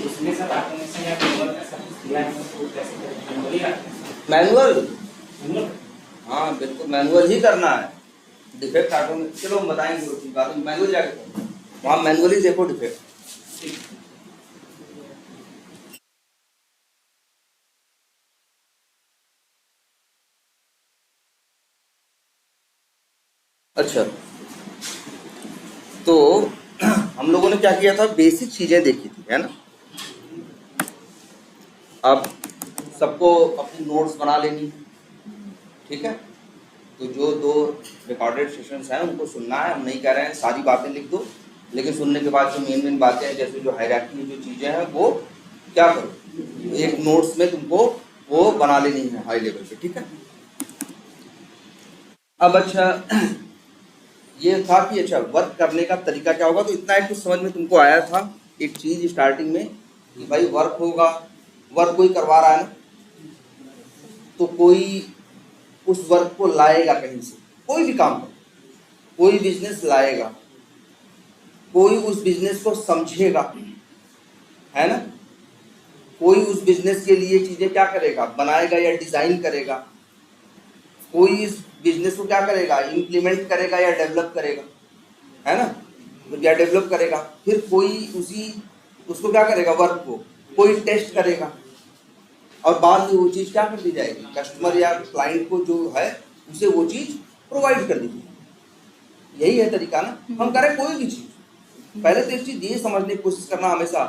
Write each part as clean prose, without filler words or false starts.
उसमें sir automation या manual ऐसा कुछ दिया है तो कैसे करें? मैनुअली मैनुअल, मैनुअल हाँ बिल्कुल मैनुअल ही करना है। डिफेक्ट ऑटोमेशन चलो हम बताएंगे उसकी बात, मैनुअल जाके करो, वहाँ मैनुअली देखो डिफेक्ट। ठीक। अच्छा, तो हम लोगों ने क्या किया था, बेसिक चीजें देखी थी, है ना। अब सबको अपनी नोट्स बना लेनी है, ठीक है। तो जो 2 रिकॉर्डेड सेशंस हैं उनको सुनना है, हम नहीं कह रहे हैं सारी बातें लिख दो, लेकिन सुनने के बाद जो मेन बातें हैं, जैसे जो हायरार्की में जो चीज़ें हैं वो क्या करो, एक नोट्स में तुमको वो बना लेनी है हाई लेवल पे, ठीक है। अब अच्छा ये था कि अच्छा वर्क करने का तरीका क्या होगा, तो इतना एक कुछ समझ में तुमको आया था एक चीज स्टार्टिंग में कि भाई वर्क होगा, वर्क कोई करवा रहा है ना, तो कोई उस वर्क को लाएगा कहीं से, कोई भी काम कर, कोई बिजनेस लाएगा, कोई उस बिजनेस को समझेगा, है ना, कोई उस बिजनेस के लिए चीजें क्या करेगा, बनाएगा या डिजाइन करेगा, कोई इस बिजनेस को क्या करेगा, इम्प्लीमेंट करेगा या डेवलप करेगा, है ना, तो क्या डेवलप करेगा, फिर कोई उसको क्या करेगा, वर्क को कोई टेस्ट करेगा, और बाद में वो चीज़ क्या कर दी जाएगी, कस्टमर या क्लाइंट को जो है उसे वो चीज़ प्रोवाइड कर दी जाएगी। यही है तरीका ना, हम करें कोई भी चीज़, पहले तो एक चीज़ ये समझने की कोशिश करना हमेशा,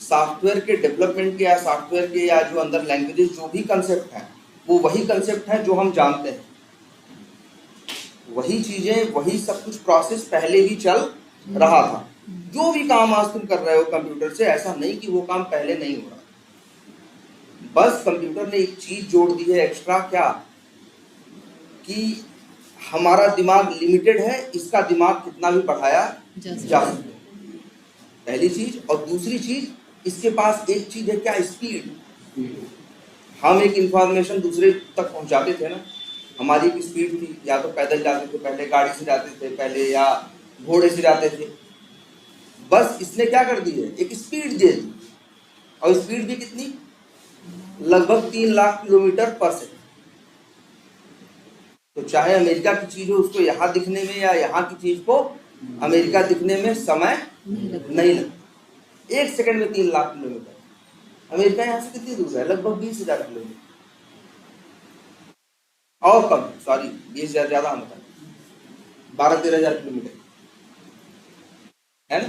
सॉफ्टवेयर के डेवलपमेंट के या सॉफ्टवेयर के या जो अंदर लैंग्वेजेस जो भी कंसेप्ट हैं वो वही कंसेप्ट हैं जो हम जानते हैं, वही चीज़ें, वही सब कुछ प्रोसेस पहले भी चल रहा था। जो भी काम आज तुम कर रहे हो कंप्यूटर से, ऐसा नहीं कि वो काम पहले नहीं हो रहा, बस कंप्यूटर ने एक चीज जोड़ दी है एक्स्ट्रा, क्या कि हमारा दिमाग लिमिटेड है, इसका दिमाग कितना भी बढ़ाया जा सकता है, पहली चीज। और दूसरी चीज, इसके पास एक चीज है क्या, स्पीड। हम एक इंफॉर्मेशन दूसरे तक पहुंचाते थे ना, हमारी एक स्पीड थी, या तो पैदल जाते थे पहले, गाड़ी से जाते थे पहले, या घोड़े से जाते थे। बस इसने क्या कर दी है, एक स्पीड दे दी, और स्पीड भी कितनी, लगभग 3 लाख किलोमीटर पर सेकंड। तो चाहे अमेरिका की चीज हो उसको यहाँ दिखने में, या यहाँ की चीज को अमेरिका दिखने में समय नहीं लगता, 1 सेकंड में 3 लाख किलोमीटर। अमेरिका यहाँ से कितनी दूर है, लगभग 20,000 किलोमीटर, और कम, सॉरी 20,000 ज्यादा होता है, 12-13,000 किलोमीटर, है ना।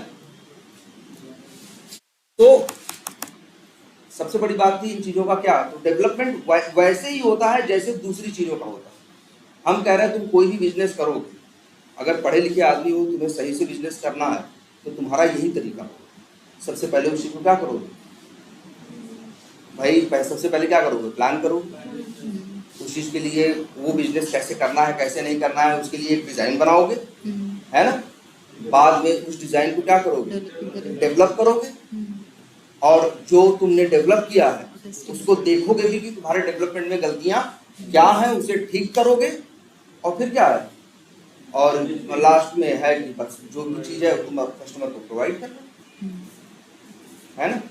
तो सबसे बड़ी बात थी इन चीजों का क्या, तो डेवलपमेंट वैसे ही होता है जैसे दूसरी चीजों का होता है। हम कह रहे हैं तुम कोई भी बिजनेस करोगे, अगर पढ़े लिखे आदमी हो, तुम्हें सही से बिजनेस करना है, तो तुम्हारा यही तरीका होगा। सबसे पहले उस चीज को क्या करोगे भाई, सबसे पहले क्या करोगे, प्लान करोगे उस चीज के लिए, वो बिजनेस कैसे करना है कैसे नहीं करना है, उसके लिए एक डिजाइन बनाओगे, है ना। बाद में उस डिजाइन को क्या करोगे, डेवलप करोगे, और जो तुमने डेवलप किया है उसको देखोगे भी कि तुम्हारे डेवलपमेंट में गलतियां क्या हैं, उसे ठीक करोगे, और फिर क्या है, और लास्ट में है कि बस जो भी चीज है तुम कस्टमर को प्रोवाइड करना, है ना।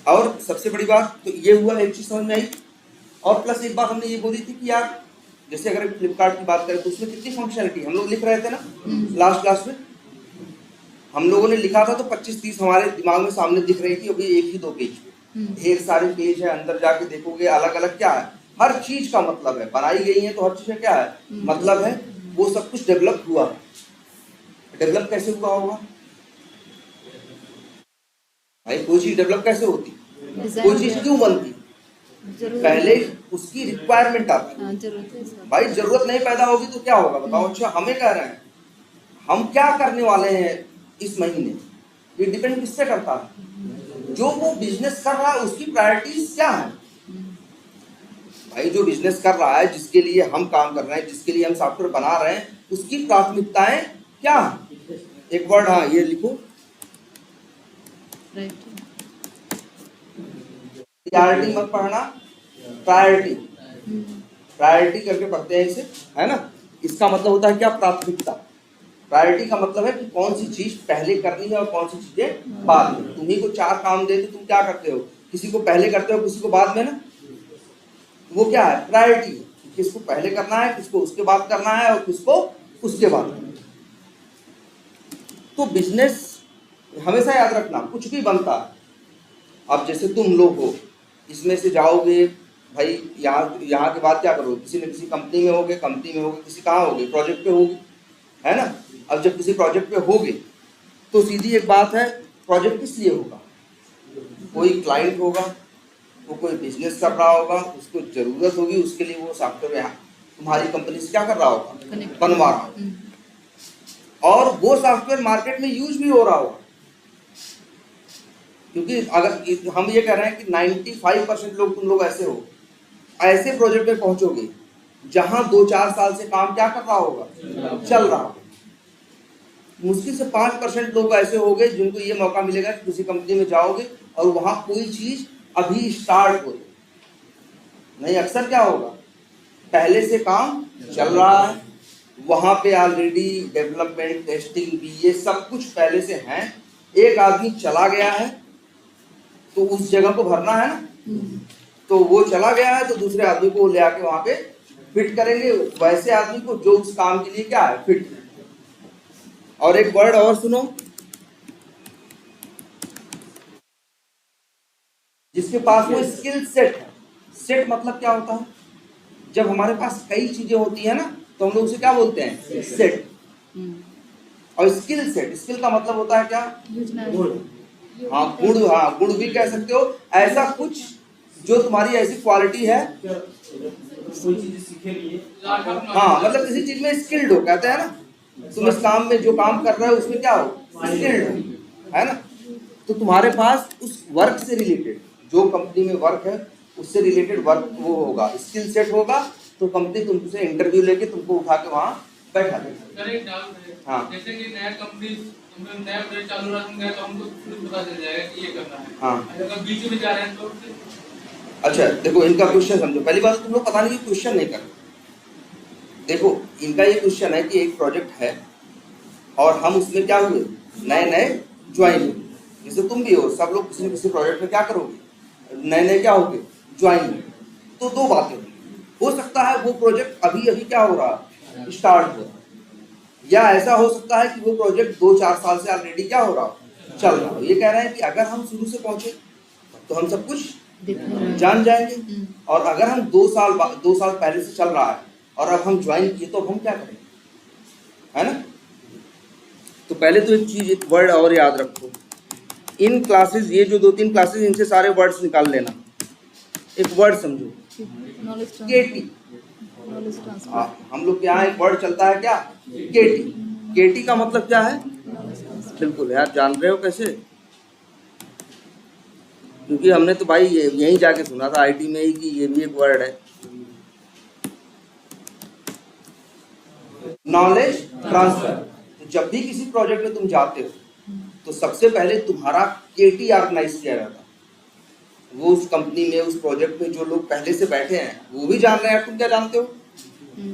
और सबसे बड़ी बात तो ये हुआ, एक चीज समझ में आई। और प्लस एक बात हमने ये बोली थी कि यार जैसे अगर फ्लिपकार्ट की बात करें तो उसमें कितनी फंक्शनलिटी हम लोग लिख रहे थे ना, लास्ट क्लास में हम लोगों ने लिखा था, तो 25-30 हमारे दिमाग में सामने दिख रही थी, अभी 1 ही 2 पेज, ढेर सारे पेज है, अंदर जाके देखोगे अलग अलग क्या है, हर चीज का मतलब है, बनाई गई है तो हर चीज का क्या है, मतलब है, वो सब कुछ डेवलप हुआ है। डेवलप कैसे हुआ होगा भाई, कोई चीज डेवलप कैसे होती, कोई चीज क्यों बनती, पहले उसकी रिक्वायरमेंट आती, भाई जरूरत नहीं पैदा होगी तो क्या होगा बताओ। अच्छा हमें कह रहे हैं हम क्या करने वाले हैं इस महीने, ये डिपेंड किससे करता है, जो वो बिजनेस कर रहा है उसकी प्रायोरिटीज क्या है। भाई जो बिजनेस कर रहा है, जिसके लिए हम काम कर रहे हैं, जिसके लिए हम सॉफ्टवेयर बना रहे हैं, उसकी प्राथमिकताएं क्या है, एक वर्ड, हाँ ये लिखो, प्रायोरिटी मत पढ़ना, प्रायोरिटी, प्रायोरिटी करके पढ़ते हैं इसे, है ना। इसका मतलब होता है क्या, प्राथमिकता। प्रायोरिटी का मतलब है कि कौन सी चीज पहले करनी है और कौन सी चीजें बाद में। तुम्ही को 4 काम दे तो तुम क्या करते हो, किसी को पहले करते हो किसी को बाद में ना, वो क्या है प्रायोरिटी, किसको पहले करना है किसको उसके बाद करना है और किसको उसके बाद करना है। तो बिजनेस हमेशा याद रखना कुछ भी बनता है। अब जैसे तुम लोग हो इसमें से जाओगे भाई, यहाँ के बाद क्या करोगे, किसी न किसी कंपनी में होगे, किसी कहाँ होगे प्रोजेक्ट पे होगे, है ना। अब जब किसी प्रोजेक्ट पे होगे तो सीधी एक बात है, प्रोजेक्ट किस लिए होगा, कोई क्लाइंट होगा, वो कोई बिजनेस कर रहा होगा, उसको जरूरत होगी, उसके लिए वो सॉफ्टवेयर तुम्हारी कंपनी से क्या कर रहा होगा, बनवा रहा होगा, और वो सॉफ्टवेयर मार्केट में यूज भी हो रहा होगा। क्योंकि अगर हम ये कह रहे हैं कि 95% लोग तुम लोग ऐसे हो, ऐसे प्रोजेक्ट में पहुंचोगे जहां 2-4 साल से काम क्या कर रहा होगा, चल रहा होगा। मुश्किल से 5% लोग ऐसे होंगे जिनको ये मौका मिलेगा कि किसी कंपनी में जाओगे और वहां कोई चीज अभी स्टार्ट हो नहीं। अक्सर क्या होगा, पहले से काम चल रहा है, वहां पे ऑलरेडी डेवलपमेंट टेस्टिंग भी ये सब कुछ पहले से है, एक आदमी चला गया है तो उस जगह को भरना है ना, तो वो चला गया है तो दूसरे आदमी को ले आके वहां पे फिट करेंगे, वैसे आदमी को जो उस काम के लिए क्या है फिट। और एक वर्ड और सुनो, जिसके पास वो स्किल सेट है। सेट मतलब क्या होता है, जब हमारे पास कई चीजें होती है ना तो हम लोग उसे क्या बोलते हैं, सेट। और स्किल सेट, स्किल का मतलब होता है क्या, हाँ गुण, हाँ गुण भी कह सकते हो, ऐसा कुछ जो तुम्हारी ऐसी क्वालिटी है, कोई चीज सीखे लिए, हाँ मतलब किसी चीज में स्किल्ड हो, कहते हैं ना तुम इस काम में जो काम कर रहे हो उसमें क्या हो, स्किल्ड हो, है ना। तो तुम्हारे पास उस वर्क से रिलेटेड, जो कंपनी में वर्क है उससे रिलेटेड वर्क वो होगा, स्किल सेट होगा, तो कंपनी तुमसे इंटरव्यू लेके तुमको उठा के वहाँ बैठा देगा। हाँ जैसे कि नया कंपनी नया प्रोजेक्ट चालू रहा तो हमको पता चल जाएगा कि ये करना है। हाँ अगर बीच में जा रहे हैं तो अच्छा देखो इनका क्वेश्चन समझो। पहली बात तुम लोग पता नहीं कि क्वेश्चन नहीं कर, देखो इनका ये क्वेश्चन है कि एक प्रोजेक्ट है और हम उसमें क्या हुए, नए नए ज्वाइन हुए, जैसे तुम भी हो, सब लोग किसी न किसी प्रोजेक्ट में क्या करोगे, नए नए क्या होगे, ज्वाइन हुए। तो दो बातें हो सकता है वो प्रोजेक्ट अभी अभी क्या हो रहा है, स्टार्ट हो रहा, या ऐसा हो सकता है कि वो प्रोजेक्ट 2-4 साल से ऑलरेडी क्या हो रहा, चल रहा हो। ये कह रहे हैं कि अगर हम शुरू से पहुंचे तो हम सब कुछ जान जाएंगे, और अगर हम 2 साल पहले से चल रहा है और अब हम ज्वाइन किए तो अब हम क्या करेंगे, है ना। तो पहले तो एक चीज, एक वर्ड और याद रखो, इन क्लासेस, ये जो 2-3 क्लासेस, इनसे सारे वर्ड्स निकाल लेना। एक वर्ड समझो, केटी, हम लोग के यहाँ एक वर्ड चलता है क्या, केटी। केटी का मतलब क्या है, बिल्कुल यार जान रहे हो कैसे, क्योंकि हमने तो भाई यहीं जाके सुना था आईटी में ही कि ये भी एक वर्ड है, नॉलेज ट्रांसफर। तो जब भी किसी प्रोजेक्ट में तुम जाते हो तो सबसे पहले तुम्हारा केटी ऑर्गेनाइज किया जाता है। वो उस कंपनी में, उस प्रोजेक्ट में जो लोग पहले से बैठे हैं वो भी जान रहे हैं, तुम क्या जानते हो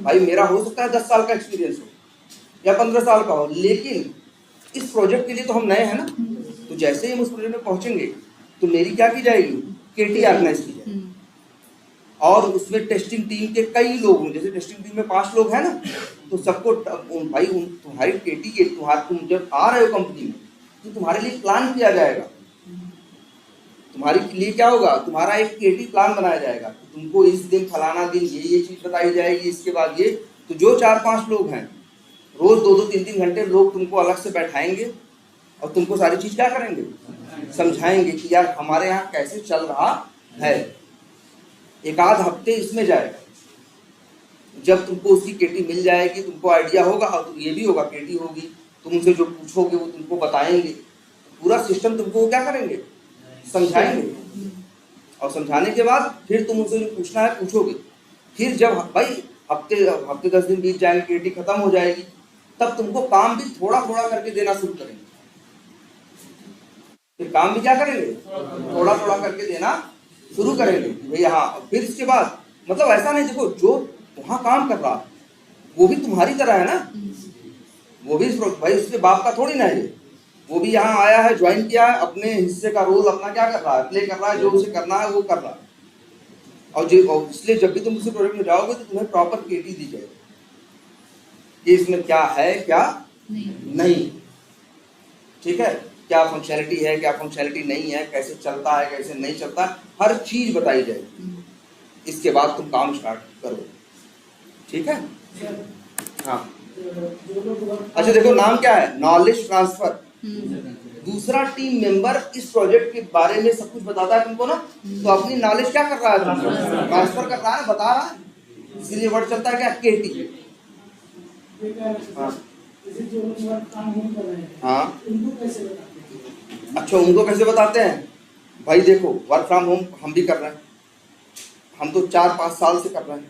भाई, मेरा हो सकता है 10 साल का एक्सपीरियंस हो या 15 साल का हो, लेकिन इस प्रोजेक्ट के लिए तो हम नए हैं ना। तो जैसे ही हम उस प्रोजेक्ट में पहुंचेंगे तो मेरी क्या की जाएगी, केटी ऑर्गेनाइज की जाएगी, और उसमें टेस्टिंग टीम के कई लोग होंगे, जैसे टेस्टिंग टीम में 5 लोग हैं ना, तो सबको भाई तुम्हारी केटी के, तुम जब आ रहे हो कंपनी में तो तुम्हारे लिए प्लान किया जाएगा, तुम्हारे लिए क्या होगा, तुम्हारा एक केटी प्लान बनाया जाएगा, तुमको इस दिन फलाना दिन ये चीज बताई जाएगी, इसके बाद ये। तो जो 4-5 लोग हैं रोज 2-2, 3-3 घंटे लोग तुमको अलग से बैठाएंगे और तुमको सारी चीज क्या करेंगे, समझाएंगे कि यार हमारे यहाँ कैसे चल रहा है। एक आध हफ्ते इसमें जाएगा, जब तुमको उसकी केटी मिल जाएगी, तुमको आइडिया होगा, और ये भी होगा केटी होगी, तुम उनसे जो पूछोगे वो तुमको बताएंगे, पूरा सिस्टम तुमको क्या करेंगे, समझाएंगे। और समझाने के बाद फिर तुम उनसे जो पूछना है पूछोगे। फिर जब भाई हफ्ते 10 दिन बीत जाएंगे, केटी खत्म हो जाएगी, तब तुमको काम भी थोड़ा थोड़ा करके देना शुरू करेंगे। फिर काम भी क्या करेंगे, थोड़ा थोड़ा करके देना शुरू करेंगे भैया। हाँ फिर इसके बाद मतलब ऐसा नहीं, देखो जो वहाँ काम कर रहा है वो भी तुम्हारी तरह है ना, वो भी भाई उसके बाप का थोड़ी ना है ये। वो भी यहाँ आया है, ज्वाइन किया है, अपने हिस्से का रोल अपना क्या कर रहा है, प्ले कर रहा है, जो उसे करना है वो कर रहा है। और इसलिए जब भी तुम उसे प्रोजेक्ट में जाओगे तो तुम्हें प्रॉपर केटी दी जाएगी कि इसमें क्या है क्या नहीं। ठीक है, क्या फंक्शनलिटी है, क्या फंक्शनलिटी नहीं है, कैसे चलता है, कैसे नहीं चलता, हर चीज बताई जाएगी। इसके बाद तुम काम स्टार्ट करो। ठीक है, हाँ। अच्छा देखो, नाम क्या है, नॉलेज ट्रांसफर। दूसरा टीम मेंबर इस प्रोजेक्ट के बारे में सब कुछ बताता है तुमको ना, तो अपनी नॉलेज क्या कर रहा है, ट्रांसफर कर रहा है, बता रहा है। इसलिए वर्ड चलता है क्या, केटी। हाँ हाँ, अच्छा उनको कैसे बताते हैं भाई, देखो वर्क फ्रॉम होम हम भी कर रहे हैं, हम तो 4-5 साल से कर रहे हैं।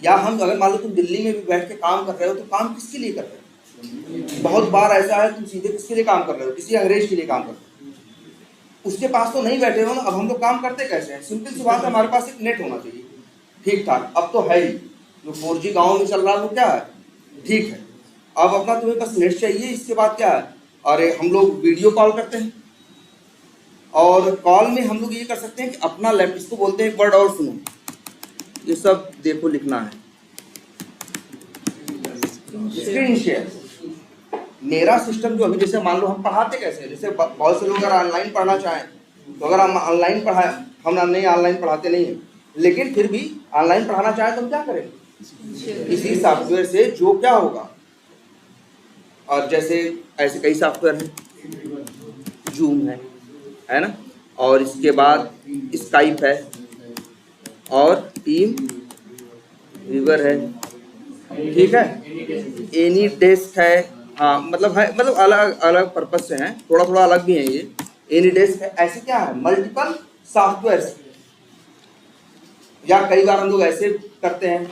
या हम अगर मान लो तुम दिल्ली में भी बैठ के काम कर रहे हो, तो काम किसके लिए कर रहे हो? बहुत बार ऐसा है तुम सीधे किसके लिए काम कर रहे हो, किसी अंग्रेज के लिए काम कर रहे हो। उसके पास तो नहीं बैठे हो ना। अब हम लोग काम करते कैसे हैं, सिंपल सी बात है, हमारे पास एक नेट होना चाहिए ठीक ठाक। अब तो है ही, जो 4G गाँव में चल रहा है वो क्या है, ठीक है। अब अपना तुम्हें बस नेट चाहिए। इसके बाद क्या है, अरे हम लोग वीडियो कॉल करते हैं, और कॉल में हम लोग ये कर सकते हैं कि अपना लैपटॉप, इसको बोलते हैं एक वर्ड और सुनो, ये सब देखो लिखना है, स्क्रीन शेयर। मेरा सिस्टम जो अभी, जैसे मान लो हम पढ़ाते कैसे हैं, जैसे बहुत से लोग अगर ऑनलाइन पढ़ना चाहें, तो अगर हम ऑनलाइन पढ़ाएं, हम नहीं ऑनलाइन पढ़ाते नहीं हैं, लेकिन फिर भी ऑनलाइन पढ़ाना चाहें तो हम क्या करेंगे, इसी सॉफ्टवेयर से जो क्या होगा। और जैसे ऐसे कई सॉफ्टवेयर हैं, जूम है ना, और इसके बाद स्काइप है, और टीम व्यूअर है, ठीक है, एनी डेस्क है। हाँ मतलब है, मतलब अलग अलग पर्पज से हैं, थोड़ा थोड़ा अलग भी है ये। एनी डेस्क है, ऐसे क्या है, मल्टीपल सॉफ्टवेयर। या कई बार हम लोग ऐसे करते हैं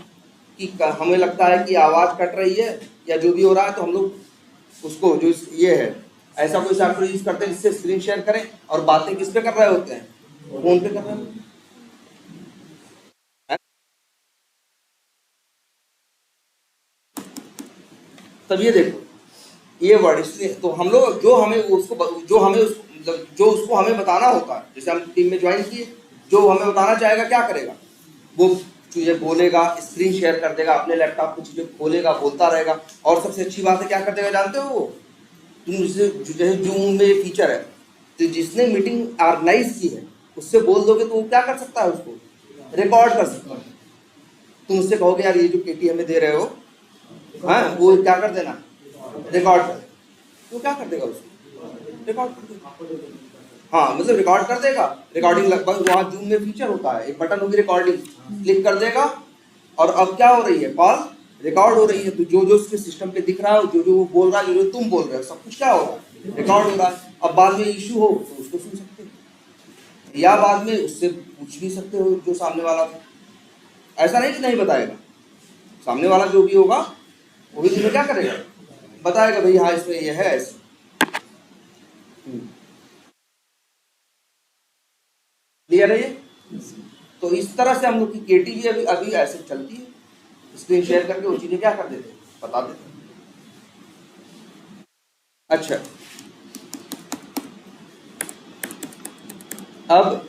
कि हमें लगता है कि आवाज़ कट रही है या जो भी हो रहा है, तो हम लोग उसको जो ये है, ऐसा कोई सॉफ्टवेयर यूज करते हैं जिससे स्क्रीन शेयर करें, और बातें किस पे कर रहे होते हैं, फोन पे कर रहे होते हैं। तब ये देखो, ये वर्ड इसलिए तो हम लोग जो हमें मतलब जो उसको हमें बताना होता है, जैसे हम टीम में ज्वाइन किए, जो हमें बताना चाहेगा क्या करेगा, वो चीजें बोलेगा, स्क्रीन शेयर कर देगा, अपने लैपटॉप की चीजें खोलेगा, बोलता रहेगा। और सबसे अच्छी बात है क्या कर देगा जानते हो वो, तुम जैसे जूम में फीचर है, तो जिसने मीटिंग ऑर्गेनाइज की है उससे बोल दोगे तो वो क्या कर सकता है, उसको रिकॉर्ड कर सकता है। तुम उससे कहोगे यार ये जो केटी हमें दे रहे हो, हाँ वो क्या कर देना, रिकॉर्ड कर, तो क्या कर देगा उसको, रिकॉर्ड कर देगा। हाँ मतलब रिकॉर्ड कर देगा, रिकॉर्डिंग लगभग वहाँ जूम में फीचर होता है, एक बटन होगी रिकॉर्डिंग, क्लिक कर देगा, और अब क्या हो रही है, कॉल रिकॉर्ड हो रही है। तो जो जो उसके सिस्टम पे दिख रहा है, जो जो वो बोल रहा है, जो जो तुम बोल रहे हो, सब कुछ क्या हो रहा है, रिकॉर्ड हो रहा है। अब बाद में इशू हो तो उसको सुन सकते हो, या बाद में उससे पूछ भी सकते हो जो सामने वाला था। ऐसा नहीं कि नहीं बताएगा, सामने वाला जो भी होगा वो भी तुम्हें क्या करेगा, बताएगा भाई हाँ इसमें ये है ऐसे। क्लियर है ये। तो इस तरह से हम लोग की केटी भी अभी अभी ऐसे चलती है, स्क्रीन शेयर करके वो चीजें क्या कर देते हैं, बता देते हैं। अच्छा, अब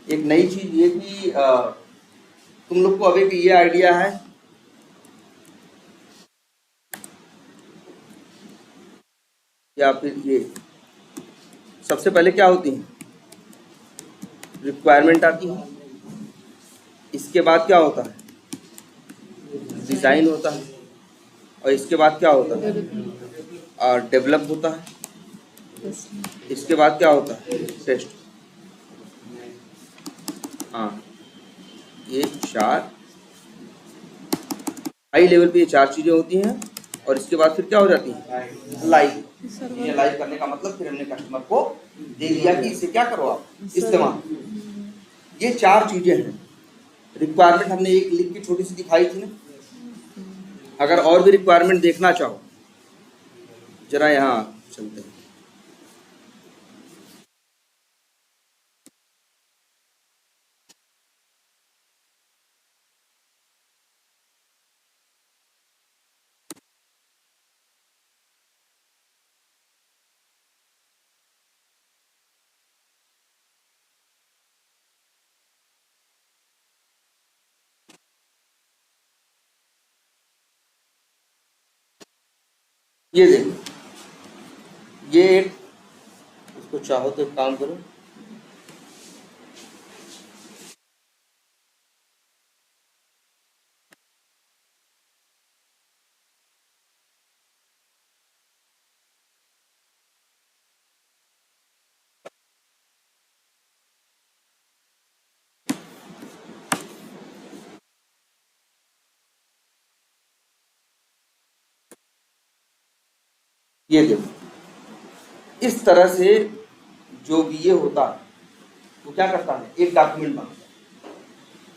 एक नई चीज ये कि तुम लोग को अभी भी ये आइडिया है, या फिर ये सबसे पहले क्या होती है, रिक्वायरमेंट आती है, इसके बाद क्या होता है, डिजाइन होता है, और इसके बाद क्या होता है, डेवलप होता है, इसके बाद क्या होता है, टेस्ट। हाँ, ये 4 हाई लेवल पे ये 4 चीजें होती हैं, और इसके बाद फिर क्या हो जाती है, लाइव। ये लाइव करने का मतलब फिर हमने कस्टमर को दे दिया कि इसे क्या करो आप इस्तेमाल। ये 4 चीजें हैं। रिक्वायरमेंट हमने एक लिख के छोटी सी दिखाई थी ना, अगर और भी रिक्वायरमेंट देखना चाहो, जरा यहाँ चलते हैं। ये देखो, ये एक, इसको चाहो तो एक काम करो, ये देखो, इस तरह से जो भी ये होता है वो क्या करता है, एक डॉक्यूमेंट बनाता है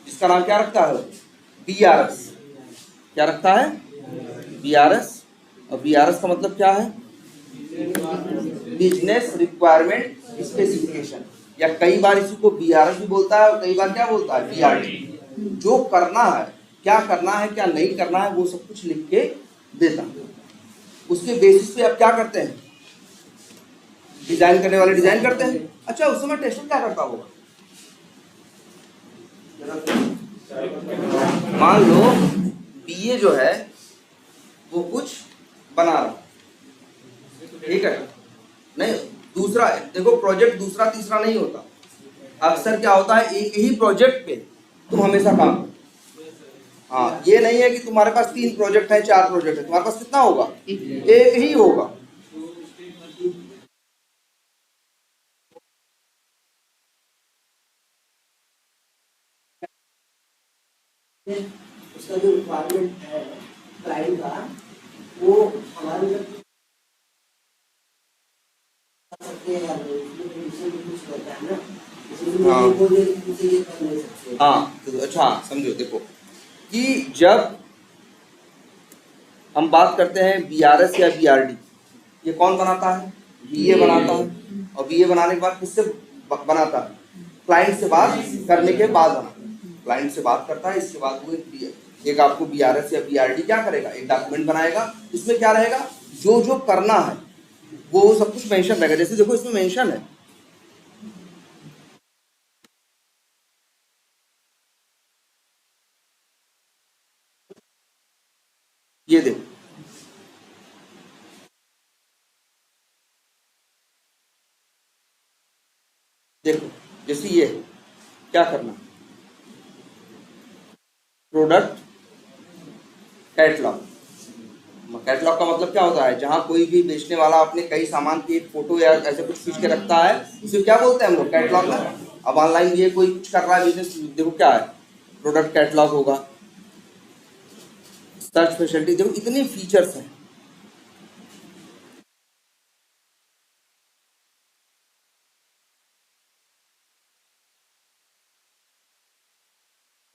जिसका नाम क्या रखता है, BRS। क्या रखता है, BRS। और BRS का मतलब क्या है, बिजनेस रिक्वायरमेंट स्पेसिफिकेशन, या कई बार इसी को BRS भी बोलता है और कई बार क्या बोलता है, BRT। जो करना है, क्या करना है क्या नहीं करना है, वो सब कुछ लिख के देता है। उसके बेसिस पे आप क्या करते हैं, डिजाइन करने वाले डिजाइन करते हैं। अच्छा, उस समय टेस्टर क्या करता होगा, मान लो BA जो है वो कुछ बना रहा, ठीक है, नहीं दूसरा, देखो प्रोजेक्ट दूसरा तीसरा नहीं होता, अक्सर क्या होता है, एक ही प्रोजेक्ट पे तुम हमेशा काम करो। हाँ, ये नहीं है कि तुम्हारे पास 3 प्रोजेक्ट है, 4 प्रोजेक्ट है, तुम्हारे पास कितना होगा, एक ही होगा। उसका जो रिक्वायरमेंट है क्लाइंट का, वो हमारे सकते हैं, कुछ करता है ना, इसलिए हाँ। मुझे ये कर नहीं सकते। हाँ तो अच्छा समझो, देखो कि जब हम बात करते हैं BRS या BRD, ये कौन बनाता है, BA बनाता है। और BA बनाने के बाद किससे बनाता है, क्लाइंट से बात करने के बाद बनाता है। क्लाइंट से बात करता है, इसके बाद वो एक आपको BRS या BRD क्या करेगा, एक डॉक्यूमेंट बनाएगा। इसमें क्या रहेगा, जो जो करना है वो सब कुछ मेंशन रहेगा। जैसे देखो इसमें मेंशन है, ये देखो, देखो जैसे ये क्या करना, प्रोडक्ट कैटलॉग। कैटलॉग का मतलब क्या होता है, जहां कोई भी बेचने वाला अपने कई सामान की एक फोटो या ऐसे कुछ खींच के रखता है, उसे क्या बोलते हैं हम लोग, कैटलॉग में। अब ऑनलाइन ये कोई कुछ कर रहा है बिजनेस, देखो क्या है, प्रोडक्ट कैटलॉग होगा, सर्च फैसिलिटी, देखो इतने फीचर्स हैं।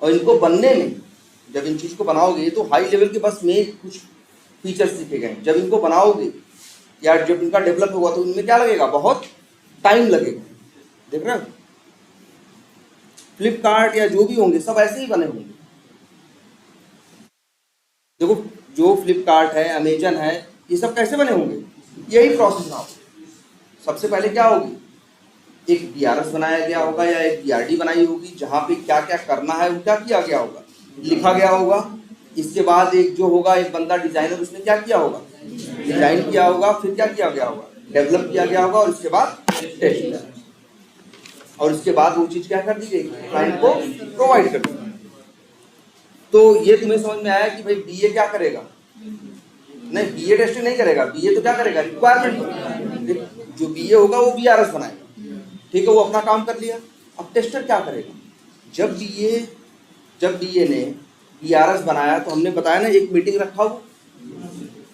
और इनको बनने में, जब इन चीज को बनाओगे, ये तो हाई लेवल के बस में कुछ फीचर्स लिखे गए, जब इनको बनाओगे या जब इनका डेवलप होगा तो इनमें क्या लगेगा, बहुत टाइम लगेगा। देख रहे हो, फ्लिपकार्ट या जो भी होंगे सब ऐसे ही बने होंगे। देखो जो फ्लिपकार्ट है, अमेजन है, ये सब कैसे बने होंगे, यही प्रोसेस रहा। सबसे पहले क्या होगी, एक BRS बनाया गया होगा या एक BRD बनाई होगी, जहाँ पे क्या क्या करना है वो क्या किया गया होगा, लिखा गया होगा। इसके बाद एक जो होगा, एक बंदा डिजाइनर, उसने क्या किया होगा, डिजाइन किया होगा, फिर क्या किया गया होगा, डेवलप किया गया होगा, और इसके बाद टेस्ट, और इसके बाद वो चीज क्या कर दी गई, क्लाइंट को प्रोवाइड कर दी। तो ये तुम्हें समझ में आया कि भाई BA क्या करेगा, नहीं BA टेस्टिंग नहीं करेगा, BA तो क्या करेगा, रिक्वायरमेंट, जो BA होगा वो BRS बनाएगा, ठीक है, वो अपना काम कर लिया। अब टेस्टर क्या करेगा, जब BA ने BRS बनाया तो हमने बताया ना, एक मीटिंग रखा हो,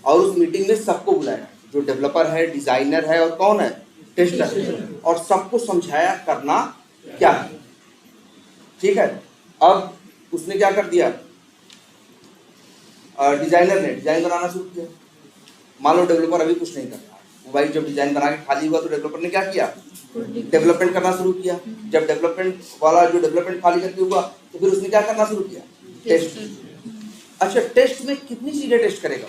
और उस मीटिंग में सबको बुलाया, जो डेवलपर है, डिजाइनर है, और कौन है, टेस्टर, और सबको समझाया करना क्या है, ठीक है। अब उसने क्या कर दिया, डिजाइनर ने डिजाइन बनाना शुरू किया। मान लो डेवलपर अभी कुछ नहीं कर रहा, वो भाई जब डिजाइन बना के खाली हुआ तो डेवलपर ने क्या किया, डेवलपमेंट करना शुरू किया। जब डेवलपमेंट वाला जो डेवलपमेंट खाली करके हुआ तो फिर उसने क्या करना शुरू किया, टेस्ट। अच्छा, टेस्ट में कितनी चीजें टेस्ट करेगा,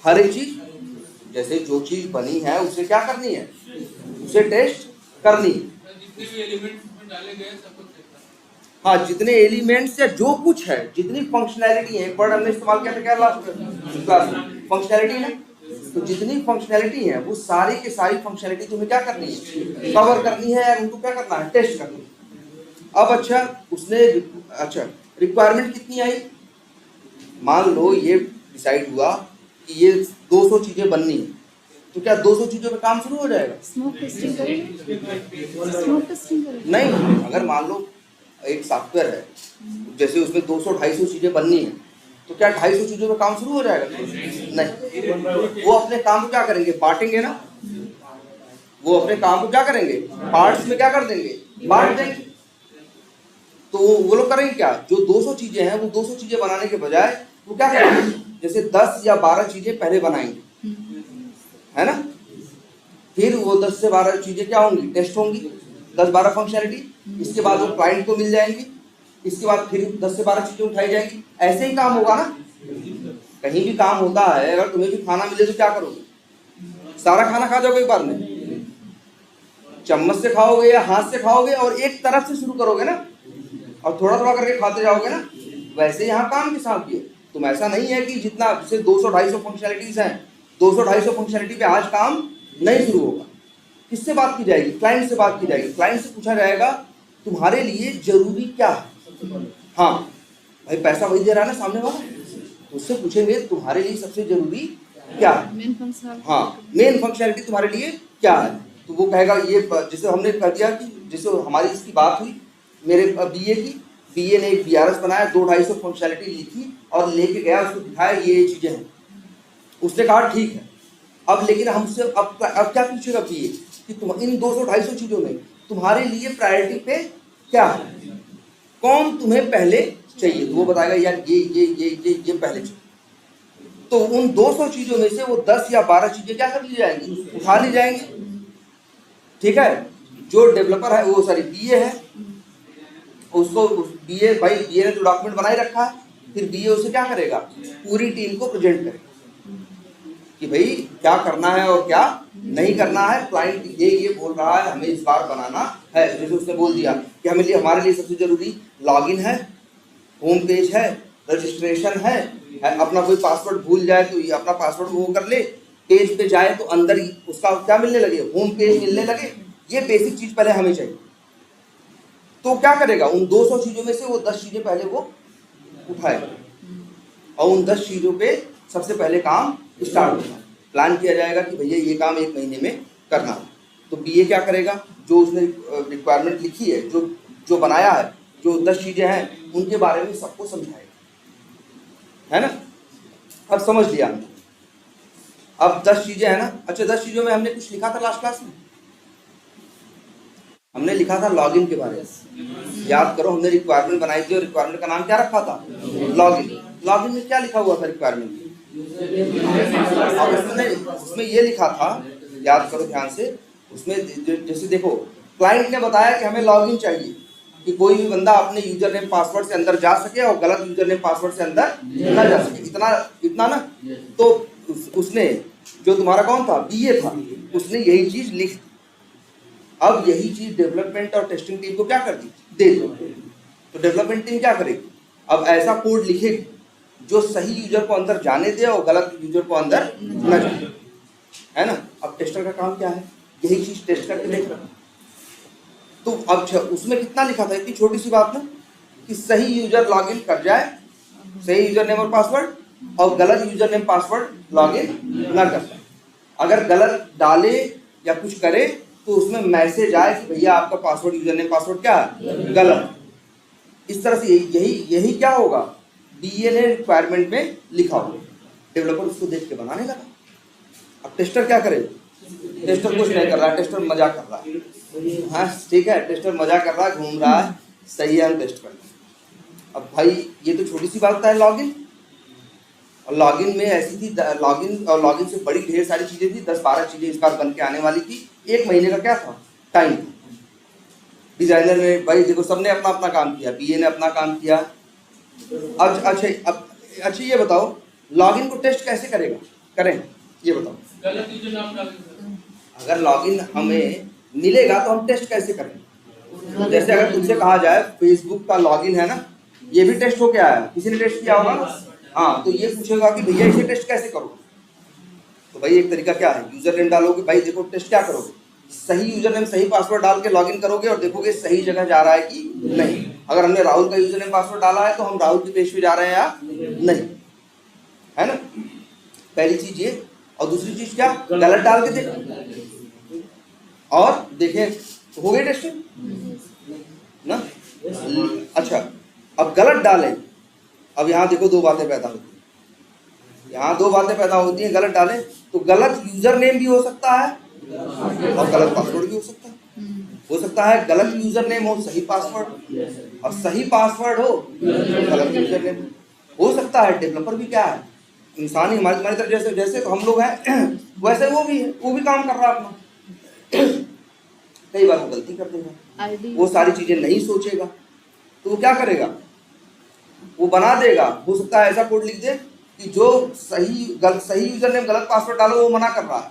हर एक चीज, जैसे जो चीज बनी है उसे क्या करनी है, उसे टेस्ट करनी है। जितने भी एलिमेंट्स में डाले गए सब कुछ देखना है। हाँ, जितने एलिमेंट्स या जो कुछ है, जितनी फंक्शनैलिटी है, एक वर्ड हमने इस्तेमाल किया था क्या लास्ट क्लास में, फंक्शनैलिटी है। तो जितनी फंक्शनैलिटी है वो सारी की सारी फंक्शनैलिटी तुम्हें क्या करनी है, कवर करनी है, उनको क्या करना है, टेस्ट करना है। अब अच्छा रिक्वायरमेंट कितनी आई, मान लो ये डिसाइड हुआ कि ये 200 चीजें बननी है, तो क्या 200 चीजों पे काम शुरू हो जाएगा? स्मोक टेस्टिंग करेंगे, स्मोक टेस्टिंग करेंगे। नहीं, अगर मान लो एक सॉफ्टवेयर है, जैसे उसमें 200-250 चीजें बननी है, तो क्या 250 चीजों पे काम शुरू हो जाएगा? नहीं, वो अपने काम को क्या करेंगे, बांटेंगे ना। वो अपने काम को क्या करेंगे, पार्ट्स में क्या कर देंगे, बांट देंगे। तो वो लोग करेंगे क्या, जो 200 चीजें हैं वो 200 चीजें बनाने के बजाय वो क्या करेंगे, जैसे 10 या 12 चीजें पहले बनाएंगे, है ना। फिर वो 10 से 12 चीजें क्या होंगी, टेस्ट होंगी, 10-12 फंक्शनैलिटी। इसके बाद वो क्लाइंट को मिल जाएंगी, इसके बाद फिर 10 से 12 चीजें उठाई जाएंगी। ऐसे ही काम होगा ना, कहीं भी काम होता है, अगर तुम्हें भी खाना मिले तो क्या करोगे, सारा खाना खा जाओगे एक बार में, चम्मच से खाओगे या हाथ से खाओगे, और एक तरफ से शुरू करोगे ना, और थोड़ा थोड़ा करके खाते जाओगे ना। वैसे यहाँ काम के साथ भी है। तुम ऐसा नहीं है कि जितना जैसे 200-250 फंक्शनैलिटीज हैं, 200-250 फंक्शनैलिटी पे आज काम नहीं शुरू होगा। किससे बात की जाएगी, क्लाइंट से बात की जाएगी। क्लाइंट से पूछा जाएगा तुम्हारे लिए जरूरी क्या है। हाँ भाई, पैसा वही दे रहा है ना सामने वाला, तो उससे पूछेंगे तुम्हारे लिए सबसे जरूरी क्या है। हाँ, मेन फंक्शनैलिटी तुम्हारे लिए क्या है, तो वो कहेगा ये, जैसे हमने कह दिया कि जैसे हमारी इसकी बात हुई मेरे बीए की, बीए ने एक बीआरएस बनाया, 200-250 फंक्शनैलिटी लिखी और लेके गया, उसको दिखाया ये चीजें हैं। उसने कहा ठीक है, अब लेकिन हमसे अब क्या पूछेगा बीए कि तुम इन 200-250 चीजों में तुम्हारे लिए प्रायोरिटी पे क्या है, कौन तुम्हें पहले चाहिए। तो वो बताएगा यार ये पहले चाहिए। तो उन 200 चीजों में से वो 10 या 12 चीजें क्या कर ली जाएंगी, उठा ली जाएंगी। ठीक है, जो डेवलपर है वो बीए है, उसको बीए ने जो डॉक्यूमेंट बनाए रखा है, फिर बीए उसे क्या करेगा, पूरी टीम को प्रेजेंट करेगा कि भाई क्या करना है और क्या नहीं करना है। क्लाइंट ये बोल रहा है, हमें इस बार बनाना है। जैसे उसने बोल दिया कि हमारे लिए सबसे जरूरी लॉगिन है, होम पेज है, रजिस्ट्रेशन है, अपना कोई पासवर्ड भूल जाए तो ये अपना पासवर्ड वो कर ले, पेज पे जाए तो अंदर उसका क्या मिलने लगे, होम पेज मिलने लगे। ये बेसिक चीज पहले हमें चाहिए। तो क्या करेगा, उन 200 चीजों में से वो 10 चीजें पहले वो उठाएगा, और उन 10 चीजों पे सबसे पहले काम स्टार्ट होगा। प्लान किया जाएगा कि भैया ये काम 1 महीने में करना है। तो बीए क्या करेगा, जो उसने रिक्वायरमेंट लिखी है, जो बनाया है, जो 10 चीजें हैं उनके बारे में सबको समझाएगा, है ना। अब समझ लिया हमने। अब 10 चीजें है ना। अच्छा, 10 चीजों में हमने कुछ लिखा था लास्ट क्लास में, हमने लिखा था लॉगिन के बारे में। याद करो, हमने रिक्वायरमेंट बनाई थी और रिक्वायरमेंट का नाम क्या रखा था, लॉगिन। लॉगिन में क्या लिखा हुआ था रिक्वायरमेंट, उसमें ये लिखा था, याद करो ध्यान से, उसमें जैसे देखो, क्लाइंट ने बताया कि हमें लॉगिन चाहिए कि कोई भी बंदा अपने यूजर नेम पासवर्ड से अंदर जा सके और गलत यूजर नेम पासवर्ड से अंदर न जा सके। इतना ना। तो उसने, जो तुम्हारा कौन था, बीए था, उसने यही चीज लिख। अब यही चीज डेवलपमेंट और टेस्टिंग टीम को क्या कर दी, दे दो। तो डेवलपमेंट टीम क्या करेगी, अब ऐसा कोड लिखेगी जो सही यूजर को अंदर जाने दे और गलत यूजर को अंदर न जाने, है ना। अब टेस्टर का काम क्या है, यही चीज टेस्ट करके देख रहा। तो अब उसमें कितना लिखा था, इतनी छोटी सी बात ना, कि सही यूजर लॉगिन कर जाए, सही यूजर नेम और पासवर्ड, और गलत यूजर नेम पासवर्ड लॉगिन न कर पाए। अगर गलत डाले या कुछ करे तो उसमें मैसेज आए कि भैया आपका पासवर्ड, यूजर नेम पासवर्ड क्या है, गलत। इस तरह से यही क्या होगा, बीए ने रिक्वायरमेंट में लिखा होगा। डेवलपर उसको देख के बनाने लगा। अब टेस्टर क्या करे, टेस्टर कुछ नहीं कर रहा है, टेस्टर मजा कर रहा है। हाँ ठीक है, टेस्टर मजा कर रहा है, घूम रहा है, सही है, हम टेस्ट कर रहे हैं। अब भाई ये तो छोटी सी बात है लॉगिन, और लॉगिन में ऐसी थी, लॉगिन और लॉगिन से बड़ी ढेर सारी चीजें थी, 10-12 चीजें इस बार बन के आने वाली थी। 1 महीने का क्या था, टाइम। डिजाइनर ने भाई देखो, सबने अपना अपना काम किया, बीए ने अपना काम किया। अच्छा ये बताओ, लॉगिन को टेस्ट कैसे करें ये बताओ। गलत यूजर नाम डाल देंगे। अगर लॉगिन हमें मिलेगा तो हम टेस्ट कैसे करें, जैसे अगर तुमसे कहा जाए फेसबुक का लॉगिन है ना, ये भी टेस्ट हो गया है, किसी ने टेस्ट किया होगा। हाँ, तो ये पूछेगा कि भैया इसे टेस्ट कैसे करो। तो भाई एक तरीका क्या है, यूजर नेम डालोगे, भाई देखो टेस्ट क्या करोगे, सही यूजर नेम सही पासवर्ड डाल के लॉगिन करोगे और देखोगे सही जगह जा रहा है कि नहीं। अगर हमने राहुल का यूजर नेम पासवर्ड डाला है तो हम राहुल के पेज पे जा रहे हैं या नहीं, है ना। पहली चीज ये, और दूसरी चीज क्या, गलत डाल के देखें और देखें हो गई टेस्टिंग ना। अच्छा, अब गलत डालें, अब यहाँ देखो दो बातें पैदा होती हैं, यहाँ दो बातें पैदा होती हैं। गलत डालें तो गलत यूजर नेम भी हो सकता है और गलत पासवर्ड भी हो सकता है। हो सकता है गलत यूजर नेम हो सही पासवर्ड, और सही पासवर्ड हो गलत यूजर नेम। हो सकता है डेवलपर भी क्या है, इंसान ही हमारी तरह, जैसे जैसे तो हम लोग हैं वैसे वो भी है, वो भी काम कर रहा है अपना। कई बार वो गलती कर देगा, वो सारी चीजें नहीं सोचेगा, तो वो क्या करेगा, वो बना देगा। हो सकता है ऐसा कोड लिख दे कि जो सही यूजर नेम गलत पासवर्ड डालो वो मना कर रहा है,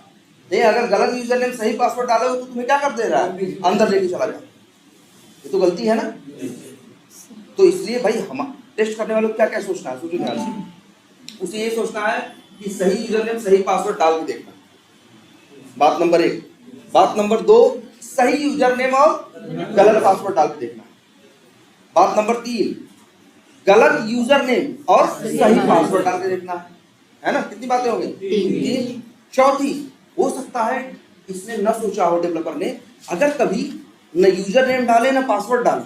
नहीं अगर गलत यूजर नेम सही पासवर्ड डालो तो तुम्हें क्या कर दे रहा है, अंदर लेके चला जा। ये तो गलती है ना। तो इसलिए भाई हम टेस्ट करने वालों को क्या क्या सोचना है, सोचो ध्यान से। उसे ये सोचना है कि सही यूजर नेम सही पासवर्ड डाल के देखना, बात नंबर 1। बात नंबर 2, सही यूजर नेम और गलत पासवर्ड डाल के देखना। बात नंबर 3, गलत यूजर नेम और सही पासवर्ड डाल के देखना है ना। कितनी बातें हो गई, 3। चौथी, हो सकता है इसने न सोचा हो डेवलपर ने, अगर कभी न यूजर नेम डाले न पासवर्ड डाले,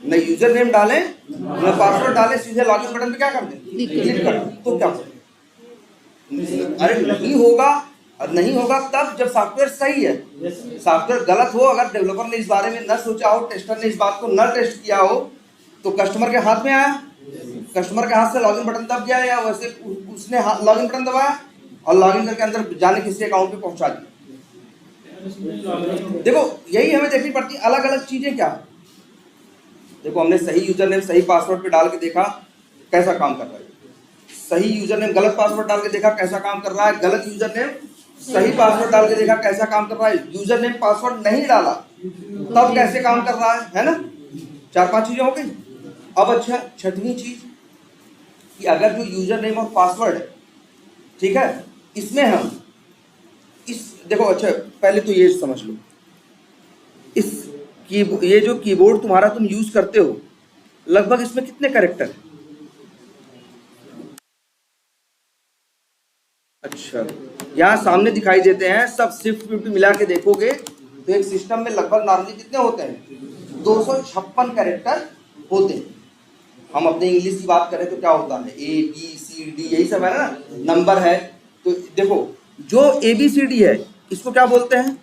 न यूजर नेम डाले न पासवर्ड डाले, सीधे लॉगिन बटन पे क्या कर दें, क्लिक कर दें, तो क्या करें। अरे नहीं होगा, और नहीं होगा तब जब सॉफ्टवेयर सही है। सॉफ्टवेयर गलत हो, अगर डेवलपर ने इस बारे में न सोचा हो, टेस्टर ने इस बात को न टेस्ट किया हो, तो कस्टमर के हाथ में आया, कस्टमर के हाथ से लॉगिन बटन दब गया, या वैसे उसने लॉगिन बटन दबाया और लॉगिन करके अंदर जाने किसी अकाउंट पे पहुंचा दिया। देखो यही हमें देखनी पड़ती है, अलग अलग चीजें क्या है। देखो हमने सही यूजर नेम सही पासवर्ड पे डाल के देखा कैसा काम कर रहा है, सही यूजर नेम गलत पासवर्ड डाल के देखा कैसा काम कर रहा है, गलत यूजर नेम सही पासवर्ड डाल के देखा कैसा काम कर रहा है, यूजर नेम पासवर्ड नहीं डाला तब कैसे काम कर रहा है ना। 4-5 चीजें हो गई। अब अच्छा, छठवीं चीज कि अगर जो यूजर नेम और पासवर्ड है, ठीक है, इसमें हम इस देखो, अच्छा पहले तो ये समझ लो, ये जो कीबोर्ड तुम्हारा तुम यूज करते हो, लगभग इसमें कितने कैरेक्टर है। अच्छा, यहाँ सामने दिखाई देते हैं सब, शिफ्ट विफ्ट मिला के देखोगे तो एक सिस्टम में लगभग नॉर्मली कितने होते हैं, 256 कैरेक्टर होते हैं। हम अपने इंग्लिश की बात करें तो क्या होता है, ABCD यही सब है ना, नंबर है। तो देखो जो ABCD है इसको क्या बोलते हैं,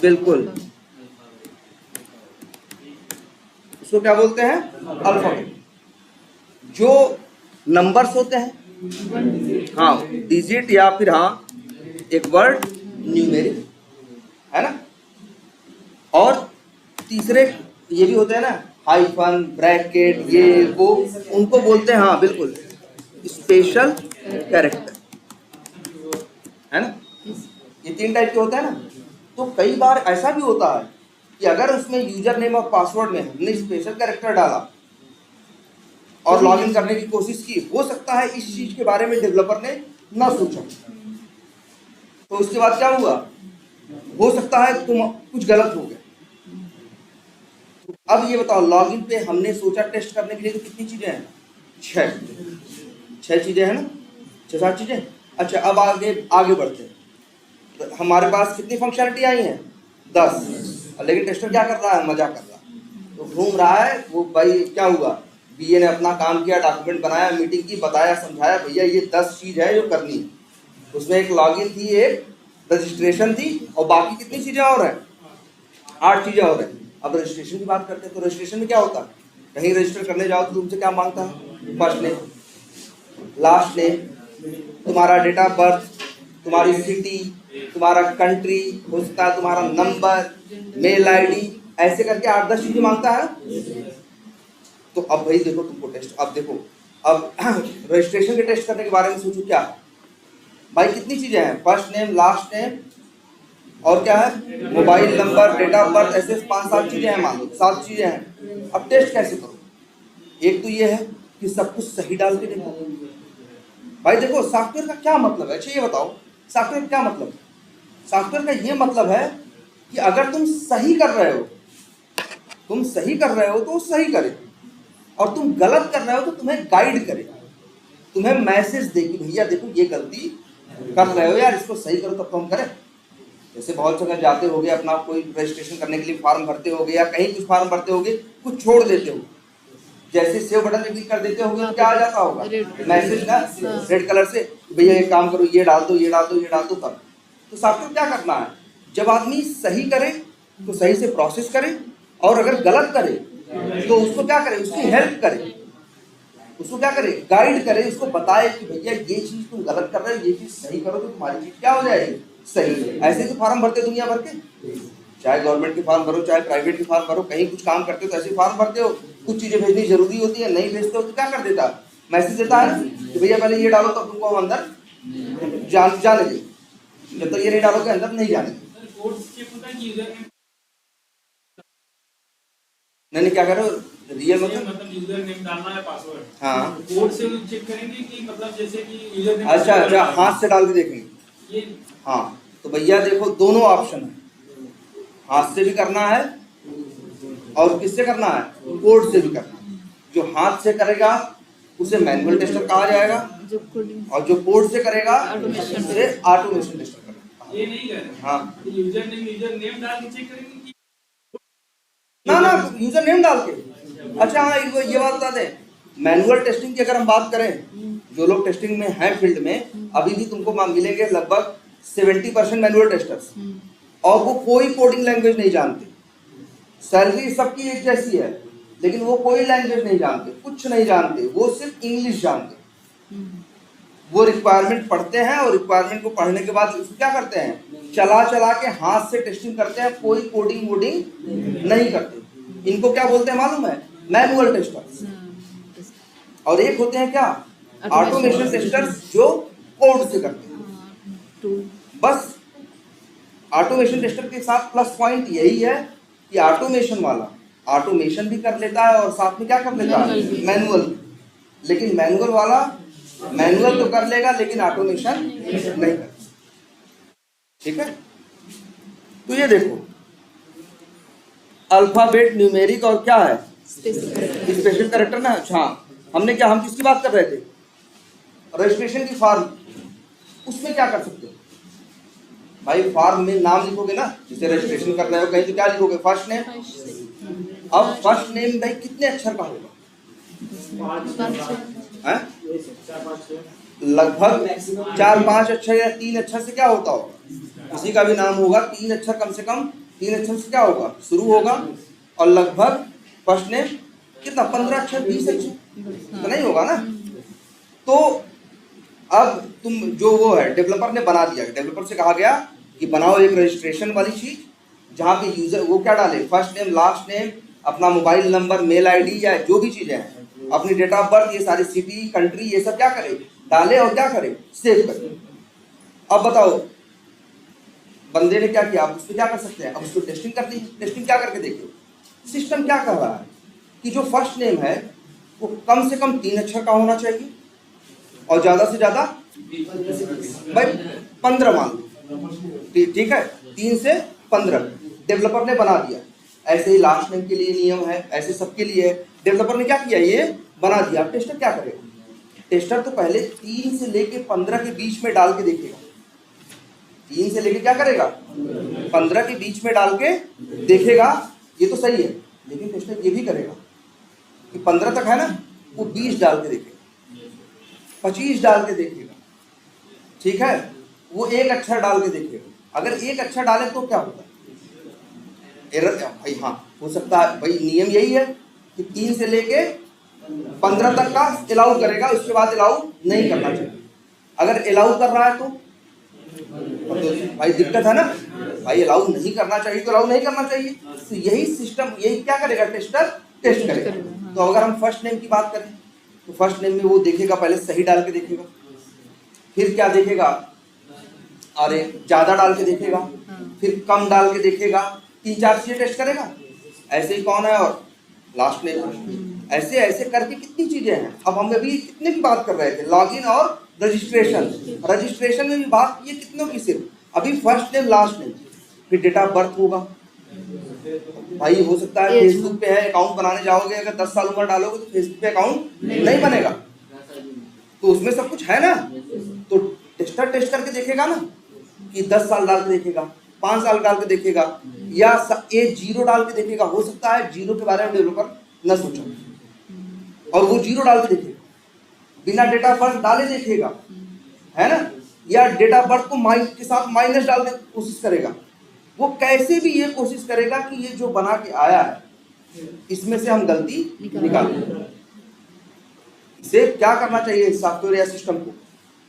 बिल्कुल इसको क्या बोलते हैं, अल्फाबेट। जो नंबर्स होते हैं, हाँ डिजिट या फिर हाँ एक वर्ड, न्यूमेरिक, है ना। और तीसरे ये भी होते हैं ना, हाइफन, ब्रैकेट, ये वो, उनको बोलते हैं हाँ बिल्कुल स्पेशल कैरेक्टर, है ना। ये 3 टाइप के होते हैं ना। तो कई बार ऐसा भी होता है कि अगर उसमें यूजर नेम और पासवर्ड में हमने स्पेशल कैरेक्टर डाला और लॉगिन करने की कोशिश की, हो सकता है इस चीज के बारे में डेवलपर ने ना सोचा, तो उसके बाद क्या हुआ, हो सकता है तुम कुछ गलत हो गया। अब ये बताओ, लॉगिन पे हमने सोचा टेस्ट करने के लिए तो कितनी चीजें हैं, 6 चीजें हैं ना, 6-7 चीजें। अच्छा अब आगे बढ़ते हैं। तो हमारे पास कितनी फंक्शनलिटी आई है, 10। लेकिन टेस्टर क्या कर रहा है, मजा कर रहा है, तो घूम रहा है वो। भाई क्या हुआ, BA ने अपना काम किया, डॉक्यूमेंट बनाया, मीटिंग की, बताया, समझाया, भैया ये 10 चीज है जो करनी है। उसमें एक लॉगिन थी, एक रजिस्ट्रेशन थी, और बाकी कितनी चीजें और हैं, 8 चीजें और हैं। अब रजिस्ट्रेशन की बात करते हैं, तो रजिस्ट्रेशन में क्या होता है, कहीं रजिस्टर करने जाओ तो तुमसे क्या मांगता है, फर्स्ट नेम, लास्ट नेम, तुम्हारा डेट ऑफ बर्थ, तुम्हारी सिटी, तुम्हारा कंट्री, हो सकता है तुम्हारा नंबर, मेल ID, ऐसे करके 8-10 चीजें मांगता है। तो अब भाई देखो तुमको टेस्ट, अब देखो, अब रजिस्ट्रेशन के टेस्ट करने के बारे में सोचो क्या भाई, कितनी चीजें हैं, फर्स्ट नेम, लास्ट नेम, और क्या है, mobile number, date of birth, ऐसे 5-7 चीजें हैं, मान लो 7 चीजें हैं। अब टेस्ट कैसे करो? एक तो ये है कि सब कुछ सही डाल के देखो। भाई देखो सॉफ्टवेयर का क्या मतलब है, अच्छा ये बताओ सॉफ्टवेयर क्या मतलब है? सॉफ्टवेयर का ये मतलब है कि अगर तुम सही कर रहे हो, तो वो सही करे, और तुम गलत कर रहे हो तो तुम्हें गाइड करे, तुम्हें मैसेज दे कि भैया देखो ये गलती कर रहे हो यार, इसको सही करो तब तो हम करें। जैसे बहुत जगह जाते होगे, अपना कोई रजिस्ट्रेशन करने के लिए फॉर्म भरते होगे या कहीं कुछ फॉर्म भरते होगे, कुछ छोड़ देते हो, जैसे सेव बटन पे क्लिक कर देते होगे तो क्या आ जाता होगा मैसेज ना रेड कलर से, भैया एक काम करो ये डाल दो, ये डाल दो, ये डाल दो। तब तो सॉफ्टवेयर क्या करना है, जब आदमी सही करे तो सही से प्रोसेस करे, और अगर गलत करे तो उसको क्या करे, उसकी हेल्प करे, उसको क्या करे, गाइड करे, उसको बताए कि भैया ये चीज तुम गलत कर रहे हो, ये चीज सही करो तो तुम्हारी चीज क्या हो जाएगी, सही। ऐसे तो फॉर्म भरते दुनिया भर के, चाहे गवर्नमेंट के फॉर्म भरो, चाहे प्राइवेट के फॉर्म भरो, कहीं कुछ काम करते हो तो ऐसे फॉर्म भरते हो। कुछ चीजें भेजनी जरूरी होती है, नहीं भेजते हो तो क्या कर देता, मैसेज देता है ना कि भैया पहले ये डालो तब तुमको हम अंदर जाने दें, जब तक ये नहीं डालोगे अंदर नहीं जाने दें। नहीं क्या करो, रियल मतलब यूजर नेम डालना है, पासवर्ड, हाँ कोड से चेक करेंगे कि मतलब जैसे कि यूजर नेम, अच्छा हाथ से डाल के देखेंगे ये, हाँ तो भैया देखो दोनों ऑप्शन है, हाथ से भी करना है और किससे करना है, कोड से भी करना है। जो हाथ से करेगा उसे मैनुअल टेस्टर कहा जाएगा, और जो कोड से करेगा उसे ऑटोमेशन टेस्टर करेगा। ये नहीं करें, हाँ यूजर नेम डाल के चेक करेंगे कि ना यूजर नेम डाल के। अच्छा हाँ ये बात बता दें, मैनुअल टेस्टिंग की अगर हम बात करें, जो लोग टेस्टिंग में हैं फील्ड में, अभी भी तुमको मिलेंगे लगभग 70% मैनुअल टेस्टर्स, और वो कोई कोडिंग लैंग्वेज नहीं जानते। सैलरी सबकी एक जैसी है, लेकिन वो कोई लैंग्वेज नहीं जानते, कुछ नहीं जानते, वो सिर्फ इंग्लिश जानते। वो रिक्वायरमेंट पढ़ते हैं, और रिक्वायरमेंट को पढ़ने के बाद उसको क्या करते हैं, चला के हाथ से टेस्टिंग करते हैं, कोई कोडिंग वोडिंग नहीं करते। इनको क्या बोलते हैं मालूम है, मैनुअल टेस्टर्स। और एक होते हैं क्या, ऑटोमेशन टेस्टर्स, जो कोड से करते हैं। बस ऑटोमेशन टेस्टर के साथ प्लस पॉइंट यही है कि ऑटोमेशन वाला ऑटोमेशन भी कर लेता है और साथ में क्या कर लेता है, मैनुअल। लेकिन मैनुअल वाला मैनुअल तो कर लेगा लेकिन ऑटोमेशन नहीं कर, ठीक है। तो ये देखो अल्फाबेट, न्यूमेरिक और क्या है, स्पेशल कैरेक्टर ना। अच्छा हम किसकी बात कर रहे थे, रजिस्ट्रेशन की फॉर्म, उसमें क्या कर सकते हो भाई, फॉर्म में नाम लिखोगे ना, जैसे रजिस्ट्रेशन कर रहे हो कहीं तो क्या लिखोगे, फर्स्ट नेम। अब फर्स्ट नेम भाई कितने अक्षर का होगा, लगभग 4-5 अक्षर या 3 अक्षर से क्या होता होगा, किसी का भी नाम होगा 3 अक्षर, कम से कम 3 अक्षर से क्या होगा, शुरू होगा। और लगभग फर्स्ट नेम कितना, 15 अक्षर, 20 अक्षर तो नहीं होगा ना। तो अब तुम जो वो है डेवलपर ने बना दिया, डेवलपर से कहा गया कि बनाओ एक रजिस्ट्रेशन वाली चीज, जहाँ पे यूजर वो क्या डाले, फर्स्ट नेम, लास्ट नेम, अपना मोबाइल नंबर, मेल आईडी या जो भी चीजें हैं, अपनी डेट ऑफ बर्थ, ये सारी सिटी, कंट्री, ये सब क्या करे, डाले और क्या करे, सेव करे। अब बताओ बंदे ने क्या किया, आप उस पर क्या कर सकते हैं, अब उसको टेस्टिंग कर दी। टेस्टिंग क्या करके देखिए, सिस्टम क्या कर रहा है कि जो फर्स्ट नेम है वो कम से कम 3 अक्षर का होना चाहिए, और ज्यादा से ज्यादा भाई 15 मान लो, ठीक है, 3 से 15 डेवलपर ने बना दिया। ऐसे ही लास्ट नेम के लिए नियम है, ऐसे सबके लिए है। डेवलपर ने क्या किया, ये बना दिया। अब टेस्टर क्या करेगा, टेस्टर तो पहले 3 से लेके 15 के बीच में डाल के देखेगा। 3 से लेके क्या करेगा, 15 के बीच में डाल के देखेगा, ये तो सही है। लेकिन टेस्टर ये भी करेगा कि 15 तक है ना, वो 20 डाल के देखेगा, 25 डाल के देखेगा, ठीक है, वो 1 अक्षर डाल के देखेगा। अगर 1 अक्षर डाले तो क्या होता है, एरर भाई, हाँ हो सकता है भाई, नियम यही है कि 3 से लेके 15 तक का अलाउ करेगा, उसके बाद अलाउ नहीं करना चाहिए। अगर अलाउ कर रहा है तो भाई दिक्कत है ना भाई, अलाउ नहीं करना चाहिए तो अलाउ नहीं करना चाहिए। तो यही सिस्टम, यही क्या करेगा, टेस्टर टेस्ट करेगा। तो अगर हम फर्स्ट नेम की बात करें तो फर्स्ट नेम में वो देखेगा, पहले सही डाल के देखेगा, फिर क्या देखेगा, अरे ज्यादा डाल के देखेगा, फिर कम डाल के देखेगा, 3-4 चीजें टेस्ट करेगा। ऐसे ही कौन है और लास्ट में ऐसे ऐसे करके कितनी चीजें हैं। अब हम अभी कितने की बात कर रहे थे, लॉगिन और रजिस्ट्रेशन। रजिस्ट्रेशन में भी बात की कितनों की, सिर्फ अभी फर्स्ट नेम लास्ट नेम, फिर डेट ऑफ बर्थ होगा। भाई हो सकता है फेसबुक पे है, अकाउंट बनाने जाओगे अगर 10 साल उम्र डालोगे तो फेसबुक पे अकाउंट नहीं बनेगा, तो उसमें सब कुछ है ना। तो टेस्टर टेस्ट करके देखेगा ना कि 10 साल डाल के देखेगा, 5 साल डाल के देखेगा, या एक 0 डाल के देखेगा। हो सकता है 0 के बारे में डेवलपर न सोचा और वो 0 डाल के देखेगा, बिना डेट ऑफ बर्थ डाले देखेगा, है ना। या डेट ऑफ बर्थ को के साथ माइनस डालने की कोशिश करेगा। वो कैसे भी ये कोशिश करेगा कि ये जो बना के आया है इसमें से हम गलती निकालें। इसे क्या करना चाहिए, सॉफ्टवेयर या सिस्टम को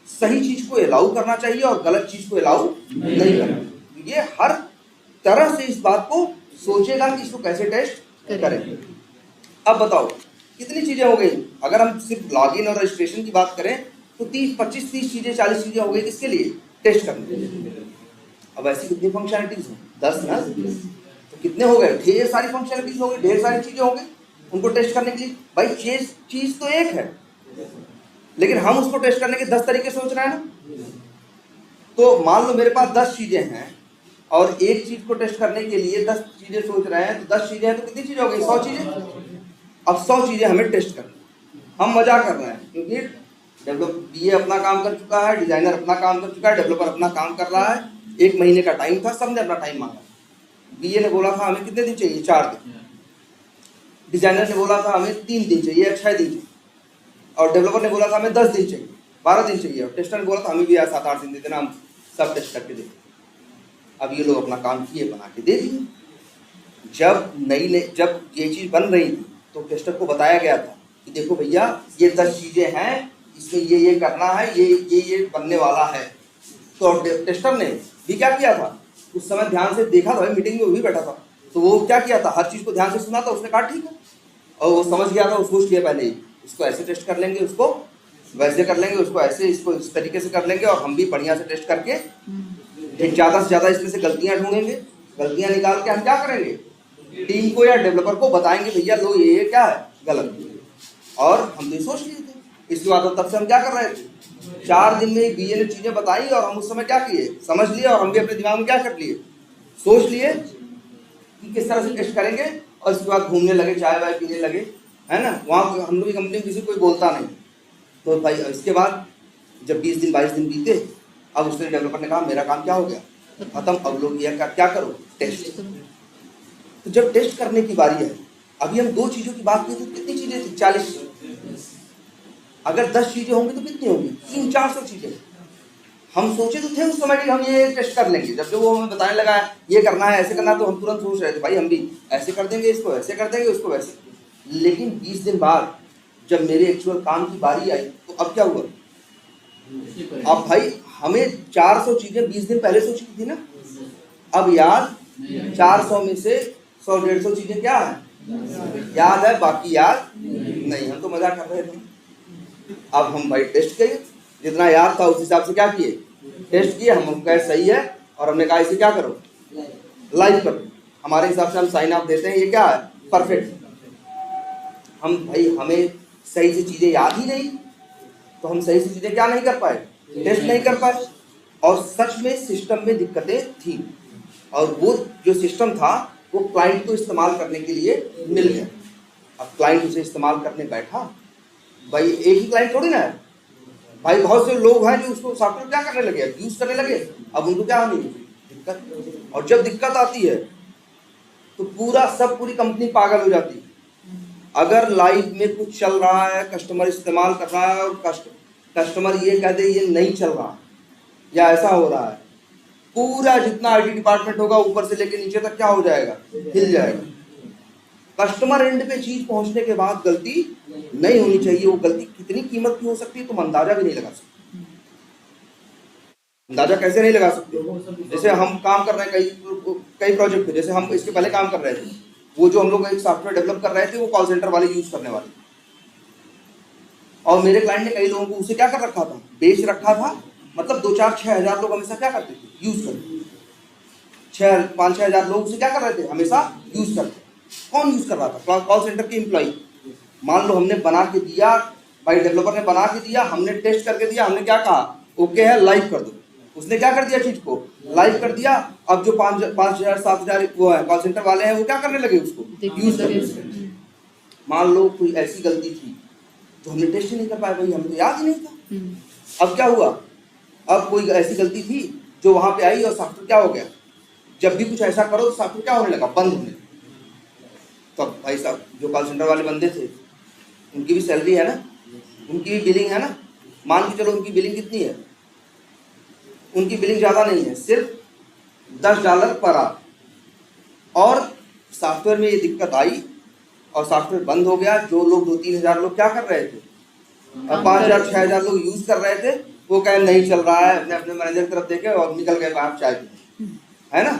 सही चीज को अलाउ करना चाहिए और गलत चीज को अलाउ नहीं करना। ये हर तरह से इस बात को सोचेगा कि इसको कैसे टेस्ट करें। अब बताओ कितनी चीजें हो गई। अगर हम सिर्फ लॉगिन और रजिस्ट्रेशन की बात करें तो 25-30 चीजें 40 चीजें हो गई, किसके लिए, टेस्ट करने के लिए। अब ऐसी कितनी फंक्शनलिटीज हैं, 10 ना, तो कितने हो गए, ढेर सारी फंक्शनलिटीज हो गई, ढेर सारी चीजें हो गई उनको टेस्ट करने के लिए। भाई चीज तो एक है, लेकिन हम उसको टेस्ट करने के 10 तरीके सोच रहे हैं ना। तो मान लो मेरे पास 10 चीजें हैं और एक चीज को टेस्ट करने के लिए 10 चीजें सोच रहे हैं, तो 10 चीजें हैं तो कितनी चीजें हो गई, 100 चीजें। अब 100 चीजें हमें टेस्ट करनी, हम मजा कर रहे हैं क्योंकि बीए अपना काम कर चुका है, डिजाइनर अपना काम कर चुका है, डेवलपर अपना काम कर रहा है। 1 महीने का टाइम था, सबने अपना टाइम मांगा। बीए ने बोला था हमें कितने दिन चाहिए, 4 दिन। डिजाइनर ने बोला था हमें 3 दिन चाहिए या 6 दिन चाहिए, और डेवलपर ने बोला था हमें 10 दिन चाहिए, 12 दिन चाहिए, और टेस्टर ने बोला था हमें भी 7-8 दिन दे देना, हम सब टेस्ट करके देते। अब ये लोग अपना काम किए, बना के दे दिए। जब ये चीज़ बन रही थी तो टेस्टर को बताया गया था कि देखो भैया ये 10 चीज़ें हैं, इसमें ये करना है, ये बनने वाला है। तो टेस्टर ने भी क्या किया था, उस समय ध्यान से देखा था, मीटिंग में वो भी बैठा था, तो वो क्या किया था, हर चीज़ को ध्यान से सुना था, उसने कहा ठीक है, और वो समझ गया था, वो सोच लिया पहले ही इसको ऐसे टेस्ट कर लेंगे, उसको वैसे कर लेंगे, उसको ऐसे, इसको इस तरीके से कर लेंगे, और हम भी बढ़िया से टेस्ट करके ज़्यादा से ज़्यादा इसमें से गलतियाँ ढूंढेंगे। गलतियाँ निकाल के हम क्या करेंगे, टीम को या डेवलपर को बताएंगे भैया लो ये क्या है गलत। और हम तो सोच लिए थे, इसके बाद तब से हम क्या कर रहे थे, 4 दिन में बीए ने चीज़ें बताई और हम उस समय क्या किए, समझ लिए, और हम भी अपने दिमाग में क्या कर लिए, सोच लिए कि किस तरह से टेस्ट करेंगे, और इसके बाद घूमने लगे, चाय वाय पीने लगे, है ना। वहाँ हम लोग की कंपनी में किसी कोई बोलता नहीं। तो भाई इसके बाद जब 20 दिन 22 दिन बीते, अब उसने डेवलपर ने कहा मेरा काम क्या हो गया, खत्म, अब लोग ये क्या करो, टेस्ट। तो जब टेस्ट करने की बारी है, अभी हम 2 चीज़ों की बात की तो कितनी चीज़ें थी, 40। अगर 10 चीज़ें होंगी तो कितनी होंगी, 300-400 चीज़ें। हम सोचे तो थे उस समय कि हम ये टेस्ट कर लेंगे। जब वो हमें बताने लगा ये करना है, ऐसे करना है, तो हम तुरंत सोच रहे थे भाई हम भी ऐसे कर देंगे, इसको ऐसे कर देंगे, उसको वैसे। लेकिन 20 दिन बाद जब मेरे एक्चुअल काम की बारी आई तो अब क्या हुआ, अब भाई हमें 400 चीज़ें 20 दिन पहले सोची थी ना, अब याद 400 में से 100-150 चीज़ें क्या है, याद है, बाकी याद नहीं। हम तो मजा कर रहे थे। अब हम भाई टेस्ट किए, जितना याद था उस हिसाब से क्या किए, टेस्ट किए। हम कहे सही है, और हमने कहा इसे क्या करो, लाइव करो। हमारे हिसाब से हम साइन ऑफ देते हैं, ये क्या है, परफेक्ट। हम भाई हमें सही से चीज़ें याद ही नहीं, तो हम सही से चीज़ें क्या नहीं कर पाए, टेस्ट नहीं कर पाए। और सच में सिस्टम में दिक्कतें थी, और वो जो सिस्टम था वो क्लाइंट को इस्तेमाल करने के लिए मिल गया। अब क्लाइंट उसे इस्तेमाल करने बैठा, भाई एक ही क्लाइंट थोड़ी ना है भाई, बहुत से लोग हैं जो उसको सॉफ्टवेयर क्या करने लगे, यूज़ करने लगे। अब उनको क्या होनी, दिक्कत। और जब दिक्कत आती है तो पूरी कंपनी पागल हो जाती है। अगर लाइव में कुछ चल रहा है, कस्टमर इस्तेमाल कर रहा है, और कस्टमर ये कह दे ये नहीं चल रहा या ऐसा हो रहा है, पूरा जितना आईटी डिपार्टमेंट होगा ऊपर से लेके नीचे तक क्या हो जाएगा, हिल जाएगा। कस्टमर एंड पे चीज पहुंचने के बाद गलती नहीं होनी चाहिए। वो गलती कितनी कीमत की हो सकती है तुम अंदाजा भी नहीं लगा सकते। अंदाजा कैसे नहीं लगा सकते, जैसे हम काम कर रहे हैं कई प्रोजेक्ट पे, जैसे हम इसके पहले काम कर रहे थे, वो जो हम लोग एक सॉफ्टवेयर डेवलप कर रहे थे वो कॉल सेंटर वाले यूज करने वाले, और मेरे क्लाइंट ने कई लोगों को उसे क्या कर रखा था, बेच रखा था। मतलब 2-4-6 हज़ार लोग हमेशा क्या करते थे, यूज करते। 5-6 हज़ार लोग उसे क्या कर रहे थे, हमेशा यूज करते। कौन यूज कर रहा था? कॉल सेंटर के एम्प्लॉई। मान लो हमने बना के दिया भाई, डेवलपर ने बना के दिया, हमने टेस्ट करके दिया, हमने क्या कहा, ओके है, लाइव कर दो। उसने क्या कर दिया, चीज को लाइव कर दिया। अब जो 5,000 7,000 वो है कॉल सेंटर वाले हैं, वो क्या करने लगे, उसको यूज करने लगे। मान लो कोई ऐसी गलती थी तो हमने टेस्ट ही नहीं कर पाए, भाई हमें तो याद ही नहीं था। अब क्या हुआ, अब कोई ऐसी गलती थी जो वहां पे आई और सॉफ्टवेयर क्या हो गया, जब भी कुछ ऐसा करो तो सॉफ्टवेयर क्या होने लगा, बंद होने लगा। तो भाई साहब जो कॉल सेंटर वाले बंदे थे, उनकी भी सैलरी है ना, उनकी भी बिलिंग है ना। मान के चलो उनकी बिलिंग कितनी है, उनकी बिलिंग ज़्यादा नहीं है, सिर्फ $10 पर आवर। और सॉफ्टवेयर में ये दिक्कत आई और सॉफ्टवेयर बंद हो गया। जो लोग 2-3 हज़ार लोग क्या कर रहे थे, 5,000-6 हज़ार लोग यूज कर रहे थे, वो कहे नहीं चल रहा है, अपने अपने मैनेजर की तरफ देखे और निकल गए बाहर चाय पीने, है ना।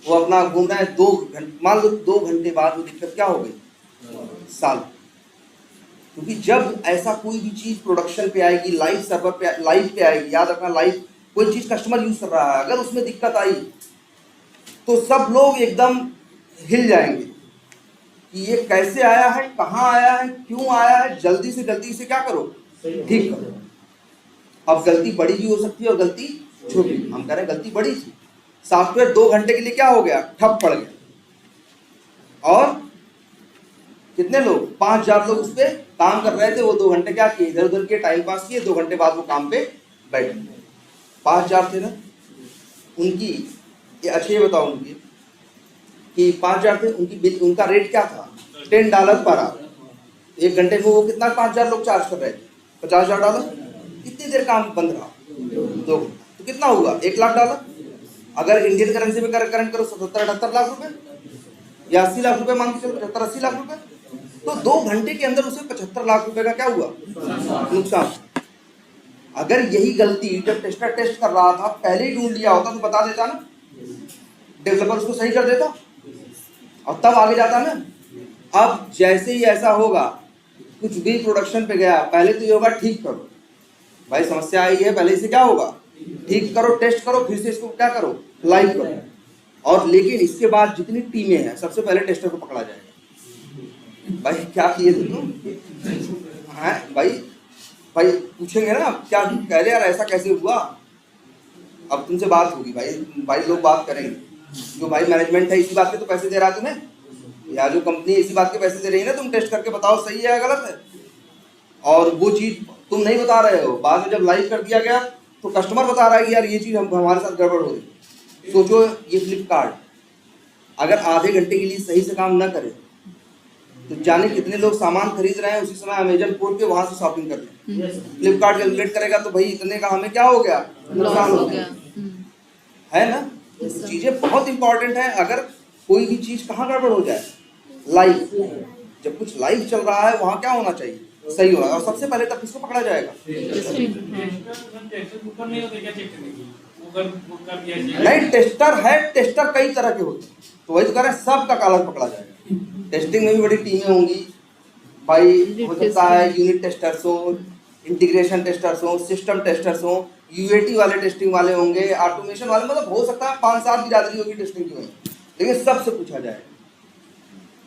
वो अपना घूम रहे हैं 2 घंटे, मान लो 2 घंटे बाद वो दिक्कत क्या हो गई, साल। क्योंकि जब ऐसा कोई भी चीज प्रोडक्शन पे आएगी, लाइव सर्वर पे, लाइव पे आएगी, याद रखना, लाइव कोई चीज कस्टमर यूज कर रहा है, अगर उसमें दिक्कत आई तो सब लोग एकदम हिल जाएंगे कि ये कैसे आया है, कहाँ आया है, क्यों आया है, जल्दी से क्या करो, ठीक करो। अब गलती बड़ी भी हो सकती है और गलती छोटी। हम कह रहे हैं गलती बड़ी थी, सॉफ्टवेयर 2 घंटे के लिए क्या हो गया, ठप पड़ गया। और कितने लोग, 5,000 लोग उस पर काम कर रहे थे। वो 2 घंटे क्या किए, इधर उधर के टाइम पास किए, 2 घंटे बाद वो काम पे बैठे। 5,000 थे ना उनकी, ये अच्छे बताओ उनकी कि 5,000 थे, उनका रेट क्या था, $10 पर आवर। 1 घंटे में वो कितना 5,000 लोग चार्ज कर रहे थे, $50,000। कितनी देर काम बंद रहा, 2 घंटे, तो कितना हुआ, $1,00,000। अगर इंडियन करेंसी में करंट करो 77-78 लाख रुपए या 80 लाख रुपए, मान के चलो 75-80 लाख रुपए। तो 2 घंटे के अंदर उसे 75 लाख रुपए का क्या हुआ, नुकसान। अगर यही गलती जब टेस्टर टेस्ट कर रहा था पहले ही ढूंढ लिया होता तो बता देता ना, डेवलपर उसको सही कर देता और तब आगे जाता ना। अब जैसे ही ऐसा होगा, कुछ भी प्रोडक्शन पे गया, पहले तो ये होगा ठीक करो, भाई समस्या आई है, पहले इसे क्या होगा, ठीक करो, टेस्ट करो, फिर से इसको क्या करो, लाइव करो। और लेकिन इसके बाद जितनी टीमें हैं, सबसे पहले टेस्टर को पकड़ा जाएगा। भाई क्या किए थे तुम, हाँ भाई पूछेंगे ना, क्या कह रहे यार, ऐसा कैसे हुआ। अब तुमसे बात होगी भाई लोग बात करेंगे, जो भाई मैनेजमेंट है इसी बात के तो पैसे दे रहा है तुम्हें, या जो कंपनी इसी बात के पैसे दे रही है ना, तुम टेस्ट करके बताओ सही है या गलत है। और वो चीज तुम नहीं बता रहे हो, बाद में जब लाइव कर दिया गया तो कस्टमर बता रहा है कि यार ये चीज हमारे साथ गड़बड़ हो रही। सोचो ये फ्लिपकार्ट अगर आधे घंटे के लिए सही से काम न करे तो जाने कितने लोग सामान खरीद रहे हैं, उसी समय अमेजन खोल के वहां से शॉपिंग कर रहे हैं। फ्लिपकार्ट कैलकुलेट करेगा तो भाई इतने का हमें क्या हो गया, नुकसान हो गया, है ना। चीजें बहुत इंपॉर्टेंट है। अगर कोई भी चीज कहाँ गड़बड़ हो जाए, लाइव, जब कुछ लाइव चल रहा है वहां क्या होना चाहिए, सही होगा। और सबसे पहले तब किसको पकड़ा जाएगा, नहीं टेस्टर है, टेस्टर कई तरह के होते हैं, तो वही तो कह रहे हैं सबका कालर पकड़ा जाएगा। टेस्टिंग में भी बड़ी टीमें होंगी भाई, हो सकता है यूनिट टेस्टर्स हो, इंटीग्रेशन टेस्टर्स हो, सिस्टम टेस्टर्स हो, यूएटी वाले टेस्टिंग वाले होंगे, ऑटोमेशन वाले, मतलब हो सकता है 5-7 बिरादरी होगी टेस्टिंग की वजह, लेकिन सबसे पूछा जाएगा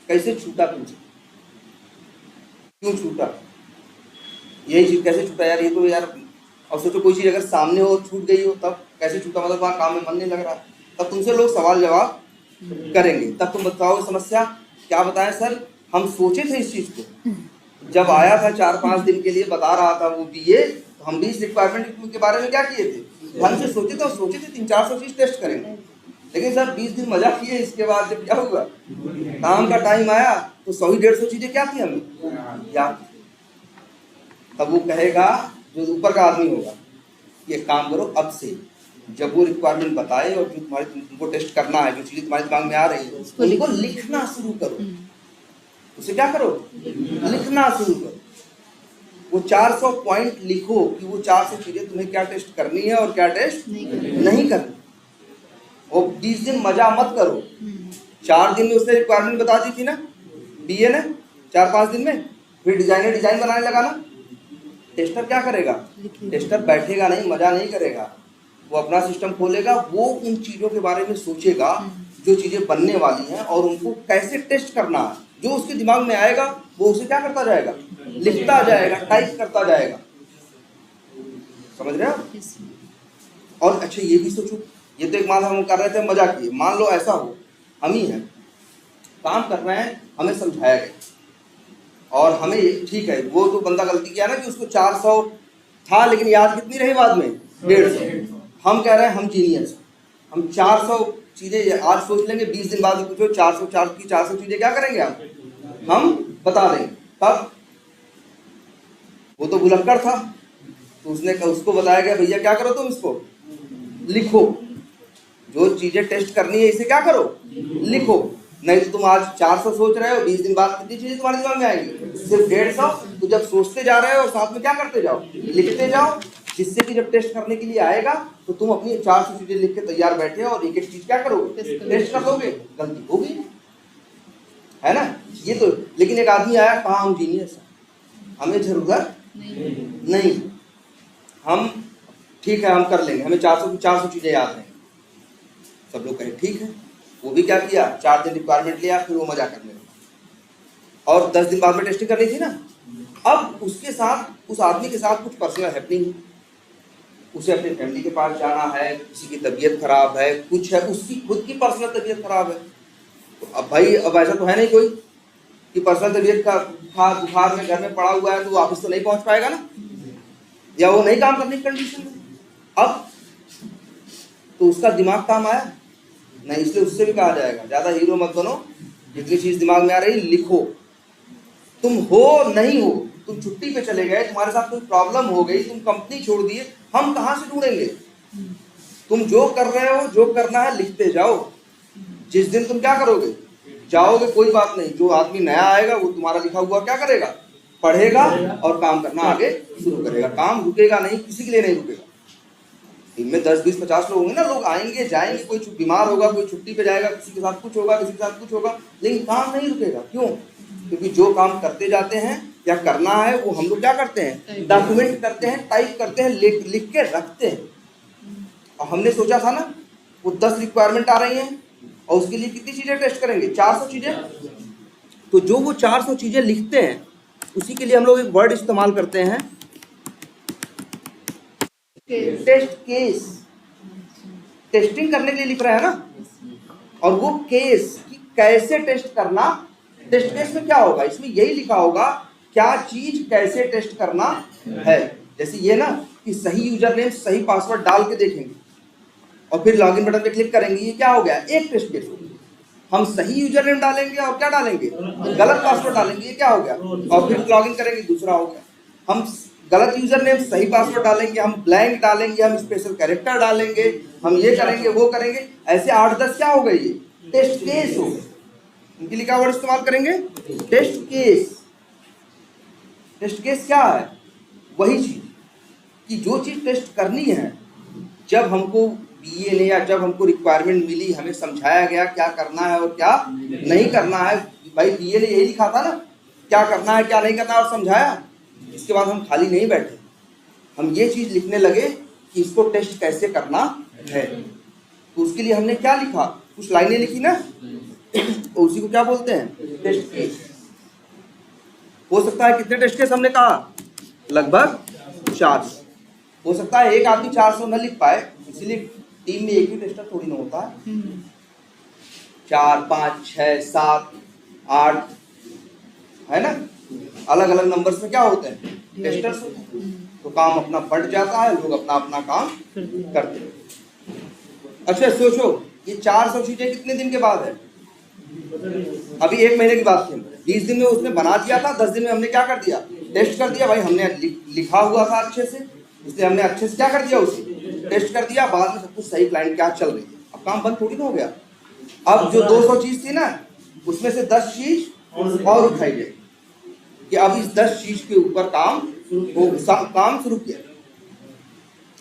कैसे छूटा तुमसे, क्यों छूटा, यही चीज कैसे छूटा यार, ये तो यार। और सोचो कोई चीज अगर सामने हो, छूट गई हो, तब कैसे छूटा, मतलब वहाँ काम में मन नहीं लग रहा, तब तुमसे लोग सवाल जवाब करेंगे, तब तुम बताओगे समस्या क्या बताएं सर, हम सोचे थे इस चीज को, जब आया था 4-5 दिन के लिए बता रहा था वो बीए, तो हम भी इस रिक्वायरमेंट के बारे में क्या किए थे, ढंग से सोचे थे 300-400 चीज टेस्ट करेंगे। लेकिन सर 20 दिन मजा किए, इसके बाद जब क्या हुआ, काम का टाइम आया तो 100-150 चीजें क्या थी हमें याद। तब वो कहेगा, जो ऊपर का आदमी होगा, ये काम करो अब से। जब वो रिक्वायरमेंट बताए और जो तुमको टेस्ट करना है, जो चीज़ तुम्हारे दिमाग में आ रही है, उनको लिखना शुरू करो। उसे क्या करो, लिखना शुरू करो। वो 400 पॉइंट लिखो कि वो 400 चीजें तुम्हें क्या टेस्ट करनी है और क्या टेस्ट नहीं करनी। और 20 दिन मजा मत करो। 4 दिन में उसने रिक्वायरमेंट बता दी थी ना बीए ने, 4-5 दिन में, फिर डिजाइन बनाने लगा ना। टेस्टर क्या करेगा, टेस्टर बैठेगा नहीं, मजा नहीं करेगा, वो अपना सिस्टम खोलेगा, वो उन चीज़ों के बारे में सोचेगा जो चीज़ें बनने वाली हैं और उनको कैसे टेस्ट करना है। जो उसके दिमाग में आएगा वो उसे क्या करता जाएगा, लिखता जाएगा, टाइप करता जाएगा। समझ रहे हो आप? और अच्छा ये भी सोचो, ये तो एक मान हम कर रहे थे मजा किए, मान लो ऐसा हो हम ही हैं, काम कर रहे हैं, हमें समझाया गया और हमें ठीक है, वो तो बंदा गलती किया ना कि उसको 400 था लेकिन याद कितनी रही बाद में 150। हम कह रहे हैं हम जीनियस, हम 400 चीज़ें आज सोच लेंगे, 20 दिन बाद पूछो 404 की 400 चीज़ें क्या करेंगे हम बता देंगे। तब वो तो भुलक्कड़ था, तो उसको बताया गया भैया क्या करो तुम इसको लिखो, जो चीजें टेस्ट करनी है इसे क्या करो लिखो, नहीं तो तुम आज 400 सोच रहे हो, 20 दिन बाद कितनी चीजें तुम्हारे दिमाग में आएंगी, सिर्फ 150। तो जब सोचते जा रहे हो साथ में क्या करते जाओ, लिखते जाओ, जिससे कि जब टेस्ट करने के लिए आएगा तो तुम अपनी 400 चीजें लिख के तैयार बैठे हो और एक एक चीज क्या करोगे, टेस्ट कर लोगे, गलती होगी है ना। ये तो लेकिन एक आदमी आया कहा हम जीनियस है, हमें जरूरत नहीं, हम ठीक है हम कर लेंगे, हमें 400 चीजें याद रहेंगी। सब लोग कहे ठीक है। वो भी क्या किया, 4 दिन रिक्वायरमेंट लिया, फिर वो मजा करने लगा और 10 दिन बाद में टेस्टिंग करनी थी ना। अब उसके साथ, उस आदमी के साथ कुछ पर्सनल हैपनिंग, उसे अपने फैमिली के पास जाना है, किसी की तबीयत खराब है, कुछ है, उसकी खुद की पर्सनल तबीयत खराब है। तो अब भाई अब ऐसा तो है नहीं कोई कि पर्सनल तबीयत का बुखार में घर में पड़ा हुआ है तो वो ऑफिस तो नहीं पहुंच पाएगा ना, या वो नहीं काम करने की कंडीशन में। अब तो उसका दिमाग काम आया नहीं, इसलिए उससे भी कहा जाएगा ज्यादा हीरो मत बनो, जितनी चीज दिमाग में आ रही लिखो। तुम हो नहीं हो, तुम छुट्टी पे चले गए, तुम्हारे साथ कोई प्रॉब्लम हो गई, तुम कंपनी छोड़ दिए, हम कहां से ढूंढेंगे। तुम जो कर रहे हो, जो करना है लिखते जाओ। जिस दिन तुम क्या करोगे, जाओगे, कोई बात नहीं, जो आदमी नया आएगा वो तुम्हारा लिखा हुआ क्या करेगा, पढ़ेगा और काम करना आगे शुरू करेगा। काम रुकेगा नहीं, किसी के लिए नहीं रुकेगा। इनमें 10, 20, 50 लोग होंगे ना, लोग आएंगे जाएंगे, कोई बीमार होगा, कोई छुट्टी पे जाएगा, किसी के साथ कुछ होगा, किसी के साथ कुछ होगा, लेकिन काम नहीं रुकेगा। क्यों? क्योंकि जो काम करते जाते हैं या करना है वो हम लोग क्या करते हैं, डॉक्यूमेंट करते हैं, टाइप करते हैं, लिख के रखते हैं। और हमने सोचा था ना वो 10 रिक्वायरमेंट आ रही हैं और उसके लिए कितनी चीजें टेस्ट करेंगे, 400 चीजें। तो जो वो 400 चीजें लिखते हैं उसी के लिए हम लोग एक वर्ड इस्तेमाल करते हैं, टेस्ट केस। टेस्टिंग करने के लिए लिख रहे हैं ना, और वो केस कि कैसे टेस्ट करना। टेस्ट केस में क्या होगा, इसमें यही लिखा होगा क्या चीज कैसे टेस्ट करना है। जैसे ये ना कि सही यूजर नेम सही पासवर्ड डाल के देखेंगे और फिर लॉगिन बटन पे क्लिक करेंगे, ये क्या हो गया, एक टेस्ट केस हो गया। हम सही यूजर नेम डालेंगे और क्या डालेंगे, गलत पासवर्ड डालेंगे, ये क्या हो गया, और फिर लॉगिन करेंगे, दूसरा हो गया। हम गलत यूजर नेम सही पासवर्ड डालेंगे, हम ब्लैंक डालेंगे, हम स्पेशल कैरेक्टर डालेंगे, हम ये करेंगे वो करेंगे, ऐसे 8-10 क्या हो गए, ये टेस्ट केस हो गए। इनके लिए क्या वर्ड इस्तेमाल करेंगे, टेस्ट केस। टेस्ट केस क्या है, वही चीज कि जो चीज टेस्ट करनी है, जब हमको बीए ने या जब हमको रिक्वायरमेंट मिली, हमें समझाया गया क्या करना है और क्या नहीं करना है। भाई बीए ने यही लिखा था ना क्या करना है क्या नहीं करना है और समझाया। इसके बाद हम खाली नहीं बैठे, हम ये चीज लिखने लगे कि इसको टेस्ट कैसे करना है। तो उसके लिए हमने क्या लिखा, कुछ लाइनें लिखी ना, तो उसी को क्या बोलते हैं, टेस्ट केस। हो सकता है कितने टेस्ट केस हमने कहा, लगभग 4। हो सकता है एक आदमी 400 न लिख पाए, इसलिए टीम में एक ही टेस्टर थोड़ी ना होता है, 4, 5, 6, 7, 8 है ना, अलग अलग नंबर्स में क्या होते हैं, टेस्टर्स होते हैं। तो काम अपना बढ़ जाता है, लोग अपना अपना काम करते हैं। अच्छा सोचो ये 400 चीजें कितने दिन के बाद है, अभी 1 महीने की बात थी, 20 दिन में उसने बना दिया था, 10 दिन में हमने क्या कर दिया, टेस्ट कर दिया। भाई हमने लिखा हुआ था अच्छे से, इसलिए हमने अच्छे से क्या कर दिया, उसे टेस्ट कर दिया, बाद में सब कुछ सही, क्लाइंट क्या चल रही है, अब काम बंद थोड़ी ना हो गया। अब जो 200 चीज थी ना, उसमें से 10 चीज और उठाई गई कि अब इस 10 चीज के ऊपर काम शुरू किया।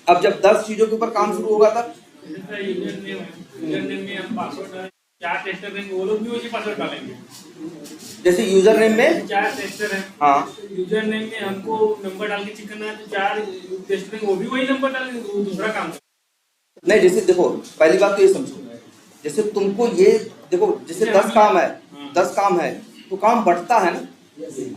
अब जब 10 चीजों के ऊपर काम शुरू होगा तब यूजर नेम में हम पासवर्ड 4 टेस्टर रहेंगे, वो लोग भी उसी पासवर्ड डालेंगे। जैसे यूजर नेम में 4 टेस्टर हैं, हाँ, यूजर नेम में हमको नंबर डाल के चेक करना है, तो 4 टेस्टर रहेंगे, वो भी वही नंबर डालेंगे, वो दूसरा काम। नहीं, जैसे देखो पहली बात तो ये समझो, जैसे तुमको ये देखो, जैसे 10 काम है, 10 काम है तो काम बढ़ता है ना।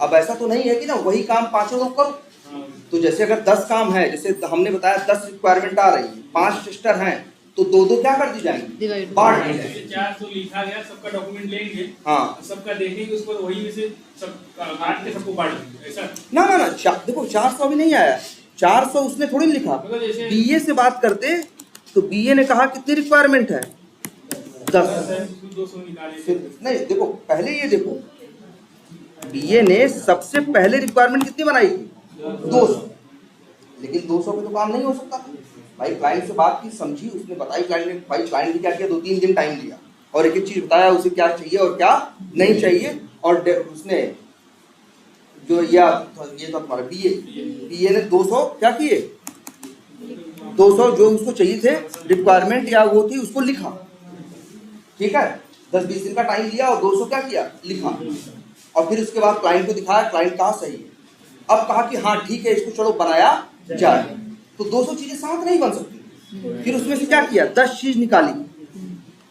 अब ऐसा तो नहीं है कि ना वही काम 5 लोग करो। तो जैसे अगर 10 काम है, जैसे हमने बताया 10 रिक्वायरमेंट आ रही है, 5 टेस्टर हैं, तो 2-2 क्या कर दी जाएंगी, बांट दी जाएंगी। 400 लिखा गया, सबका डॉक्यूमेंट लेंगे, हाँ, सबका देखेंगे, उसको वही में से सब काट के सबको बांट देंगे, ऐसा। ना देखो 400 अभी नहीं आया, 400 उसने थोड़ी लिखा। बीए से बात करते तो बीए ने कहा कितनी रिक्वायरमेंट है, 10। 200 निकाले। नहीं देखो, पहले ये देखो, बीए ने सबसे पहले रिक्वायरमेंट कितनी बनाई थी, 200। लेकिन 200 पे तो काम नहीं हो सकता भाई। क्लाइंट से बात की, समझी, उसने बताई, क्लाइंट ने भाई, क्लाइंट ने क्या किया, 2-3 दिन टाइम लिया और एक एक चीज बताया उसे क्या चाहिए और क्या नहीं चाहिए। और उसने जो ये था तुम्हारा बीए ने 200 क्या किए, 200 जो उसको चाहिए थे रिक्वायरमेंट या वो थी उसको लिखा, ठीक है। 10-20 दिन का टाइम लिया और 200 क्या किया, लिखा। और फिर उसके बाद क्लाइंट को दिखाया, क्लाइंट कहा सही है। अब कहा कि हाँ ठीक है, इसको चलो बनाया जाए। तो 200 चीजें साथ नहीं बन सकती। फिर उसमें से क्या किया, 10 चीज निकाली।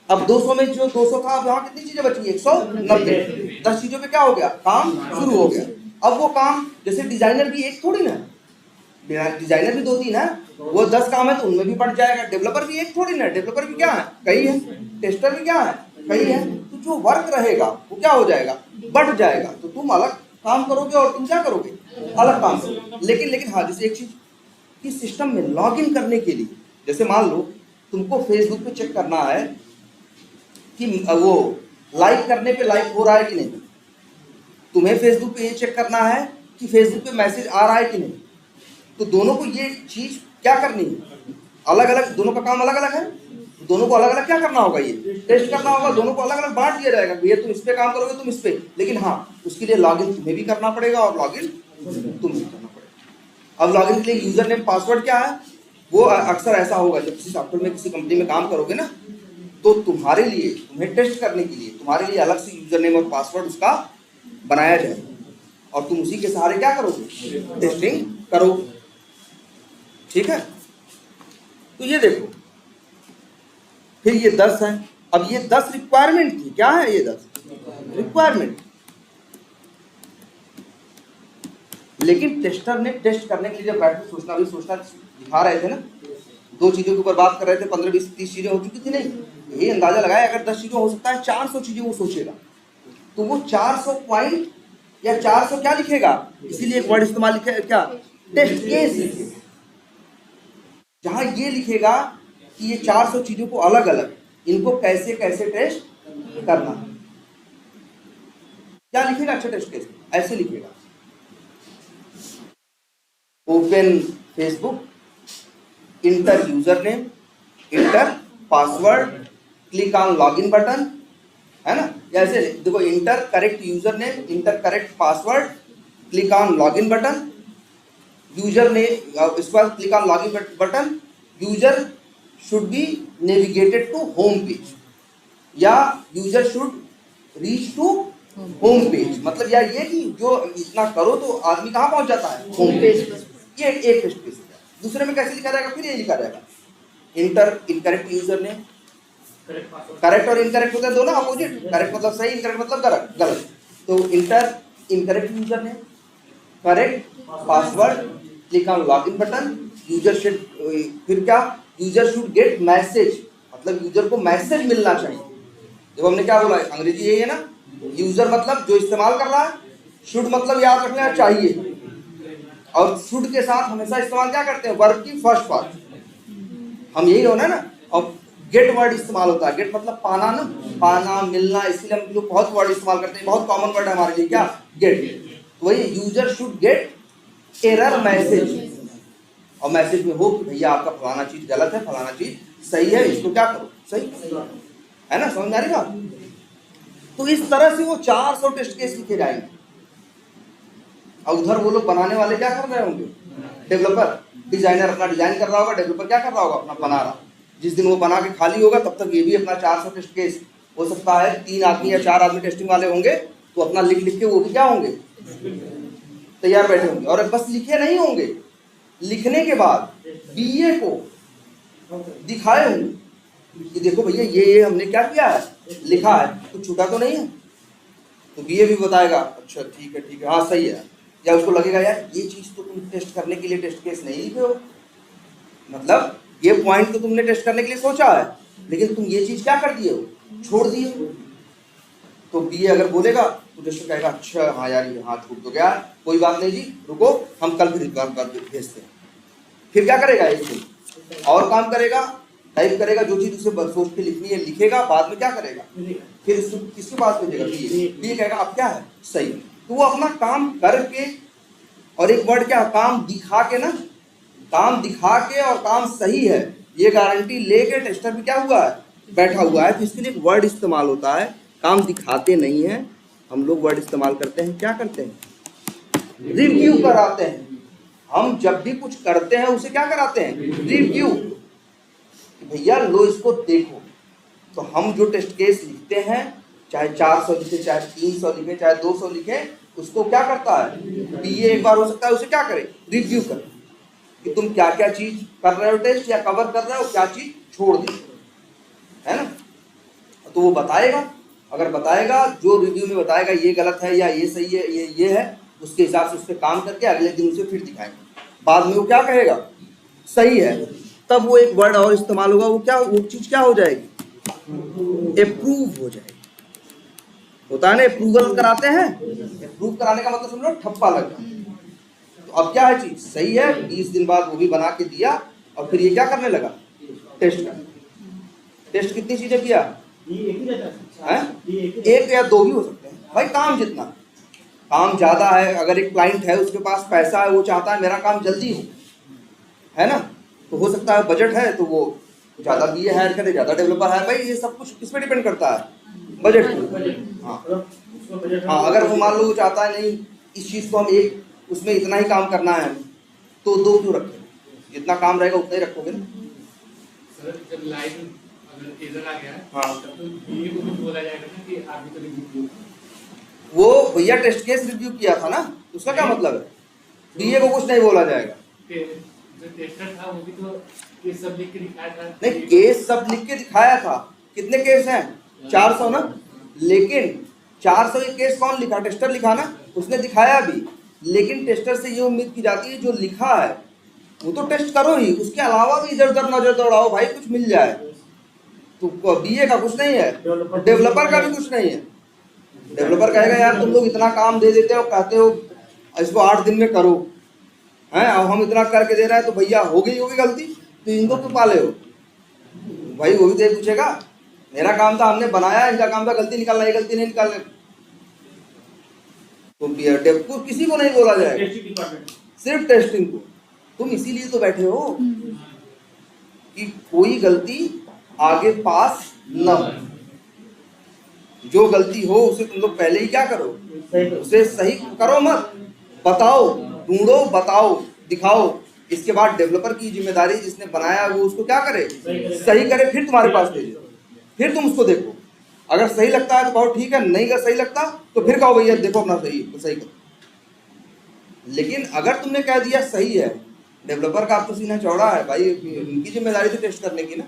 अब 200 में जो 200 था, अब यहाँ कितनी चीजें बची, 190। 10 चीजों पे क्या हो गया, काम शुरू हो गया। अब वो काम, जैसे डिजाइनर भी एक थोड़ी ना, डिजाइनर भी 2-3 है, वो 10 काम है तो उनमें भी बढ़ जाएगा। डेवलपर भी एक थोड़ी ना, डेवलपर भी क्या है, कई है। टेस्टर भी क्या है, कई है। तो जो वर्क रहेगा वो क्या हो जाएगा, बढ़ जाएगा। तो तुम अलग काम करोगे और तुम क्या करोगे, अलग काम करोगे। लेकिन हाँ, जैसे एक चीज कि सिस्टम में लॉगिन करने के लिए, जैसे मान लो तुमको फेसबुक पे चेक करना है कि वो लाइक करने पे लाइक हो रहा है कि नहीं, तुम्हें फेसबुक पे ये चेक करना है कि फेसबुक पे मैसेज आ रहा है कि नहीं। तो दोनों को ये चीज क्या करनी है, अलग अलग, दोनों का काम अलग अलग है। दोनों को अलग अलग क्या करना होगा, ये टेस्ट करना होगा। दोनों को अलग अलग बांट दिया जाएगा, भैया तुम इस पे काम करोगे, तुम इस पे। लेकिन हाँ, उसके लिए लॉगिन तुम्हें भी करना पड़ेगा और लॉगिन तुम्हें भी करना पड़ेगा। अब लॉगिन के लिए यूजर नेम पासवर्ड क्या है, वो अक्सर ऐसा होगा जब किसी सॉफ्टवेयर में किसी कंपनी में काम करोगे ना, तो तुम्हारे लिए, तुम्हें टेस्ट करने के लिए तुम्हारे लिए अलग से यूजर नेम और पासवर्ड उसका बनाया जाए और तुम उसी के सहारे क्या करोगे, टेस्टिंग करोगे, ठीक है। तो ये देखो, फिर ये 10 है। अब ये 10 रिक्वायरमेंट थी, क्या है ये 10 रिक्वायरमेंट। लेकिन टेस्टर ने टेस्ट करने के लिए जब बैठ के सोचना दिखा रहे थे ना, 2 चीजों के ऊपर बात कर रहे थे, 15, 20, 30 चीजें हो चुकी थी। नहीं, यही अंदाजा लगाया अगर 10 चीजें हो सकता है 400 चीजें वो सोचेगा, तो वो 400 पॉइंट या 400 क्या लिखेगा। इसीलिए एक वर्ड इस्तेमाल लिखे, क्या, टेस्ट केस लिखेगा। जहां ये लिखेगा कि ये 400 चीजों को अलग अलग, इनको कैसे कैसे टेस्ट करना, क्या लिखेगा, अच्छा टेस्ट केस ऐसे लिखेगा। Open Facebook, enter user name, enter password, click on login button, है ना। ऐसे देखो, enter correct user name, enter correct password, click on login button, user name, इसके बाद click on login button, user should be navigated to home page, या user should reach to home page. मतलब यार ये कि जो इतना करो तो आदमी कहाँ पहुंच जाता है, होम पेज। ये एक टेस्ट केस है। दूसरे में कैसे लिखा जाएगा, फिर ये लिखा जाएगा, inter incorrect user name. Correct और इनकरेक्ट होता है दोनों अपोजिट, करेक्ट मतलब सही, इनकरेक्ट मतलब गलत। तो inter incorrect user name, correct password, click on login button, user should, फिर क्या, यूजर शुड गेट मैसेज, मतलब यूजर को मैसेज मिलना चाहिए। देखो हमने क्या बोला, अंग्रेजी यही है ना, यूजर मतलब जो इस्तेमाल कर रहा है, शुड मतलब याद रखना चाहिए, और शुड के साथ हमेशा इस्तेमाल क्या करते हैं, वर्ब की फर्स्ट पार्ट, हम यही होना ना। और गेट वर्ड इस्तेमाल होता है, गेट मतलब पाना ना, पाना, मिलना, इसलिए हम लोग बहुत वर्ड इस्तेमाल करते हैं, बहुत कॉमन वर्ड है हमारे लिए, क्या, गेट। तो वही user should get error message, और मैसेज में हो कि भैया आपका फलाना चीज गलत है, फलाना चीज सही है, इसको क्या करो, सही है ना, समझ आ रही बात। तो इस तरह से वो 400 टेस्ट केस लिखे जाएंगे। और उधर वो लोग बनाने वाले क्या कर रहे होंगे, डेवलपर, डिजाइनर अपना डिजाइन कर रहा होगा, डेवलपर क्या कर रहा होगा, अपना बना रहा। जिस दिन वो बना के खाली होगा तब तक ये भी अपना 400 टेस्ट केस, हो सकता है 3 आदमी या 4 आदमी टेस्टिंग वाले होंगे, तो अपना लिख लिख के वो भी क्या होंगे, तैयार बैठे होंगे। और बस लिखे नहीं होंगे, लिखने के बाद बीए को दिखाए हूँ कि देखो भैया ये हमने क्या किया है, लिखा है, कुछ छूटा तो नहीं है। तो बीए भी बताएगा अच्छा ठीक है हाँ सही है, या उसको लगेगा यार ये चीज तो तुम टेस्ट करने के लिए टेस्ट केस नहीं लिखे हो, मतलब ये पॉइंट तो तुमने टेस्ट करने के लिए सोचा है लेकिन तुम ये चीज क्या कर दिए हो, छोड़ दिए हो। तो बीए अगर बोलेगा तो टेस्टर कहेगा अच्छा हाँ यार ये हाँ छूट तो गया, कोई बात नहीं जी रुको हम कल फिर भेजते हैं। फिर क्या करेगा एक और काम करेगा, टाइप करेगा, जो चीज उसे सोच के लिखनी है लिखेगा, बाद में क्या करेगा फिर उसको किसके पास भेजेगा, बीए कहेगा अब क्या है सही। तो वो अपना काम करके और एक वर्ड क्या काम दिखा के ना, काम दिखा के और काम सही है ये गारंटी लेके टेस्टर भी क्या हुआ है, बैठा हुआ है। तो इसके लिए एक वर्ड इस्तेमाल होता है, काम दिखाते नहीं है हम लोग, वर्ड इस्तेमाल करते हैं, क्या करते हैं रिव्यू कराते हैं। हम जब भी कुछ करते हैं उसे क्या कराते हैं रिव्यू, भैया लो इसको देखो। तो हम जो टेस्ट केस लिखते हैं चाहे 400 लिखे चाहे 300 लिखे चाहे 200 लिखे, उसको क्या करता है बीए एक बार हो सकता है उसे क्या करे रिव्यू करे कि तुम क्या क्या चीज कर रहे हो टेस्ट या कवर कर रहे हो, क्या चीज छोड़ दे, है ना। तो वो बताएगा, अगर बताएगा जो रिव्यू में बताएगा ये गलत है या ये सही है ये है, उसके हिसाब से उस पर काम करके अगले दिन उसे फिर दिखाएंगे, बाद में वो क्या कहेगा सही है, तब वो एक वर्ड और इस्तेमाल होगा, वो क्या वो चीज क्या हो जाएगी अप्रूव हो जाएगी। होता है ना अप्रूवल कराते हैं, अप्रूव कराने का मतलब समझो ठप्पा लग जाए। तो अब क्या है चीज सही है, 20 दिन बाद वो भी बना के दिया और फिर ये क्या करने लगा टेस्ट करने। टेस्ट कितनी चीजें किया है, एक या दो भी हो सकते हैं भाई, काम जितना, काम ज्यादा है, अगर एक क्लाइंट है उसके पास पैसा है वो चाहता है मेरा काम जल्दी हो, है ना, तो हो सकता है बजट है तो वो ज्यादा बीए हायर करे, ज्यादा डेवलपर हायर, भाई ये सब कुछ किस पे डिपेंड करता है बजट पे। हाँ अगर वो मान लो वो चाहता है नहीं इस चीज को हम एक उसमें इतना ही काम करना है तो दो क्यों रखें, जितना काम रहेगा उतना ही रखोगे ना। सर जब लाइन अगर एरर आ गया है हाँ तो बीए को भी बोला जाएगा ना कि आप भी तो रिव्यू, वो भैया टेस्ट केस रिव्यू किया था ना, उसका क्या मतलब है, बीए को कुछ नहीं बोला जाएगा। जो टेस्टर था वो भी तो केस सब लिख के दिखाया था, नहीं केस सब लिख के दिखाया था, कितने केस हैं 400 ना, लेकिन 400 ये केस कौन लिखा, टेस्टर लिखा ना, उसने दिखाया भी, लेकिन टेस्टर से ये उम्मीद की जाती है जो लिखा है वो तो टेस्ट करो ही, उसके अलावा भी इधर उधर नजर दौड़ाओ भाई कुछ मिल जाए। तो बीए का कुछ नहीं है, डेवलपर का भी कुछ नहीं है। डेवलपर कहेगा यार तुम लोग इतना काम दे देते हो, कहते हो इसको 8 दिन में करो, हैं अब हम इतना करके दे रहे हैं तो भैया होगी गलती तो इनको क्यों पाले हो भाई, वो भी देख पूछेगा मेरा काम था हमने बनाया, इनका काम था गलती निकालना, ये गलती नहीं निकालने। तो किसी को नहीं बोला जाएगा, सिर्फ टेस्टिंग को। तुम इसीलिए तो बैठे हो कि कोई गलती आगे पास न हो, जो गलती हो उसे तुम लोग पहले ही क्या करो उसे सही करो, मत बताओ, ढूंढो, बताओ, दिखाओ। इसके बाद डेवलपर की जिम्मेदारी जिसने बनाया वो उसको क्या करे सही करे, फिर तुम्हारे पास भेजे, फिर तुम उसको देखो, अगर सही लगता है तो बहुत ठीक है, नहीं अगर सही लगता तो फिर कहो भैया देखो अपना सही तो सही करो। लेकिन अगर तुमने कह दिया सही है, डेवलपर का आप तो सीना चौड़ा है भाई, उनकी जिम्मेदारी तो टेस्ट करने की ना,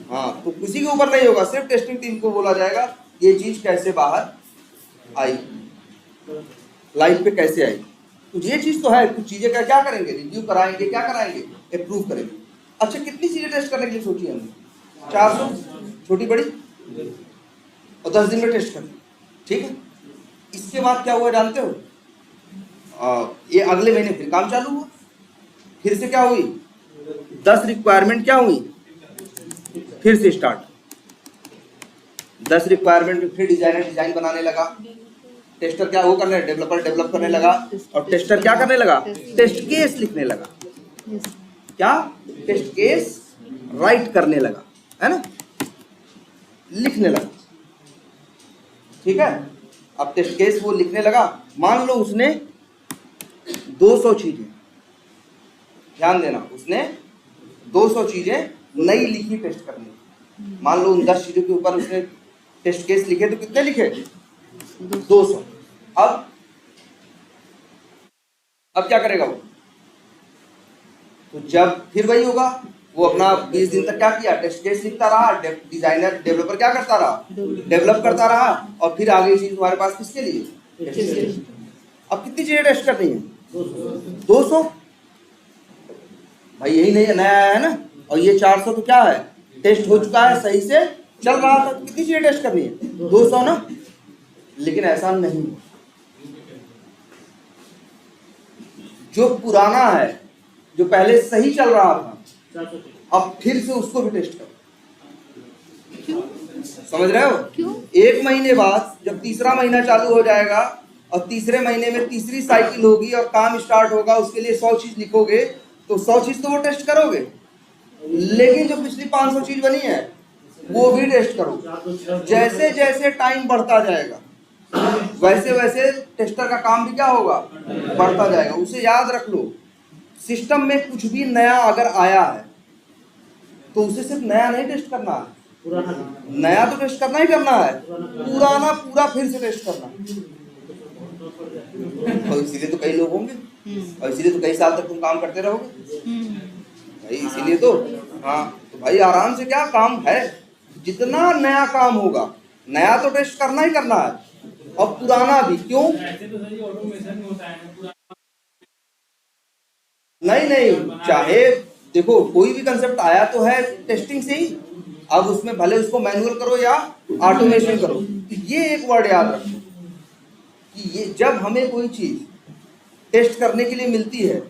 हाँ तो किसी के ऊपर नहीं होगा, सिर्फ टेस्टिंग टीम को बोला जाएगा ये चीज कैसे बाहर आई, लाइफ पे कैसे आई। तो ये चीज तो है, कुछ चीजें क्या करेंगे रिव्यू कराएंगे, क्या कराएंगे अप्रूव करेंगे। अच्छा कितनी चीजें टेस्ट करने के लिए सोची हमने 400 छोटी बड़ी और 10 दिन में टेस्ट करें, ठीक है। इसके बाद क्या हुआ जानते हो, ये अगले महीने फिर काम चालू हुआ, फिर से क्या हुई 10 रिक्वायरमेंट क्या हुई फिर से स्टार्ट, 10 रिक्वायरमेंट में फिर डिजाइनर डिजाइन बनाने लगा, टेस्टर क्या वो करने डेवलपर डेवलप करने लगा, और टेस्टर क्या करने लगा टेस्ट केस लिखने लगा, क्या टेस्ट केस राइट करने लगा, है ना, लिखने लगा, ठीक है। अब टेस्ट केस वो लिखने लगा, मान लो उसने 200 चीजें, ध्यान देना, उसने 200 चीजें नई लिखी टेस्ट करने, मान लो उन 10 चीजों के ऊपर उसने टेस्ट केस लिखे तो कितने लिखे 200। अब क्या करेगा वो, तो जब फिर वही होगा वो अपना 20 दिन तक क्या किया, टेस्ट केस लिखता रहा, डिजाइनर डेवलपर क्या करता रहा, डेवलप करता रहा, और फिर आगे चीज तुम्हारे पास किसके लिए, टेस्ट केस। अब कितनी चीजें टेस्ट करनी है, 200। भाई यही नहीं नया आया है ना, और ये 400 तो क्या है, टेस्ट हो चुका है, सही से चल रहा था, तो कितनी चीजें टेस्ट करनी है, 200 ना। लेकिन ऐसा नहीं, जो पुराना है, जो पहले सही चल रहा था, अब फिर से उसको भी टेस्ट करो। क्यों? समझ रहे हो? क्यों? 1 महीने बाद जब तीसरा महीना चालू हो जाएगा और तीसरे महीने में तीसरी साइकिल होगी और काम स्टार्ट होगा, उसके लिए 100 चीज लिखोगे, तो 100 चीज तो वो टेस्ट करोगे, लेकिन जो पिछली 500 चीज बनी है वो भी टेस्ट करो। जैसे जैसे टाइम बढ़ता जाएगा वैसे वैसे टेस्टर का काम भी क्या होगा, बढ़ता जाएगा। उसे याद रख लो, सिस्टम में कुछ भी नया अगर आया है तो उसे सिर्फ नया नहीं टेस्ट करना है, नया तो टेस्ट करना ही करना है, पुराना पूरा फिर से टेस्ट करना। तो इसीलिए तो कई लोग होंगे, और इसीलिए तो कई साल तक तुम काम करते रहोगे भाई, इसीलिए तो। हाँ तो भाई आराम से, क्या काम है, जितना नया काम होगा नया तो टेस्ट करना ही करना है, और पुराना भी। क्यों? ऐसे तो सही ऑटोमेशन में होता है ना पूरा। नहीं, चाहे देखो कोई भी कंसेप्ट आया तो है टेस्टिंग से ही, अब उसमें भले उसको मैनुअल करो या ऑटोमेशन करो। ये एक वर्ड याद रखो कि ये जब हमें कोई चीज टेस्ट करने के लिए मिलती है,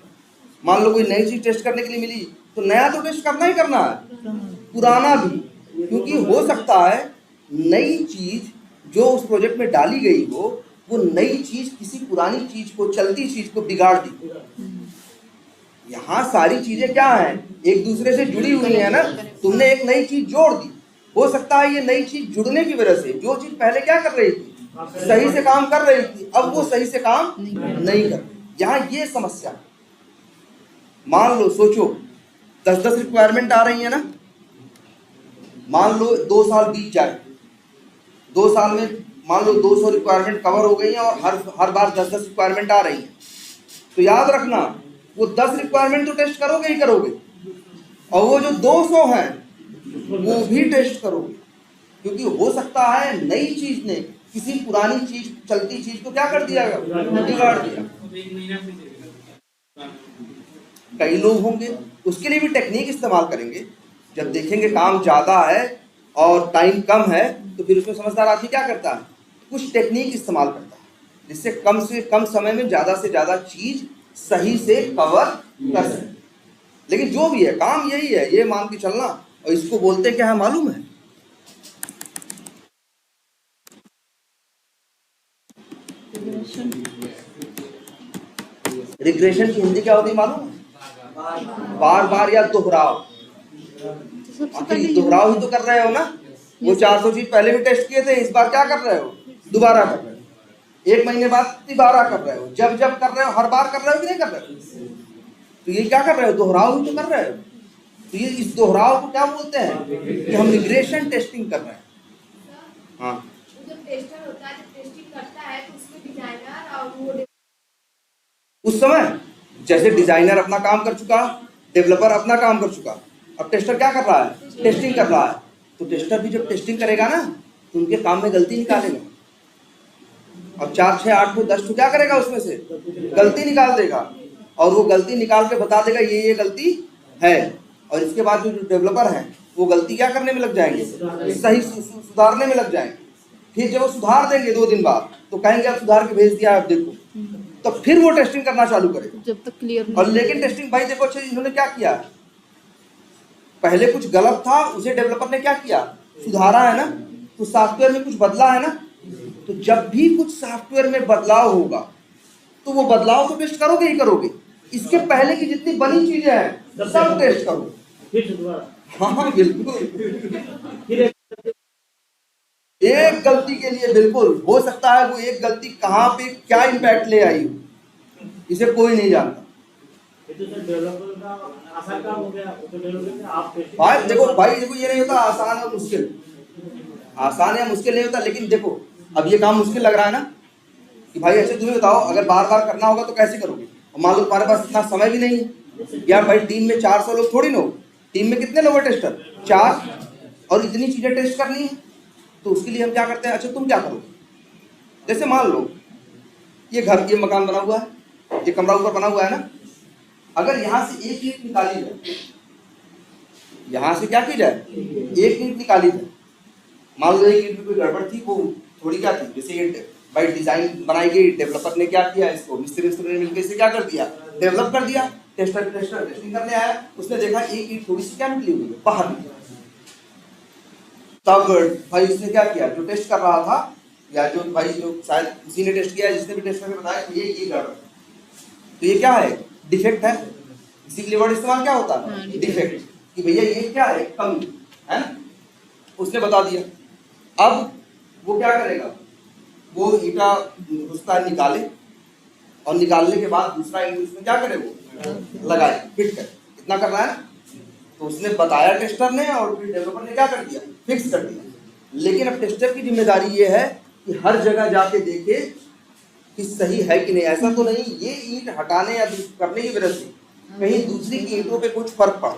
मान लो कोई नई चीज टेस्ट करने के लिए मिली, तो नया तो टेस्ट करना ही करना है, पुराना भी। क्योंकि हो सकता है नई चीज जो उस प्रोजेक्ट में डाली गई हो, वो नई चीज किसी पुरानी चीज को, चलती चीज को बिगाड़ दी। यहाँ सारी चीजें क्या हैं, एक दूसरे से जुड़ी हुई है ना। तुमने एक नई चीज जोड़ दी, हो सकता है ये नई चीज जुड़ने की वजह से जो चीज पहले क्या कर रही थी, सही से काम कर रही थी, अब वो सही से काम नहीं कर। यहाँ ये समस्या। मान लो, सोचो 10-10 रिक्वायरमेंट आ रही है ना, मान लो 2 साल बीत जाए, 2 साल में मान लो 200 रिक्वायरमेंट कवर हो गई हैं, और हर बार 10-10 रिक्वायरमेंट आ रही हैं, तो याद रखना वो 10 रिक्वायरमेंट तो टेस्ट करोगे ही करोगे, और वो जो 200 हैं वो भी टेस्ट करोगे। क्योंकि हो सकता है नई चीज ने किसी पुरानी चीज, चलती चीज को क्या कर दिया, बिगाड़ दिया। एक महीना से चलेगा। कई लोग होंगे, उसके लिए भी टेक्निक इस्तेमाल करेंगे। जब देखेंगे काम ज्यादा है और टाइम कम है, तो फिर उसमें समझदार आदमी क्या करता है, कुछ टेक्निक इस्तेमाल करता है, जिससे कम से कम समय में ज्यादा से ज्यादा चीज सही से कवर कर सके। लेकिन जो भी है काम यही है, ये मान के चलना। और इसको बोलते क्या है मालूम है, रिग्रेशन की हिंदी क्या होती है मालूम है, बार बार या दोहराव। आखिर दोहराव ही तो कर रहे हो ना, वो 400 चीज पहले भी टेस्ट किए थे, इस बार क्या कर रहे हो, दोबारा कर रहे हो। 1 महीने बाद दोबारा कर रहे हो, जब कर रहे हो, हर बार कर रहे हो कि नहीं कर रहे हो, तो ये क्या कर रहे हो, दोहराव ही तो कर रहे हो। तो ये इस दोहराव को क्या बोलते हैं कि हम रिग्रेशन टेस्टिंग कर रहे हैं। हाँ, जो टेस्टर होता है, जो टेस्टिंग करता है, तो उसमें डिजाइनर और वो उस समय जैसे डिजाइनर अपना काम कर चुका, डेवलपर अपना काम कर चुका, अब टेस्टर क्या कर रहा है, टेस्टिंग कर रहा है। तो टेस्टर भी जब टेस्टिंग करेगा ना, तो उनके काम में गलती निकालेगा, और 4, 6, 8 को 10 को क्या करेगा, उसमें से गलती निकाल देगा, और वो गलती निकाल के बता देगा ये गलती है। और इसके बाद जो डेवलपर हैं वो गलती क्या करने में लग जाएंगे, सही सुधारने में लग जाएंगे। फिर जब वो सुधार देंगे 2 दिन बाद, तो कहेंगे अब सुधार के भेज दिया है, अब देखो, तो फिर वो टेस्टिंग करना चालू करेगा जब तक क्लियर। और लेकिन टेस्टिंग भाई देखो अच्छा, इन्होंने क्या किया, पहले कुछ गलत था, उसे डेवलपर ने क्या किया, सुधारा है ना, तो सॉफ्टवेयर में कुछ बदला है ना। तो जब भी कुछ सॉफ्टवेयर में बदलाव होगा, तो वो बदलाव तो टेस्ट करोगे ही करोगे, इसके पहले की जितनी बनी चीजें हैं सब टेस्ट करो। हाँ बिल्कुल, एक गलती के लिए बिल्कुल हो सकता है वो एक गलती कहाँ पे क्या इम्पैक्ट ले आई हो, इसे कोई नहीं जानता। भाई देखो ये नहीं होता आसान और मुश्किल, आसान या मुश्किल नहीं होता। लेकिन देखो अब ये काम मुश्किल लग रहा है ना, कि भाई अच्छा तुम्हें बताओ, अगर बार बार करना होगा तो कैसे करोगे, और मान लो तुम्हारे पास इतना समय भी नहीं है यार, भाई टीम में 400 लोग थोड़ी ना हो, टीम में कितने लोग हैं टेस्टर? 4, और इतनी चीजें टेस्ट करनी है, तो उसके लिए हम क्या करते हैं, अच्छा तुम क्या करो, जैसे मान लो ये घर, ये मकान बना हुआ है, ये कमरा ऊपर बना हुआ है ना, अगर यहाँ से एक ईंट निकाली जाए, यहाँ से क्या की जाए, एक ईंट निकाली जाए, मान लो एक ईंट में कोई गड़बड़ थी, वो थोड़ी क्या थी, जैसे ये बाई डिजाइन बनाई गई, डेवलपर ने क्या किया, इसको मिस्त्री ने मिलकर इसे क्या कर दिया, डेवलप कर दिया। टेस्टर टेस्टिंग करने आया, उसने देखा एक ईंट थोड़ी सी क्या निकली हुई है, बाहर निकली। तब भाई उसने क्या किया, जो टेस्ट कर रहा था, या जो भाई जो शायद किसी ने टेस्ट किया, जिसने भी टेस्ट करके बताया कि ये गड़बड़, तो ये क्या है, डिफेक्ट है। इसी के लिए वर्ड इस्तेमाल क्या होता है, डिफेक्ट, कि भैया ये क्या है, कमी है ना, उसने बता दिया। अब वो क्या करेगा, वो ईटा उसका निकाले, और निकालने के बाद दूसरा ईंट उसमें क्या करे, वो लगाए, फिट करे, इतना करना है ना। तो उसने बताया टेस्टर ने, और फिर डेवलपर ने क्या कर दिया, फिक्स कर दिया। लेकिन अब टेस्टर की जिम्मेदारी ये है कि हर जगह जाके देखे कि सही है कि नहीं। ऐसा तो नहीं ये ईंट हटाने या करने की वजह से कहीं दूसरी की ईंटों पे कुछ फर्क पड़ा,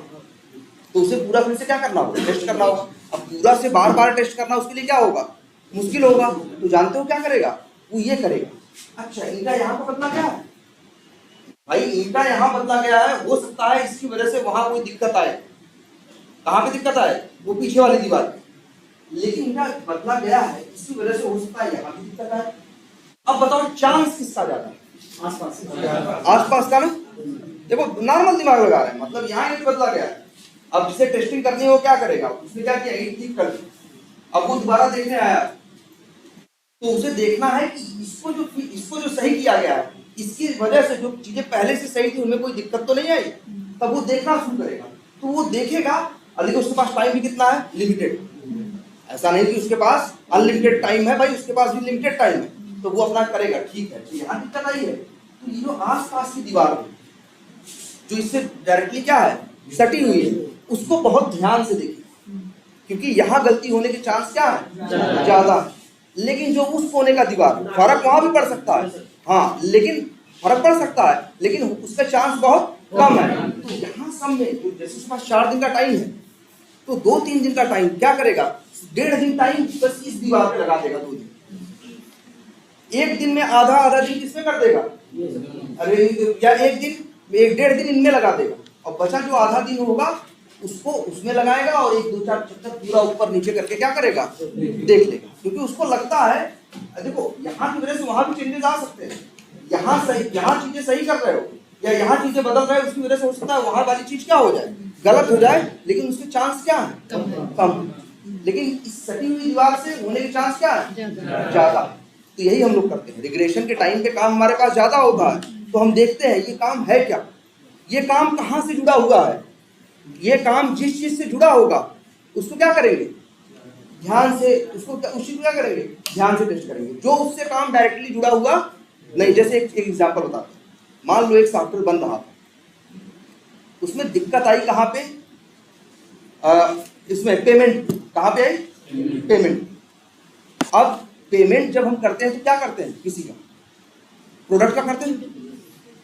तो उसे पूरा फिर से क्या करना होगा, टेस्ट करना होगा। अब पूरा से बार बार टेस्ट करना उसके लिए क्या होगा, मुश्किल होगा। तो जानते हो क्या करेगा, वो ये करेगा, अच्छा ईंटा यहाँ पर बदला गया है भाई, ईंटा यहाँ बदला गया है, हो सकता है इसकी वजह से वहां कोई दिक्कत आए। कहाँ पे दिक्कत आए, वो पीछे वाली दीवार पे, लेकिन ईंटा बदला गया है, इसकी वजह से हो सकता है यहाँ भी दिक्कत आए। अब बताओ चांस किसका ज्यादा है, आसपास का ना। देखो नॉर्मल दिमाग लगा रहे हैं, मतलब यहाँ ईंट बदला गया है, अब जिसे टेस्टिंग करनी है वो क्या करेगा, उसने क्या किया, ईंट ठीक कर दी। अब वो दोबारा देखने आया, तो उसे देखना है कि इसको जो सही किया गया है, इसकी वजह से जो चीजें पहले से सही थी उनमें कोई दिक्कत तो नहीं आई। तब वो देखना शुरू करेगा, तो वो देखेगा। अभी उसके पास टाइम भी कितना है, लिमिटेड। ऐसा नहीं कि उसके पास अनलिमिटेड टाइम है, भाई उसके पास भी लिमिटेड टाइम है, तो वो अपना करेगा। ठीक है, तो यहाँ दिक्कत आई है, तो ये जो आसपास की दीवार है जो इससे डायरेक्टली क्या है, सटी हुई है, उसको बहुत ध्यान से देखिए, क्योंकि यहाँ गलती होने के चांस क्या है, ज्यादा है। लेकिन जो उस कोने का दीवार, फर्क वहां भी पड़ सकता है, हाँ, लेकिन फर्क पड़ सकता है, लेकिन उसका चांस बहुत कम है। तो यहाँ सब में जैसे उसके पास 4 दिन का टाइम है, तो 2-3 दिन का टाइम क्या करेगा, 1.5 दिन टाइम बस इस दीवार पे लगा देगा, 2 दिन। 1 दिन में आधा दिन किसमें कर देगा, अरे या 1.5 दिन इनमें लगा देगा, और बचा जो आधा दिन होगा उसको उसमें लगाएगा, और 1-2-4 चक्कर पूरा ऊपर नीचे करके क्या करेगा, देख लेगा। क्योंकि उसको लगता है, देखो यहाँ की वजह से वहां भी चेंजेस आ सकते हैं। यहाँ चीजें सही कर रहे हो या यहाँ चीजें बदल रहे हो, उसकी वजह से हो सकता है वहां वाली चीज क्या हो जाए, गलत हो जाए, लेकिन उसके चांस क्या है, कम। लेकिन इस सटी हुई दीवार से होने के चांस क्या है, ज्यादा। तो यही हम लोग करते हैं, रिग्रेशन के टाइम पे काम हमारे पास ज्यादा होता है, तो हम देखते हैं ये काम है क्या, ये काम कहाँ से जुड़ा हुआ है। ये काम जिस चीज से जुड़ा होगा उसको क्या करेंगे, ध्यान से उसको उस चीज को क्या करेंगे, ध्यान से टेस्ट करेंगे। जो उससे काम डायरेक्टली जुड़ा हुआ नहीं, जैसे एक एग्जांपल बताते हैं। मान लो एक सॉफ्टवेयर बन रहा था, उसमें दिक्कत आई कहाँ पे, इसमें पेमेंट कहाँ पे आई, पेमेंट। अब पेमेंट जब हम करते हैं तो क्या करते हैं, किसी का प्रोडक्ट का करते हैं,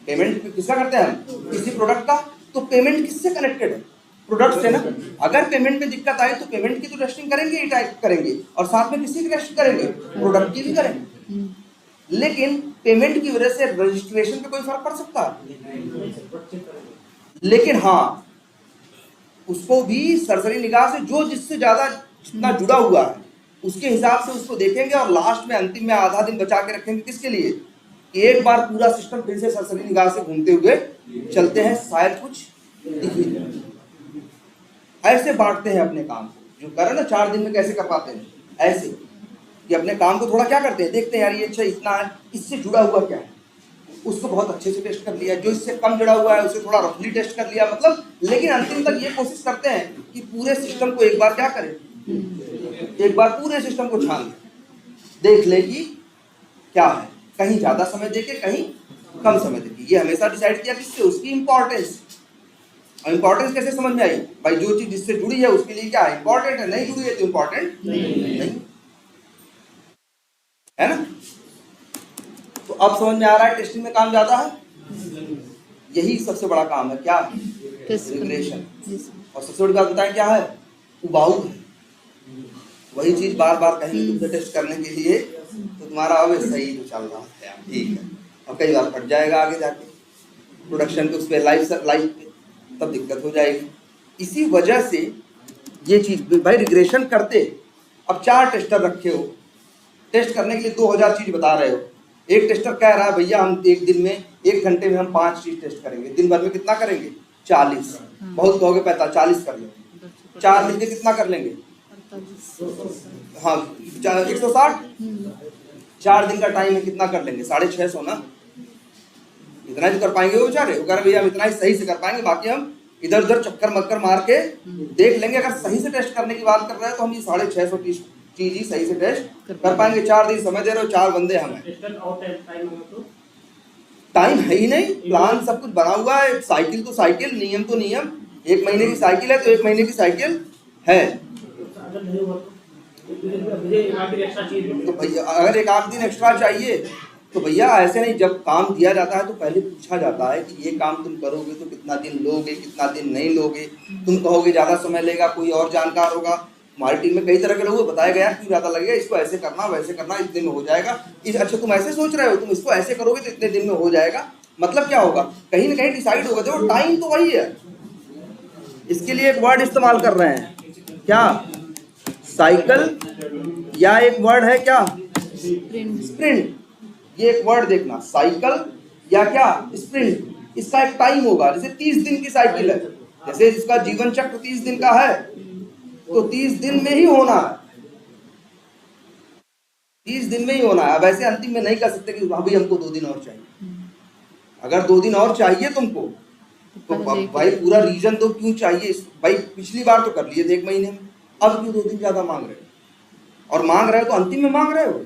पेमेंट किसका करते हैं हम, किसी प्रोडक्ट का। तो पेमेंट किससे कनेक्टेड है, प्रोडक्ट से ना। अगर पेमेंट में दिक्कत आई तो पेमेंट की तो टेस्टिंग करेंगे ही, टाइप करेंगे, और साथ में किसी की टेस्टिंग करेंगे, प्रोडक्ट की भी करेंगे। लेकिन पेमेंट की वजह से रजिस्ट्रेशन पे कोई फर्क पड़ सकता है, लेकिन हाँ उसको भी सरसरी निगाह से जो जिससे ज्यादा जितना जुड़ा हुआ है उसके हिसाब से उसको देखेंगे, और लास्ट में अंतिम में आधा दिन बचा के रखेंगे। किसके लिए, एक बार पूरा सिस्टम फिर से सरसरी निगाह से घूमते हुए चलते हैं, शायद कुछ दिख ही जाए। ऐसे बांटते हैं अपने काम को, जो करें ना 4 दिन में कैसे कर पाते हैं, ऐसे कि अपने काम को थोड़ा क्या करते हैं, देखते हैं यार ये अच्छा इतना है, इससे जुड़ा हुआ क्या है, उसको बहुत अच्छे से टेस्ट कर लिया, जो इससे कम जुड़ा हुआ है उसे थोड़ा रफली टेस्ट कर लिया, मतलब। लेकिन अंतिम तक ये कोशिश करते हैं कि पूरे सिस्टम को एक बार क्या करें, एक बार पूरे सिस्टम को छान देख ले कि क्या है, कहीं ज्यादा समय देके कहीं कम समय देके। ये हमेशा डिसाइड किया किससे, उसकी इंपॉर्टेंस। इंपॉर्टेंस कैसे समझ में आई, भाई जो चीज जिससे जुड़ी है उसके लिए क्या है, इंपॉर्टेंट है, नहीं जुड़ी है तो इंपॉर्टेंट नहीं है ना। तो अब समझ में आ रहा है टेस्टिंग में काम ज्यादा है, यही सबसे बड़ा काम है क्या, रिग्रेशन। और सबसे बड़ी बात बताएं क्या है, उबाऊ है। वही चीज बार बार कहेंगे तुमसे टेस्ट करने के लिए तो तुम्हारा अब सही तो चल रहा है, ठीक है, और कई बार फट जाएगा आगे जाके प्रोडक्शन पे, उस पर लाइफ पे, तब दिक्कत हो जाएगी। इसी वजह से ये चीज भाई रिग्रेशन करते, अब 4 टेस्टर रखे हो, टेस्ट करने के लिए 2000 चीज बता रहे हो, एक टेस्टर कह रहा है भैया हम एक दिन में 1 घंटे में हम 5 चीज टेस्ट करेंगे, दिन भर में कितना करेंगे 40, बहुत कहोगे 45, 40 कर लेंगे, 4 दिन के कितना कर लेंगे, हाँ 160, 4 दिन का टाइम है, कितना कर लेंगे 650 ना, इतना ही कर पाएंगे वो बेचारे, वो कह रहे भैया हम इतना ही सही से कर पाएंगे, बाकी हम इधर उधर चक्कर मक्कर मार के देख लेंगे, अगर सही से टेस्ट करने की बात कर रहे हैं तो हम ये 650 की चीज ही सही से टेस्ट कर पाएंगे। 4 दिन समय दे रहे हो, 4 बंदे हम हैं, टाइम है ही नहीं, प्लान सब कुछ बना हुआ है, साइकिल तो साइकिल, नियम तो नियम, 1 महीने की साइकिल है तो 1 महीने की साइकिल है, तो भैया अगर 1 आध दिन एक्स्ट्रा चाहिए तो भैया ऐसे नहीं, जब काम दिया जाता है तो पहले पूछा जाता है कि ये काम तुम करोगे तो कितना दिन लोगे, कितना दिन नहीं लोगे, तुम कहोगे ज़्यादा समय लेगा, कोई और जानकार होगा, हमारी टीम में कई तरह के लोग बताया गया क्यों ज़्यादा लगेगा, इसको ऐसे करना वैसे करना, इस दिन में हो जाएगा, अच्छा तुम ऐसे सोच रहे हो, तुम इसको ऐसे करोगे तो इतने दिन में हो जाएगा, मतलब क्या होगा, कहीं ना कहीं डिसाइड होगा, देखो टाइम तो वही है। इसके लिए एक वर्ड इस्तेमाल कर रहे हैं, क्या, साइकिल, या एक वर्ड है क्या, स्प्रिंट, ये एक वर्ड देखना, साइकिल या क्या, स्प्रिंट, इसका एक टाइम होगा, जैसे 30 दिन की साइकिल है, जैसे इसका जीवन चक्र 30 दिन का है तो 30 दिन में ही होना है, 30 दिन में ही होना है। अब ऐसे अंतिम में नहीं कर सकते कि भाभी हमको 2 दिन और चाहिए, अगर 2 दिन और चाहिए तुमको तो भाई पूरा रीजन दो क्यों चाहिए, भाई पिछली बार तो कर लिए थे 1 महीने में, अब क्यों 2 दिन ज्यादा मांग रहे हो, और मांग रहे हो तो अंतिम में मांग रहे हो,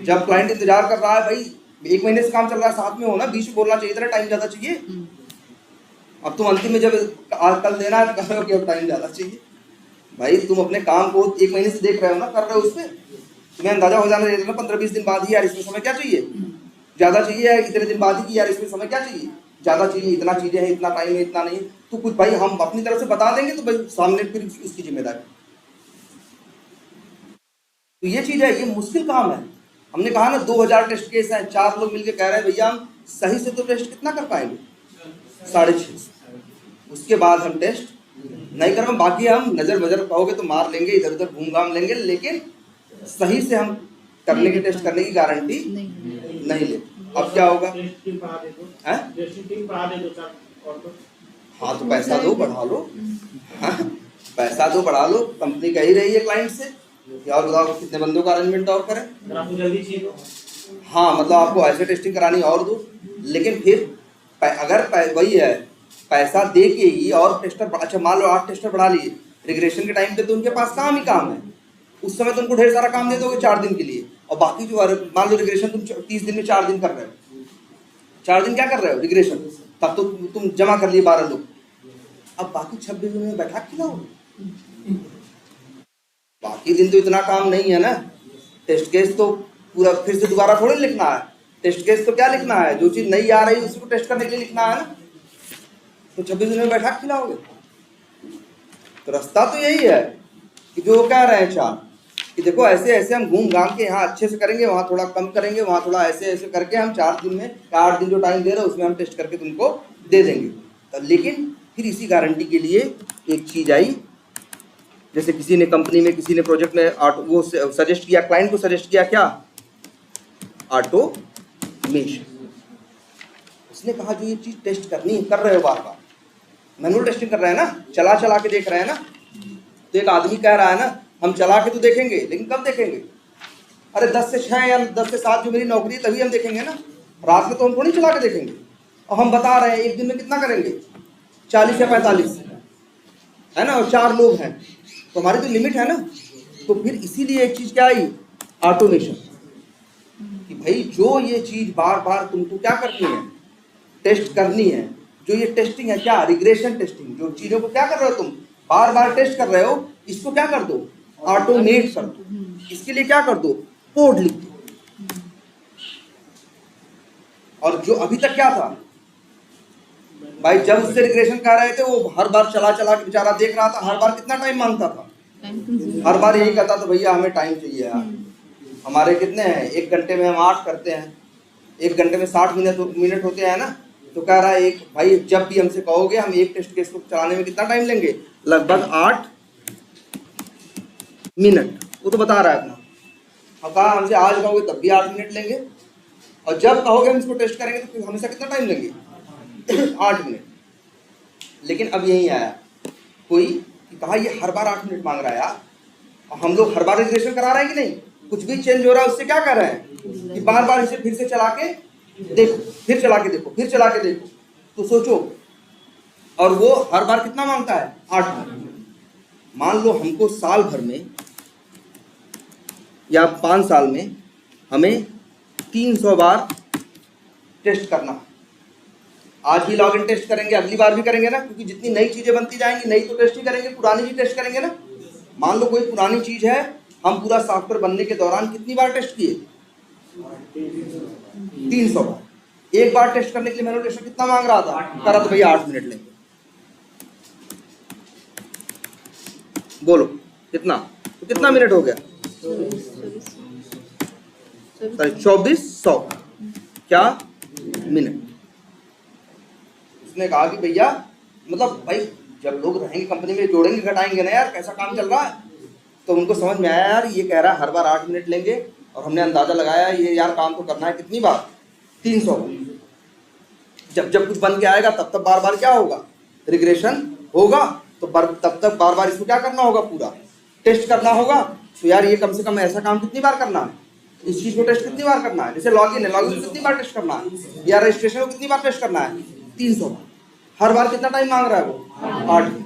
जब क्लाइंट इंतजार कर रहा है, भाई 1 महीने से काम चल रहा है, साथ में होना, बीच में बोलना चाहिए था टाइम ज्यादा चाहिए, अब तुम अंतिम में जब आज कल देना है तो कह रहे हो कि अब टाइम ज्यादा चाहिए, भाई तुम अपने काम को 1 महीने से देख रहे हो ना, कर रहे हो, उसमें तुम्हें अंदाजा हो जाना चाहिए ना 15-20 दिन बाद ही यार इसमें समय क्या चाहिए, ज्यादा चाहिए या इतने दिन बाद ही कि यार इसमें समय क्या चाहिए, ज्यादा चाहिए, इतना चीजें हैं, इतना टाइम है, इतना नहीं, तो कुछ भाई हम अपनी तरफ से बता देंगे तो भाई सामने फिर उसकी जिम्मेदारी, तो ये चीज है, ये मुश्किल काम है। हमने कहा ना 2000 टेस्ट केस हैं, 4 लोग मिलकर कह रहे हैं भैया हम सही से तो टेस्ट कितना कर पाएंगे 650, उसके बाद हम टेस्ट नहीं कर, बाकी हम नजर बजर कहोगे तो मार लेंगे, इधर उधर घूम घाम लेंगे, लेकिन सही से हम करने के टेस्ट करने की गारंटी नहीं ले। अब क्या होगा, हाँ तो पैसा दो बढ़ा लो, हाँ पैसा दो बढ़ा लो, कंपनी कह ही रही है क्लाइंट से, और बताओ कितने बंदों का अरेंजमेंट और करें, हाँ मतलब आपको ऐसे टेस्टिंग करानी और दो, लेकिन फिर अगर वही है पैसा दे के ही और टेस्टर, अच्छा मान लो 8 टेस्टर बढ़ा लिए, रिग्रेशन के टाइम पे तो उनके पास काम ही काम है, उस समय तो उनको ढेर सारा काम दे दोगे 4 दिन के लिए, और बाकी जो मान लो रिग्रेशन तुम 30 दिन में 4 दिन कर रहे हो, 4 दिन क्या कर रहे हो रिग्रेशन, तब तो तुम जमा कर लिए 12 लोग, अब बाकी 26 दिन में बैठा खिलाओ, बाकी दिन तो इतना काम नहीं है ना, टेस्ट केस तो पूरा फिर से दोबारा थोड़ी लिखना है, टेस्ट केस तो क्या लिखना है, जो चीज नहीं आ रही है उसको टेस्ट करने के लिए लिखना है ना, तो 26 दिन में बैठा खिलाओगे, तो रास्ता तो यही है कि जो कह रहे हैं 4 कि देखो ऐसे ऐसे हम घूम घाम के यहाँ अच्छे से करेंगे, वहाँ थोड़ा कम करेंगे, वहाँ थोड़ा ऐसे ऐसे करके हम 4 दिन में 8 दिन जो टाइम दे रहे हैं उसमें हम टेस्ट करके तुमको दे देंगे, तो लेकिन फिर इसी गारंटी के लिए एक चीज आई, जैसे किसी ने कंपनी में किसी ने प्रोजेक्ट में वो सजेस्ट किया, क्लाइंट को सजेस्ट किया क्या, ऑटोमेशन, उसने कहा जो ये चीज टेस्ट करनी कर रहे हो बार बार, मैनुअल टेस्टिंग कर रहे हैं ना, चला चला के देख रहे हैं ना, तो एक आदमी कह रहा है ना हम चला के तो देखेंगे, लेकिन कब देखेंगे, अरे 10 से 6 या 10 से 7 जो मेरी नौकरी है तभी हम देखेंगे ना, रात में तो हम थोड़ी चला के देखेंगे, और हम बता रहे हैं 1 दिन में कितना करेंगे 40 या 45 है ना, और 4 लोग हैं तो हमारी तो लिमिट है ना, तो फिर इसीलिए एक चीज क्या आई, ऑटोमेशन, कि भाई जो ये चीज बार बार तुमको क्या करनी है, टेस्ट करनी है, जो ये टेस्टिंग है क्या, रिग्रेशन टेस्टिंग, जो चीजों को क्या कर रहे हो तुम बार बार टेस्ट कर रहे हो, इसको क्या कर दो, ऑटोमेट कर दो, इसके लिए क्या कर दो, कोड लिख दो, और जो अभी तक क्या था भाई जब उससे रिग्रेशन कर रहे थे वो हर बार चला चला के बेचारा देख रहा था, हर बार कितना टाइम मांगता था, हर बार यही कहता था भैया हमें टाइम चाहिए यार, हमारे कितने हैं 1 घंटे में हम 8 करते हैं, 1 घंटे में 60 मिनट होते हैं ना, तो कह रहा है एक भाई जब भी हमसे कहोगे हम एक टेस्ट केस को चलाने में कितना टाइम लेंगे, लगभग 8 मिनट। वो तो बता रहा है अपना, हम कहा हमसे आज कहोगे तब भी 8 मिनट लेंगे, और जब कहोगे हम इसको टेस्ट करेंगे तो हमेशा कितना टाइम लेंगे 8 मिनट। लेकिन अब यही आया कोई कि कहा ये हर बार 8 मिनट मांग रहा है यार, और हम लोग हर बार रिजर्वेशन करा रहे हैं कि नहीं, कुछ भी चेंज हो रहा है उससे क्या कर रहे हैं कि बार बार इसे फिर से चला के देखो, फिर चला के देखो, फिर चला के देखो, तो सोचो, और वो हर बार कितना मांगता है 8 मिनट। मान लो हमको साल भर में या 5 साल में हमें 300 बार टेस्ट करना, आज ही लॉगिन टेस्ट करेंगे, अगली बार भी करेंगे ना, क्योंकि जितनी नई चीजें बनती जाएंगी नई तो टेस्ट ही करेंगे, पुरानी भी टेस्ट करेंगे ना। मान लो कोई पुरानी चीज है, हम पूरा सॉफ्टवेयर बनने के दौरान कितनी बार टेस्ट किए 300 बार। एक बार टेस्ट करने के लिए मैनुअल टेस्टर कितना मांग रहा था, करा तो भैया 8 मिनट लेंगे, बोलो कितना, तो कितना मिनट हो गया 2400 क्या मिनट। उसने कहा कि भैया मतलब भाई जब लोग रहेंगे कंपनी में जोड़ेंगे घटाएंगे ना यार, कैसा काम चल रहा है, तो उनको समझ में आया यार ये कह रहा है हर बार 8 मिनट लेंगे, और हमने अंदाजा लगाया ये यार काम तो करना है कितनी बार 300। जब जब कुछ बन के आएगा तब तब बार बार क्या होगा रिग्रेशन होगा, तो तब तक बार बार इसको क्या करना होगा, पूरा टेस्ट करना होगा। तो यार ये कम से कम ऐसा काम कितनी बार करना है, इस चीज को टेस्ट कितनी बार करना है, जैसे लॉगिन है, लॉगिन कितनी बार टेस्ट करना है, या रजिस्ट्रेशन को कितनी बार टेस्ट करना है 300 बार। हर बार कितना टाइम मांग रहा है वो 8 मिनट,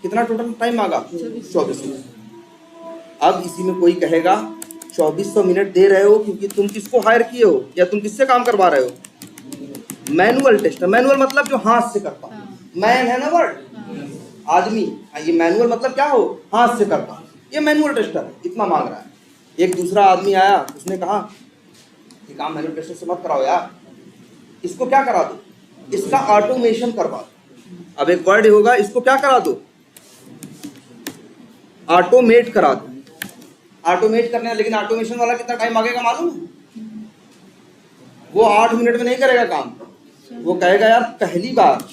कितना टोटल टाइम मांगा 24 मिनट। अब इसी में कोई कहेगा 2400 मिनट दे रहे हो क्योंकि तुम किसको हायर किए हो, या तुम किससे काम करवा रहे हो, मैनुअल टेस्टर। मैनुअल मतलब जो हाथ से करता, मैन है ना वर्ड, आदमी, ये मैनुअल मतलब क्या हो, हाथ से करता, ये मैनुअल टेस्टर है, इतना मांग रहा है। एक दूसरा आदमी आया, उसने कहा कि काम मैनुअल टेस्टर से मत कराओ यार, इसको क्या करा दो, इसका ऑटोमेशन करवा दो। अब एक वर्ड होगा, इसको क्या करा दो, ऑटोमेट करा दो। ऑटोमेट करने, लेकिन ऑटोमेशन वाला कितना टाइम मांगेगा मालूम है, वो 8 मिनट में नहीं करेगा काम, वो कहेगा यार पहली बार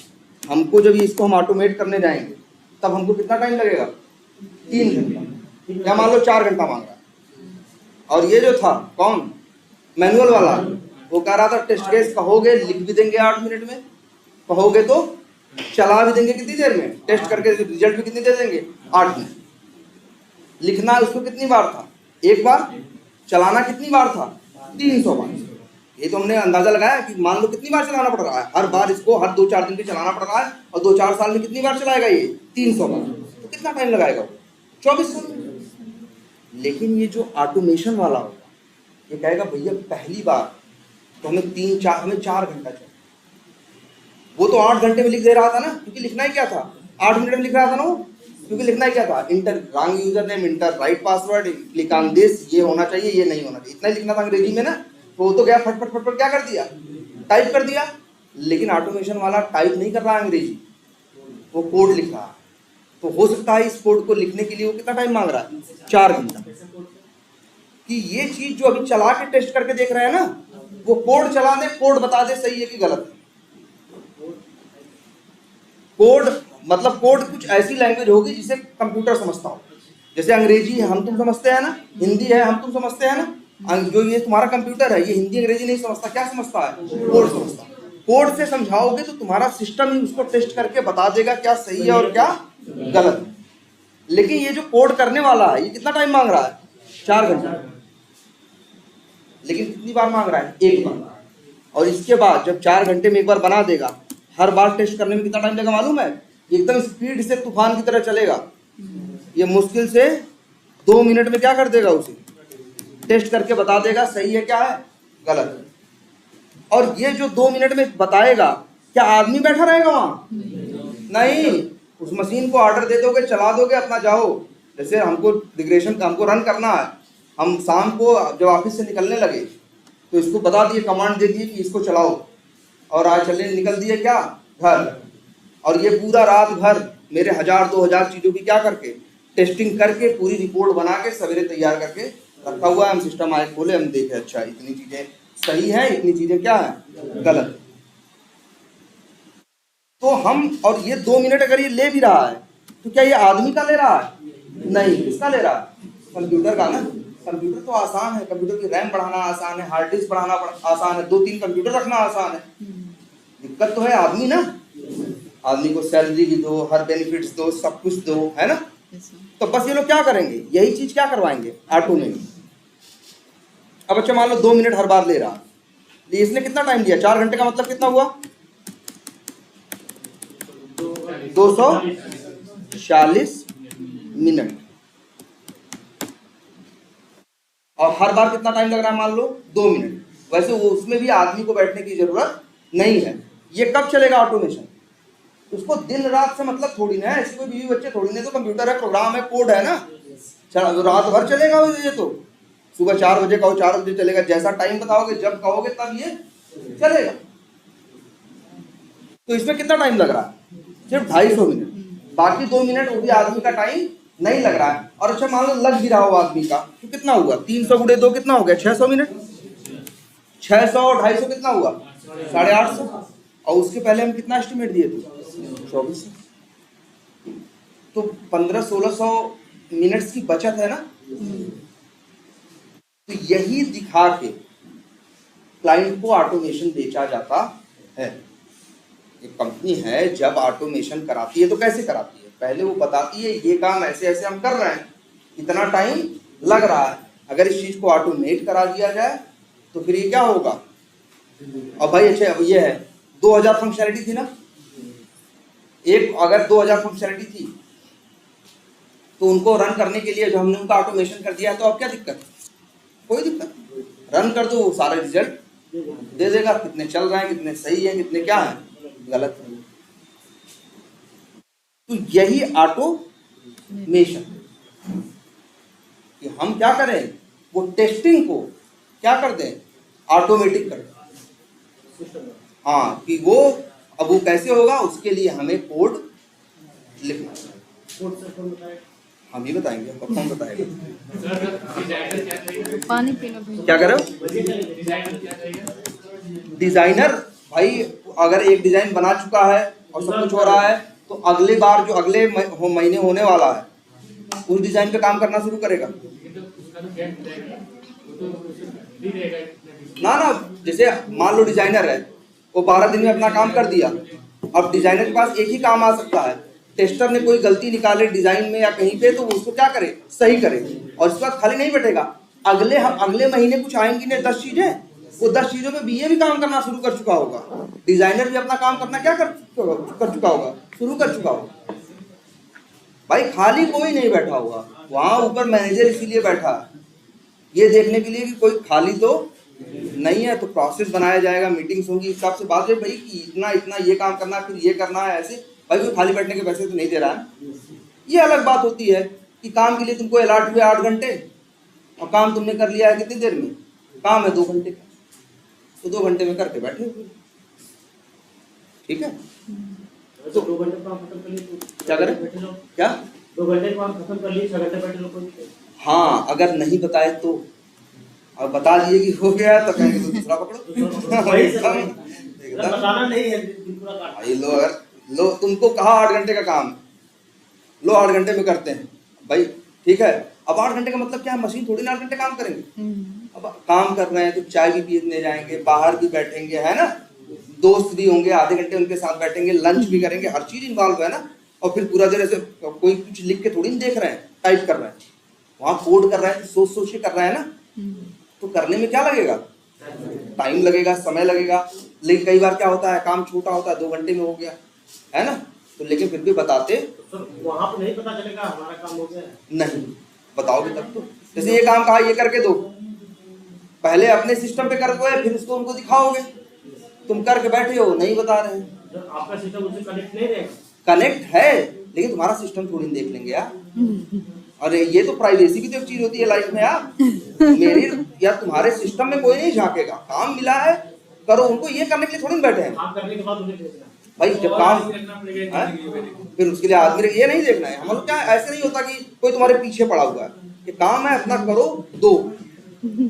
हमको जब इसको हम ऑटोमेट करने जाएंगे तब हमको कितना टाइम लगेगा 3 घंटा, या मान लो 4 घंटा मांग रहा है। और ये जो था कौन मैनुअल वाला, वो कह रहा था टेस्ट केस कहोगे लिख भी देंगे 8 मिनट में, कहोगे तो चला भी देंगे कितनी देर में, टेस्ट करके रिजल्ट भी कितनी दे देंगे 8 मिनट। लिखना उसको कितनी बार था, एक बार, चलाना कितनी बार था 300 बार। ये तो हमने अंदाजा लगाया कि मान लो कितनी बार चलाना पड़ रहा है, हर बार इसको हर 2-4 दिन पे चलाना पड़ रहा है, और 2-4 साल में कितनी बार चलाएगा ये 300 बार, तो कितना टाइम लगाएगा 2400 मिनट। लेकिन ये जो ऑटोमेशन वाला होगा ये कहेगा भैया पहली बार तो हमें 4 घंटा चाहिए, वो तो 8 घंटे में लिख दे रहा था ना, क्योंकि लिखना ही क्या था 8 मिनट में लिख रहा था ना वो, क्योंकि लिखना ही क्या था, inter wrong user name, inter right password, click on this, ये होना चाहिए ये नहीं होना चाहिए, इतना ही लिखना था अंग्रेजी में ना। तो वो तो गया फटफट फटफट क्या कर दिया, टाइप कर दिया। लेकिन ऑटोमेशन वाला टाइप नहीं कर रहा अंग्रेजी, वो कोड लिख रहा है। तो हो सकता है इस कोड को लिखने के लिए वो कितना टाइम मांग रहा है 4 घंटा। कि ये चीज जो अभी चला के टेस्ट करके देख रहे हैं ना, वो कोड चला दे, कोड बता दे सही है कि गलत है। कोड मतलब कोड कुछ ऐसी लैंग्वेज होगी जिसे कंप्यूटर समझता हो, जैसे अंग्रेजी है हम तुम समझते हैं ना, हिंदी है हम तुम समझते हैं ना, जो ये तुम्हारा कंप्यूटर है ये हिंदी अंग्रेजी नहीं समझता, क्या समझता है, कोड समझता है। कोड से समझाओगे तो तुम्हारा सिस्टम ही उसको टेस्ट करके बता देगा क्या सही है और क्या गलत है। लेकिन ये जो कोड करने वाला है ये कितना टाइम मांग रहा है 4 घंटा, लेकिन कितनी बार मांग रहा है, एक बार। और इसके बाद जब 4 घंटे में एक बार बना देगा, हर बार टेस्ट करने में कितना टाइम लगेगा मालूम है, एकदम स्पीड से तूफान की तरह चलेगा। ये मुश्किल से 2 मिनट में क्या कर देगा, उसे टेस्ट करके बता देगा सही है क्या है गलत है। और ये जो 2 मिनट में बताएगा, क्या आदमी बैठा रहेगा वहां, नहीं, उस मशीन को ऑर्डर दे दोगे, चला दोगे, अपना जाओ। जैसे हमको रिग्रेशन हमको रन करना है, हम शाम को जब ऑफिस से निकलने लगे तो इसको बता दिए, कमांड दे दिए कि इसको चलाओ, और आज चलने निकल दिए क्या घर, और ये पूरा रात भर मेरे 1000-2000 चीजों की क्या करके टेस्टिंग करके पूरी रिपोर्ट बना के सवेरे तैयार करके रखा हुआ है। हम सिस्टम आए खोले, हम देखे अच्छा इतनी चीजें सही है, इतनी चीजें क्या है गलत। तो हम, और ये 2 मिनट अगर ये ले भी रहा है तो क्या ये आदमी का ले रहा है? नहीं, किसका ले रहा है? कंप्यूटर का ना। कंप्यूटर तो आसान है, कंप्यूटर की रैम बढ़ाना आसान है, हार्ड डिस्क बढ़ाना आसान है, 2-3 कंप्यूटर रखना आसान है। दिक्कत तो है आदमी ना, आदमी को सैलरी भी दो, हर बेनिफिट्स दो, सब कुछ दो, है ना। तो बस ये लोग क्या करेंगे, यही चीज क्या करवाएंगे ऑटो में। अब अच्छा मान लो 2 मिनट हर बार ले रहा, इसने कितना टाइम दिया? 4 घंटे का मतलब कितना हुआ? 240 मिनट। और हर बार कितना टाइम लग रहा है? मान लो 2 मिनट। वैसे वो उसमें भी आदमी को बैठने की जरूरत नहीं है। ये कब चलेगा ऑटोमेशन? उसको दिन रात से मतलब थोड़ी ना है, ऐसे कोई बीवी बच्चे थोड़ी नहीं, तो कंप्यूटर है, प्रोग्राम है, कोड है ना। रात भर चलेगा ये तो, सुबह 4 बजे कहो 4 बजे चलेगा, जैसा टाइम बताओगे जब कहोगे तब ये चलेगा। तो इसमें कितना टाइम लग रहा है? सिर्फ 250 मिनट। बाकी 2 मिनट वो भी आदमी का टाइम नहीं लग रहा है। और अच्छा मान लो लग भी रहा हो आदमी का, तो कितना हुआ? 300 गुणे 2 कितना हो गया? 600 मिनट। 600 और 250 कितना हुआ? 850। और उसके पहले हम कितना एस्टिमेट दिए थे? 2400। तो 1500-1600 मिनट्स की बचत है ना। तो यही दिखा के क्लाइंट को ऑटोमेशन बेचा जाता है। एक कंपनी है जब ऑटोमेशन कराती है तो कैसे कराती है? पहले वो बताती है ये काम ऐसे ऐसे हम कर रहे हैं, इतना टाइम लग रहा है, अगर इस चीज को ऑटोमेट करा दिया जाए तो फिर ये क्या होगा। अब भाई अच्छा अब ये है 2000 फंक्शनलिटी थी ना, एक अगर 2000 फंक्शनलिटी थी तो उनको रन करने के लिए जो हमने उनका ऑटोमेशन कर दिया है, तो अब क्या दिक्कत? कोई दिक्कत नहीं, रन कर दो, वो सारा रिजल्ट दे देगा, कितने चल रहे हैं, कितने सही है, कितने क्या है गलत है। तो यही ऑटोमेशन कि हम क्या करें, वो टेस्टिंग को क्या कर दें, ऑटोमेटिक कर दें। हाँ, कि वो अब वो कैसे होगा, उसके लिए हमें कोड लिखना है। हम ही बताएंगे, कौन बताएगा? पानी पीना भी। क्या करो डिजाइनर भाई, अगर एक डिजाइन बना चुका है और सब कुछ हो रहा है, तो अगले बार जो अगले महीने होने वाला है उस डिजाइन पे काम करना शुरू करेगा ना। जैसे मान लो डिजाइनर है, वो 12 दिन में अपना काम कर दिया। अब डिजाइनर के पास एक ही काम आ सकता है, टेस्टर ने कोई गलती निकाले डिजाइन में या कहीं पे, तो उसको क्या करे, सही करे। और इसके बाद खाली नहीं बैठेगा, अगले महीने कुछ आएंगी ना 10 चीजें, वो 10 चीजों में बीए भी काम करना शुरू कर चुका होगा। डिजाइनर भी अपना काम करना क्या कर चुका होगा, शुरू कर चुका होगा। भाई खाली कोई नहीं बैठा हुआ वहां, ऊपर मैनेजर इसीलिए बैठा ये देखने के लिए कि कोई खाली तो नहीं है। तो प्रोसेस बनाया जाएगा, मीटिंग्स होंगी, हिसाब से बात है भाई कि इतना इतना ये काम करना, फिर ये करना है, ऐसे। भाई कोई खाली बैठने के पैसे तो नहीं दे रहा है। ये अलग बात होती है कि काम के लिए तुमको अलॉट हुए 8 घंटे और काम तुमने कर लिया है कितनी देर में, काम है 2 घंटे का, तो 2 घंटे में करके बैठे हुए, ठीक है। तो 2 घंटे काम खत्म कर लिए, क्या करें, क्या 2 घंटे काम खत्म कर लिए, 6 घंटे बैठे लोग। हाँ, अगर नहीं बताए तो, अब बता दिए कि हो गया तो कहेंगे तो दूसरा पकड़ो। बताना नहीं है, बिल्कुल काट। लो तुमको कहा 8 घंटे का काम, लो 8 घंटे में करते हैं भाई, ठीक है। अब 8 घंटे का मतलब क्या है, मशीन थोड़ी ना 8 घंटे काम करेंगे। अब काम कर रहे हैं तो चाय भी पीने जाएंगे, बाहर भी बैठेंगे, है ना, दोस्त भी होंगे, आधे घंटे उनके साथ बैठेंगे, लंच भी करेंगे, हर चीज इन्वॉल्व है ना। और फिर पूरा दिन ऐसे कोई कुछ लिख के थोड़ी नहीं देख रहे हैं, टाइप कर रहे हैं, वहां कोड कर रहे हैं, सोच सोच के कर रहे हैं ना। तो करने में क्या लगेगा, टाइम लगेगा, समय लगेगा। लेकिन कई बार क्या होता है, काम छोटा होता है, 2 घंटे में हो गया, है ना। तो लेकिन फिर भी बताते वहां पर नहीं पता चलेगा हमारा काम हो गया, नहीं बताओगे तब तो। जैसे ये काम कहा, ये करके दो, पहले अपने सिस्टम पे कर दो, फिर इसको उनको दिखाओगे, तुम करके बैठे हो, नहीं बता रहे हैं। आपका सिस्टम उससे कनेक्ट नहीं रहेगा। कनेक्ट है, लेकिन तुम्हारा सिस्टम थोड़ी देख लेंगे यार। अरे ये तो प्राइवेसी की तो एक चीज होती है लाइफ में यार। मेरी या तुम्हारे सिस्टम में कोई नहीं झांकेगा, काम मिला है करो, उनको ये करने के लिए थोड़ी बैठे हैं। काम करने के बाद उन्हें भेजना, भाई जब काम फिर उसके लिए आदमी ये नहीं देखना है। हम लोग क्या ऐसे नहीं होता कि कोई तुम्हारे पीछे पड़ा हुआ है, ये काम है अपना करो दो।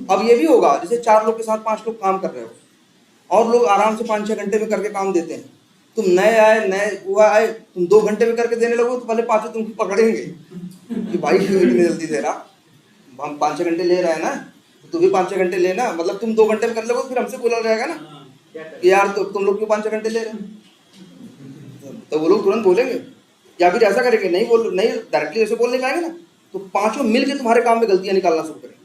अब ये भी होगा जैसे 4 लोग के साथ 5 लोग काम कर रहे हो और लोग आराम से 5-6 घंटे में करके काम देते हैं, तुम नए आए नए हुआ आए तुम 2 घंटे में करके देने लगो तो पहले 5 तुमको पकड़ेंगे कि भाई क्यों इतनी जल्दी दे रहा, हम 5-6 घंटे ले रहे हैं ना तो तू भी 5-6 घंटे लेना, मतलब तुम 2 घंटे में कर लोगे फिर हमसे बोला जाएगा ना कि यार तो तुम लोग क्यों 5-6 घंटे ले रहे हो, तो वो लोग तुरंत बोलेंगे। या फिर ऐसा करेंगे नहीं डायरेक्टली ऐसे बोलने पाएंगे ना तो 5 मिल के तुम्हारे काम में गलतियां निकालना शुरू करेंगे,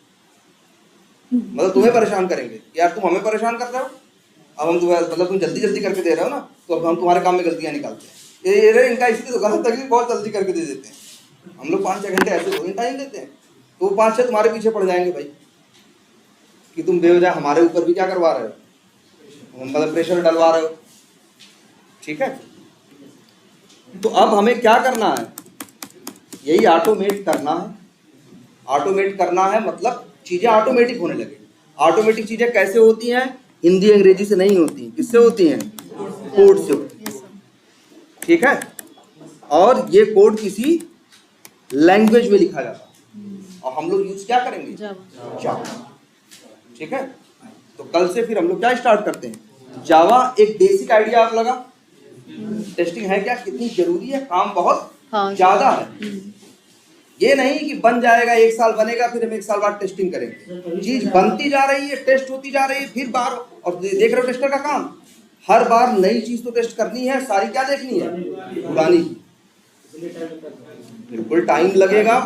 मतलब तुम्हें परेशान करेंगे यार तुम हमें परेशान कर रहे हो, अब हम तुम्हें मतलब तुम जल्दी जल्दी करके दे रहे हो ना तो अब हम तुम्हारे काम में गलतियां निकालते हैं। ये इनका इसलिए तो गलत तक बहुत जल्दी करके दे देते हैं, हम लोग 5-6 घंटे ऐसे थोड़ी टाइम देते हैं, तो वो 5-6 तुम्हारे पीछे पड़ जाएंगे भाई कि तुम बेवजह हमारे ऊपर भी क्या करवा रहे हो, मतलब प्रेशर डलवा रहे हो। ठीक है, तो अब हमें क्या करना है, यही ऑटोमेट करना है। ऑटोमेट करना है मतलब चीजें ऑटोमेटिक होने लगे। ऑटोमेटिक चीजें कैसे होती हैं, हिंदी अंग्रेजी से नहीं होती, किससे होती हैं, कोड से होती हैं। ठीक है, और ये कोड किसी लैंग्वेज में लिखा जाता है और हम लोग यूज क्या करेंगे, जावा। ठीक है, तो कल से फिर हम लोग क्या स्टार्ट करते हैं, जावा। एक बेसिक आइडिया आप लगा टेस्टिंग है क्या, कितनी जरूरी है, काम बहुत ज्यादा है। ये नहीं कि बन जाएगा 1 साल बनेगा फिर हम 1 साल बाद टेस्टिंग करेंगे, चीज बनती जा रही है, टेस्ट होती जा रही है, फिर बार और देख रहे हो टेस्टर का काम, हर बार नई चीज तो टेस्ट करनी है, सारी क्या देखनी है, पुरानी। बिल्कुल टाइम लगेगा,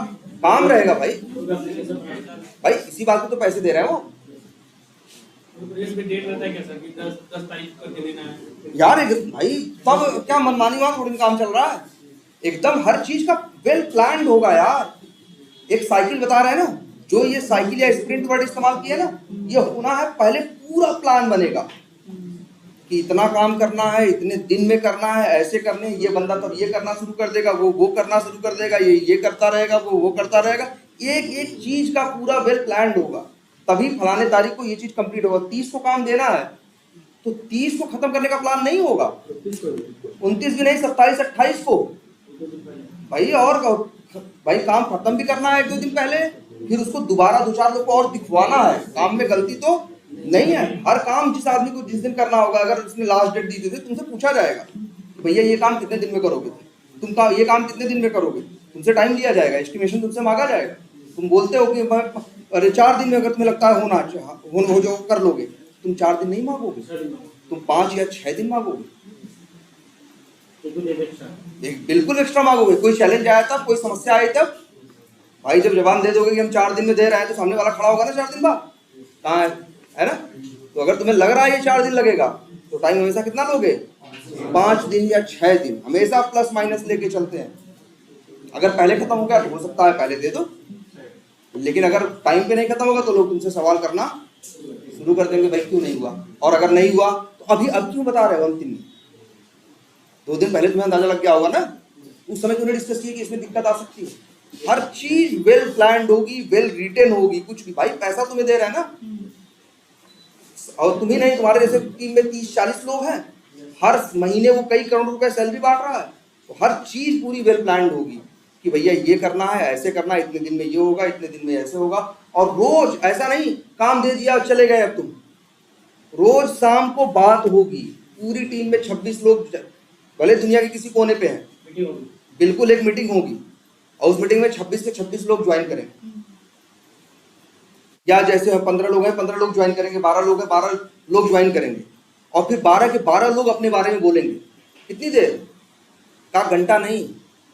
काम रहेगा भाई, भाई इसी बात को तो पैसे दे रहे हैं वो। यार भाई तब क्या मनमानी वहां थोड़ी काम चल रहा है, एकदम हर चीज का वेल प्लान्ड होगा यार। एक साइकिल बता रहे हैं ना, जो ये साइकिल या स्प्रिंट वर्ड इस्तेमाल किया ना, ये होना है पहले पूरा प्लान बनेगा कि इतना काम करना है, इतने दिन में करना है, ऐसे करने, ये बंदा तब ये करना शुरू कर देगा, वो करना शुरू कर देगा, ये करता रहेगा, वो करता रहेगा, एक एक चीज का पूरा वेल प्लान्ड होगा, तभी फलाने तारीख को ये चीज कंप्लीट होगा। 30 को काम देना है तो 30 को खत्म करने का प्लान नहीं होगा, 29 भी नहीं, 27-28 को भाई, और भाई काम खत्म भी करना है 1-2 दिन पहले, फिर उसको दोबारा 2-4 लोग को और दिखवाना है, काम में गलती तो नहीं है। हर काम जिस आदमी को जिस दिन करना होगा, अगर उसने लास्ट डेट दी थी तुमसे पूछा जाएगा भैया ये काम कितने दिन में करोगे, तुम का ये काम कितने दिन में करोगे, तुमसे टाइम लिया जाएगा, एस्टिमेशन तुमसे मांगा जाएगा, तुम बोलते हो कि अरे 4 दिन में अगर तुम्हें लगता है हो जो कर लोगे, तुम 4 दिन नहीं मांगोगे, तुम 5 या 6 दिन मांगोगे, बिल्कुल एक्स्ट्रा मांगोगे। कोई चैलेंज आया तब, कोई समस्या आई तब, भाई जब जवाब दे दोगे कि हम 4 दिन में दे रहे हैं तो सामने वाला खड़ा होगा ना 4 दिन बाद, कहाँ है ना। तो अगर तुम्हें लग रहा है ये 4 दिन लगेगा तो टाइम हमेशा कितना लोगे, 5 दिन या 6 दिन, हमेशा प्लस माइनस लेके चलते हैं। अगर पहले खत्म हो गया तो हो सकता है पहले दे दो, लेकिन अगर टाइम पे नहीं खत्म होगा तो लोग तुमसे सवाल करना शुरू कर देंगे भाई क्यों नहीं हुआ, और अगर नहीं हुआ तो अब क्यों बता रहे हो अंतिम में, 2 दिन पहले तुम्हें अंदाजा लग गया होगा ना, उस समय तुमने डिस्कस किया कि इसमें दिक्कत आ सकती है। हर चीज वेल प्लान्ड होगी, वेल रिटेन होगी, कुछ भी भाई पैसा तुम्हें दे रहा है ना, और तुम्हें नहीं, तुम्हारे जैसे टीम में 30-40 लोग हैं, हर महीने वो कई करोड़ रुपए सैलरी बांट रहा है, तो हर चीज पूरी वेल प्लान्ड होगी कि भैया ये करना है, ऐसे करना है, इतने दिन में ये होगा, इतने दिन में ऐसे होगा। और रोज ऐसा नहीं काम दे दिया चले गए, अब तुम रोज शाम को बात होगी, पूरी टीम में 26 लोग भले दुनिया के किसी कोने पे हैं, बिल्कुल एक मीटिंग होगी और उस मीटिंग में 26 के 26 लोग ज्वाइन करेंगे, या जैसे 15 लोग हैं 15 लोग ज्वाइन करेंगे, 12 लोग हैं 12 लोग ज्वाइन करेंगे, और फिर 12 के 12 लोग अपने बारे में बोलेंगे। कितनी देर का, घंटा नहीं,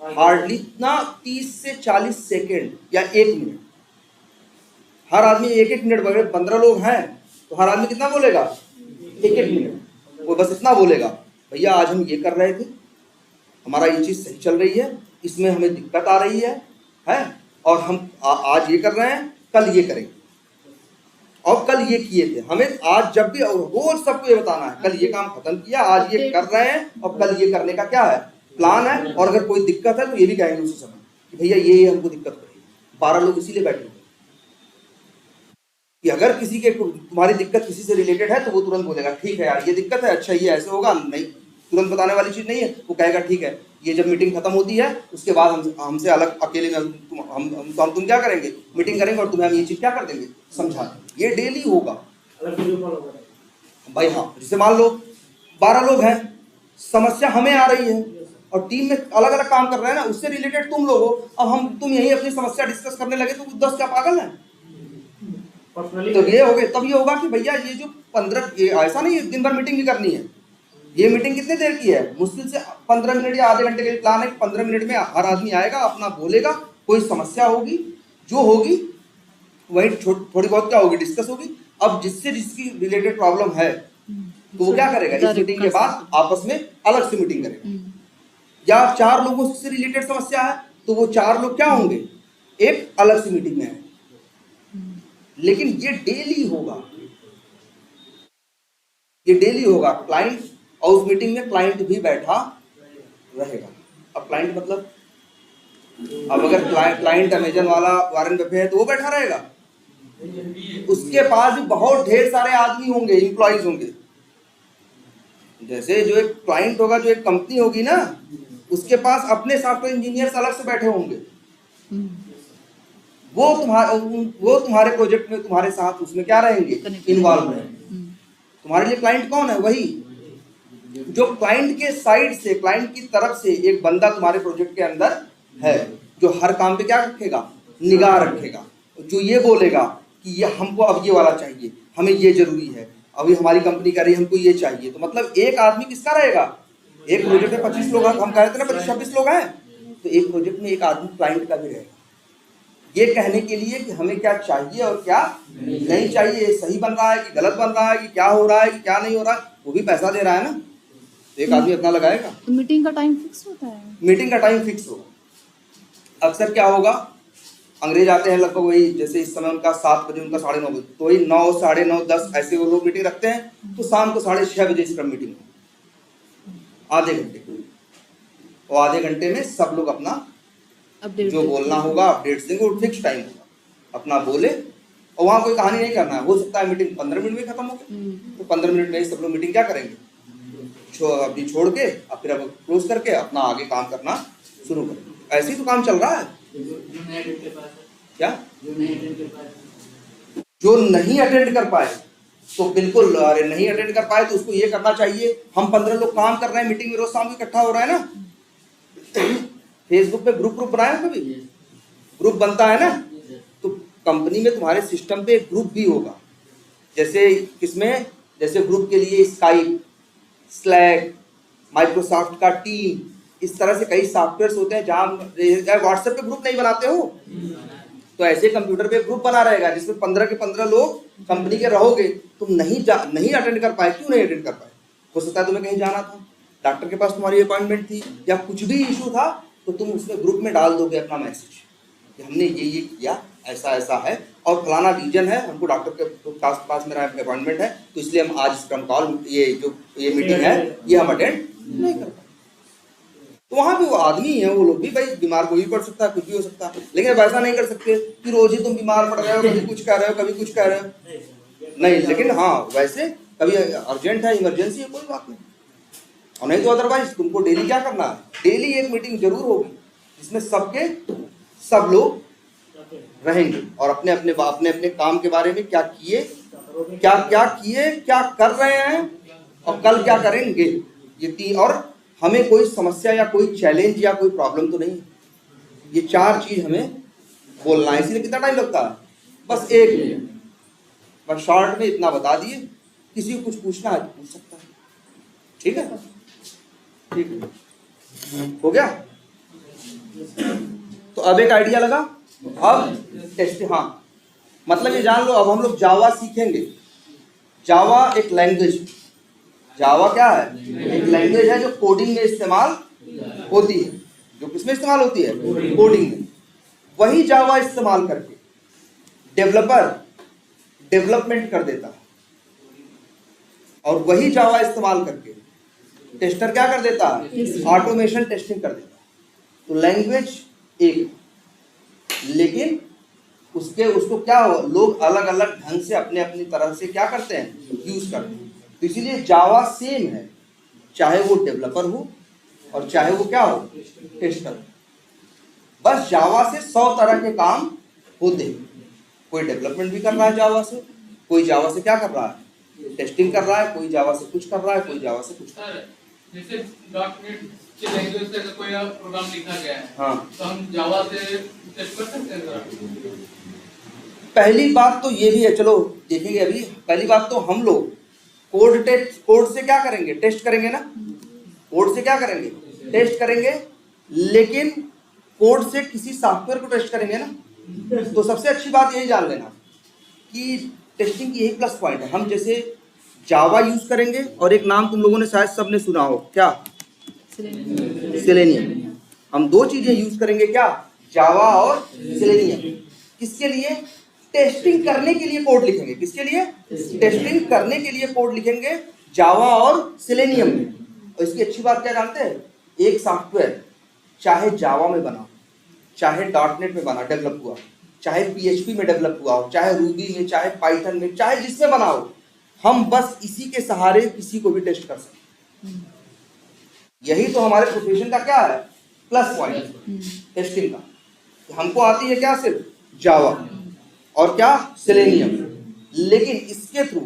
हार्डली इतना 30 से 40 सेकेंड या 1 मिनट, हर आदमी 1-1 मिनट बोले। 15 लोग हैं तो हर आदमी कितना बोलेगा, 1-1 मिनट, वो बस इतना बोलेगा भैया आज हम ये कर रहे थे, हमारा ये चीज सही चल रही है, इसमें हमें दिक्कत आ रही है और हम आज ये कर रहे हैं, कल ये करेंगे, और कल ये किए थे, हमें आज जब भी रोज सबको ये बताना है कल ये काम खत्म किया, आज ये कर रहे हैं और कल ये करने का क्या है प्लान है, और अगर कोई दिक्कत है तो ये भी कहेंगे उसी समय कि भैया ये हमको दिक्कत हो रही है। 12 लोग इसीलिए बैठे हुए कि अगर किसी के तुम्हारी दिक्कत किसी से रिलेटेड है तो वो तुरंत बोलेगा ठीक है यार ये दिक्कत है, अच्छा ये ऐसे होगा नहीं, तुरंत बताने वाली चीज नहीं है। वो कहेगा ठीक है, ये जब मीटिंग खत्म होती है उसके बाद हमसे अलग अकेले में तुम क्या करेंगे, मीटिंग करेंगे और तुम्हें हम ये चीज क्या कर देंगे, समझा देंगे। ये डेली होगा भाई। हाँ, जैसे मान लो 12 लोग हैं, समस्या हमें आ रही है और टीम में अलग अलग काम कर रहे हैं ना, उससे रिलेटेड तुम लोग हो। अब तुम यही अपनी समस्या डिस्कस करने लगे तो 10 क्या पागल है? तो ये हो गए, तब ये होगा कि भैया ये जो 15, ये ऐसा नहीं है दिन भर मीटिंग भी करनी है। ये मीटिंग कितने देर की है? मुश्किल से 15 मिनट या आधे घंटे के लिए प्लान है। 15 मिनट में हर आदमी आएगा, अपना बोलेगा, कोई समस्या होगी जो होगी वही थोड़ी बहुत क्या होगी, डिस्कस होगी। अब जिसकी रिलेटेड प्रॉब्लम है तो वो क्या करेगा, इस मीटिंग के बाद आपस में अलग से मीटिंग करेगा। या 4 लोगों से रिलेटेड समस्या है तो वो 4 लोग क्या होंगे, एक अलग से मीटिंग में है। लेकिन ये डेली होगा, ये डेली होगा। क्लाइंट, और उस मीटिंग में क्लाइंट भी बैठा रहेगा। अब क्लाइंट मतलब, अब अगर क्लाइंट अमेजन वाला वारन बफे है तो वो बैठा रहेगा। उसके पास भी बहुत ढेर सारे आदमी होंगे, एम्प्लॉइज होंगे। जैसे जो एक क्लाइंट होगा, जो एक कंपनी होगी ना, उसके पास अपने सॉफ्टवेयर इंजीनियर्स अलग से बैठे होंगे। वो तुम्हारे प्रोजेक्ट में तुम्हारे साथ उसमें क्या रहेंगे, इन्वॉल्व रहेंगे। तुम्हारे लिए क्लाइंट कौन है? वही जो क्लाइंट के साइड से, क्लाइंट की तरफ से एक बंदा तुम्हारे प्रोजेक्ट के अंदर है, जो हर काम पे क्या रखेगा, निगाह रखेगा, जो ये बोलेगा कि ये हमको अब ये वाला चाहिए, हमें ये जरूरी है, अभी हमारी कंपनी कर रही है, हमको ये चाहिए। तो मतलब एक आदमी किसका रहेगा? एक प्रोजेक्ट में 25 लोग, हम कह रहे थे ना 25-26 लोग हैं, तो एक प्रोजेक्ट में एक आदमी क्लाइंट का भी रहेगा, ये कहने के लिए कि हमें क्या चाहिए और क्या नहीं चाहिए, सही बन रहा है कि गलत बन रहा है, कि क्या हो रहा है कि क्या नहीं हो रहा है। वो भी पैसा दे रहा है ना, तो एक आदमी अपना लगाएगा। तो मीटिंग का टाइम फिक्स होता है? मीटिंग का टाइम फिक्स होगा। अक्सर क्या होगा, अंग्रेज आते हैं लगभग वही, जैसे इस समय उनका 7 बजे, उनका 9:30 बजे, तो वही 9, 9:30, 10 ऐसे वो लोग मीटिंग रखते हैं। तो शाम को 6:30 बजे स्क्रम मीटिंग, आधे घंटे, और आधे घंटे में सब लोग अपना जो बोलना होगा अपडेट्स देंगे। और फिक्स टाइम होगा, अपना बोले, और वहाँ कोई कहानी नहीं करना है। हो सकता है मीटिंग 15 मिनट में खत्म हो गई, तो 15 मिनट में सब लोग मीटिंग क्या करेंगे, अभी छोड़ के, अब फिर अब क्लोज करके अपना आगे काम करना शुरू करेंगे। ऐसे ही तो काम चल रहा है। क्या जो नहीं अटेंड कर पाए तो बिल्कुल, अरे नहीं अटेंड कर पाए तो उसको ये करना चाहिए, हम 15 लोग काम कर रहे हैं, मीटिंग में रोज शाम को इकट्ठा हो रहा है ना। फेसबुक पे ग्रुप बनाए, कभी ग्रुप बनता है ना, तो कंपनी में तुम्हारे सिस्टम पे एक ग्रुप भी होगा। जैसे किसमें, जैसे ग्रुप के लिए स्काइप, स्लैक, माइक्रोसॉफ्ट का टीम, इस तरह से कई सॉफ्टवेयर होते हैं। जहाँ व्हाट्सएप पे ग्रुप नहीं बनाते हो, तो ऐसे कंप्यूटर पे ग्रुप बना रहेगा जिसमें 15 के 15 लोग कंपनी के रहोगे। तुम नहीं अटेंड कर पाए, क्यों नहीं अटेंड कर पाए? हो सकता है तुम्हें कहीं जाना था, डॉक्टर के पास तुम्हारी अपॉइंटमेंट थी, या कुछ भी इशू था, तो तुम उसमें ग्रुप में डाल दोगे अपना मैसेज कि हमने ये किया, ऐसा ऐसा है, और फलाना रीजन है, हमको डॉक्टर के पास मेरा अपॉइंटमेंट है, तो इसलिए हम आज स्क्रम कॉल, ये मीटिंग है, ये हम अटेंड नहीं कर पाए। तो वहाँ पे वो आदमी है, वो लोग भी भाई, बीमार कोई भी पड़ सकता है, कुछ भी हो सकता है। लेकिन अब ऐसा नहीं कर सकते कि रोज ही तुम बीमार पड़ रहे हो, कभी कुछ कह रहे हो, कभी कुछ कह रहे हो, नहीं। लेकिन हाँ, वैसे कभी अर्जेंट है, इमरजेंसी है, कोई बात नहीं। और नहीं तो अदरवाइज तुमको डेली क्या करना है, डेली एक मीटिंग जरूर होगी जिसमें सब लोग रहेंगे और अपने अपने काम के बारे में क्या किए, क्या कर रहे हैं और कल क्या करेंगे, ये 3। और हमें कोई समस्या या कोई चैलेंज या कोई प्रॉब्लम तो नहीं, ये 4 चीज हमें बोलना है। इसलिए कितना टाइम लगता है, बस 1 मिनट, बस शॉर्ट में इतना बता दिए। किसी को कुछ पूछना है तो पूछ सकता है, ठीक है, ठीक है, हो गया। तो अब एक आइडिया लगा। अब टेस्ट, हाँ, मतलब ये जान लो, अब हम लोग जावा सीखेंगे। जावा एक लैंग्वेज, जावा क्या है, एक लैंग्वेज है जो कोडिंग में इस्तेमाल होती है। जो किसमें इस्तेमाल होती है, कोडिंग में। वही जावा इस्तेमाल करके डेवलपर डेवलपमेंट कर देता है, और वही जावा इस्तेमाल करके टेस्टर क्या कर देता है, ऑटोमेशन टेस्टिंग कर देता है। तो लैंग्वेज एक, लेकिन उसको क्या हो, लोग अलग अलग ढंग से अपने अपनी तरह से क्या करते हैं, यूज करते हैं। तो इसीलिए जावा सेम है, चाहे वो डेवलपर हो और चाहे वो क्या हो, टेस्टर। बस जावा से 100 तरह के काम होते हैं। कोई डेवलपमेंट भी कर रहा है जावा से, कोई जावा से क्या कर रहा है, टेस्टिंग कर रहा है, कोई जावा से कुछ कर रहा है, कोई जावा से कुछ कर रहा है। सर जैसे डॉटनेट के लैंग्वेज से अगर कोई प्रोग्राम लिखा गया है, हाँ, तो हम जावा से टेस्ट कर सकते हैं सर? पहली बात तो ये भी है, चलो देखेंगे अभी। पहली बात तो हम लोग कोड से क्या करेंगे, टेस्ट करेंगे ना। कोड से क्या करेंगे, टेस्ट करेंगे। लेकिन कोड से किसी सॉफ्टवेयर को टेस्ट करेंगे ना। तो सबसे अच्छी बात यही जान लेना कि टेस्टिंग की यही प्लस पॉइंट है। हम जैसे जावा यूज करेंगे और एक नाम तुम लोगों ने शायद सबने सुना हो, क्या, सेलेनियम। हम दो चीजें यूज करेंगे, क्या, जावा और सेलेनियम। किसके लिए, टेस्टिंग करने के लिए कोड लिखेंगे। किसके लिए, टेस्टिंग करने के लिए कोड लिखेंगे जावा और सेलेनियम में। और इसकी अच्छी बात क्या जानते हैं, एक सॉफ्टवेयर चाहे जावा में बना, चाहे डॉटनेट में बना डेवलप हुआ, चाहे पीएचपी में डेवलप हुआ हो, चाहे रूबी में, चाहे पाइथन में, चाहे जिसमें बना हो, हम बस इसी के सहारे किसी को भी टेस्ट कर सकते हैं। यही तो हमारे प्रोफेशन का क्या है, प्लस पॉइंट टेस्टिंग का। हमको आती है क्या, सिर्फ जावा और क्या, सेलेनियम। लेकिन इसके थ्रू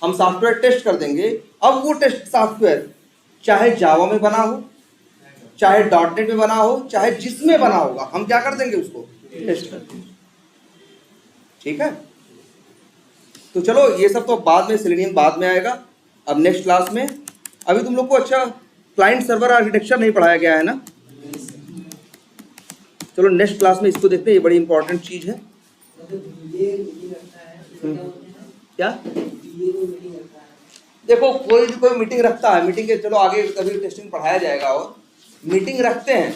हम सॉफ्टवेयर टेस्ट कर देंगे। अब वो टेस्ट सॉफ्टवेयर चाहे जावा में बना हो, चाहे डॉटनेट में बना हो, चाहे जिसमें बना होगा, हम क्या कर देंगे, उसको टेस्ट कर देंगे। ठीक है, तो चलो ये सब तो बाद में, सेलेनियम बाद में आएगा। अब नेक्स्ट क्लास में, अभी तुम लोग को अच्छा क्लाइंट सर्वर आर्किटेक्चर नहीं पढ़ाया गया है ना। चलो नेक्स्ट क्लास में इसको देखते हैं, ये बड़ी इंपॉर्टेंट चीज है। क्या, देखो कोई भी कोई मीटिंग रखता है, मीटिंग के, चलो आगे कभी टेस्टिंग पढ़ाया जाएगा। और मीटिंग रखते हैं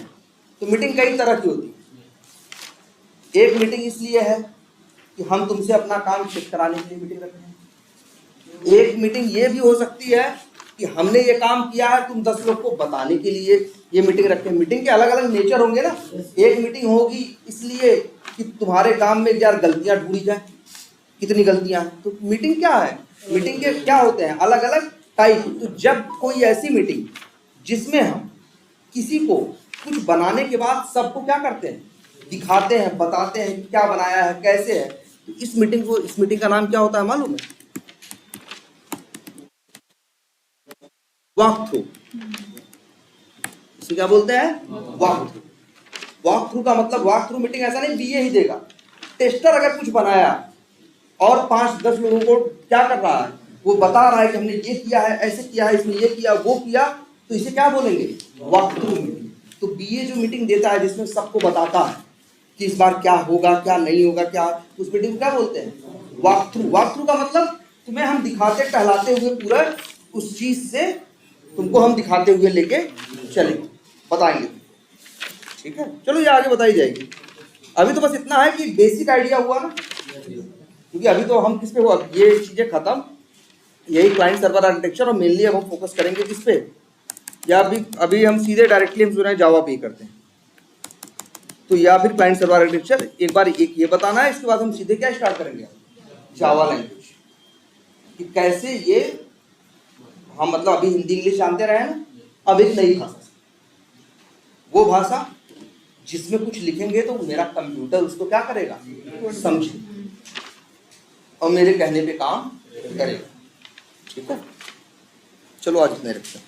तो मीटिंग कई तरह की होती है। एक मीटिंग इसलिए है कि हम तुमसे अपना काम चेक कराने के लिए मीटिंग रखते हैं। एक मीटिंग ये भी हो सकती है कि हमने ये काम किया है, तुम 10 लोग को बताने के लिए ये मीटिंग रखते हैं। मीटिंग के अलग अलग नेचर होंगे ना। एक मीटिंग होगी इसलिए कि तुम्हारे काम में यार गलतियां ढूंढी जाए, कितनी गलतियां हैं। तो मीटिंग क्या है, मीटिंग के क्या होते हैं, अलग अलग टाइप। तो जब कोई ऐसी मीटिंग जिसमें हम किसी को कुछ बनाने के बाद सबको क्या करते हैं, दिखाते हैं, बताते हैं कि क्या बनाया है, कैसे है, तो इस मीटिंग का नाम क्या होता है मालूम है, वॉक थ्रू। इसे क्या बोलते हैं, वॉक थ्रू। वॉक थ्रू का मतलब, वॉक थ्रू मीटिंग ऐसा नहीं बीए ही देगा। टेस्टर अगर कुछ बनाया और 5-10 लोगों को क्या कर रहा है, वो बता रहा है कि हमने ये किया है, ऐसे किया है, इसमें ये किया, वो किया, तो इसे क्या बोलेंगे, वॉक थ्रू मीटिंग। तो बीए जो मीटिंग देता है जिसमें सबको बताता है कि इस बार क्या होगा, क्या नहीं होगा, क्या, उस मीटिंग को क्या बोलते हैं, वॉक थ्रू। वॉक थ्रू का मतलब तुम्हें हम दिखाते टहलाते हुए पूरा उस चीज से तुमको हम दिखाते हुए लेके चलेंगे, बताएंगे। ठीक है, चलो ये आगे बताई जाएगी। अभी तो बस इतना है कि बेसिक आइडिया हुआ ना, क्योंकि अभी तो हम किस पे हुआ, ये चीजें खत्म, यही क्लाइंट सर्वर आर्किटेक्चर। और मेनली अब हम फोकस करेंगे किस पे, या अभी हम सीधे डायरेक्टली हम सुना जावा पे ही करते हैं। तो या फिर क्लाइंट सर्वर आर्किटेक्चर एक बार एक ये बताना है, इसके बाद हम सीधे क्या स्टार्ट करेंगे, जावा लैंग्वेज, कि कैसे ये हम मतलब अभी हिंदी इंग्लिश जानते रहे ना, अब एक नई भाषा, वो भाषा जिसमें कुछ लिखेंगे तो मेरा कंप्यूटर उसको क्या करेगा, समझे और मेरे कहने पे काम करेगा। ठीक है, चलो आज इतने रखते हैं।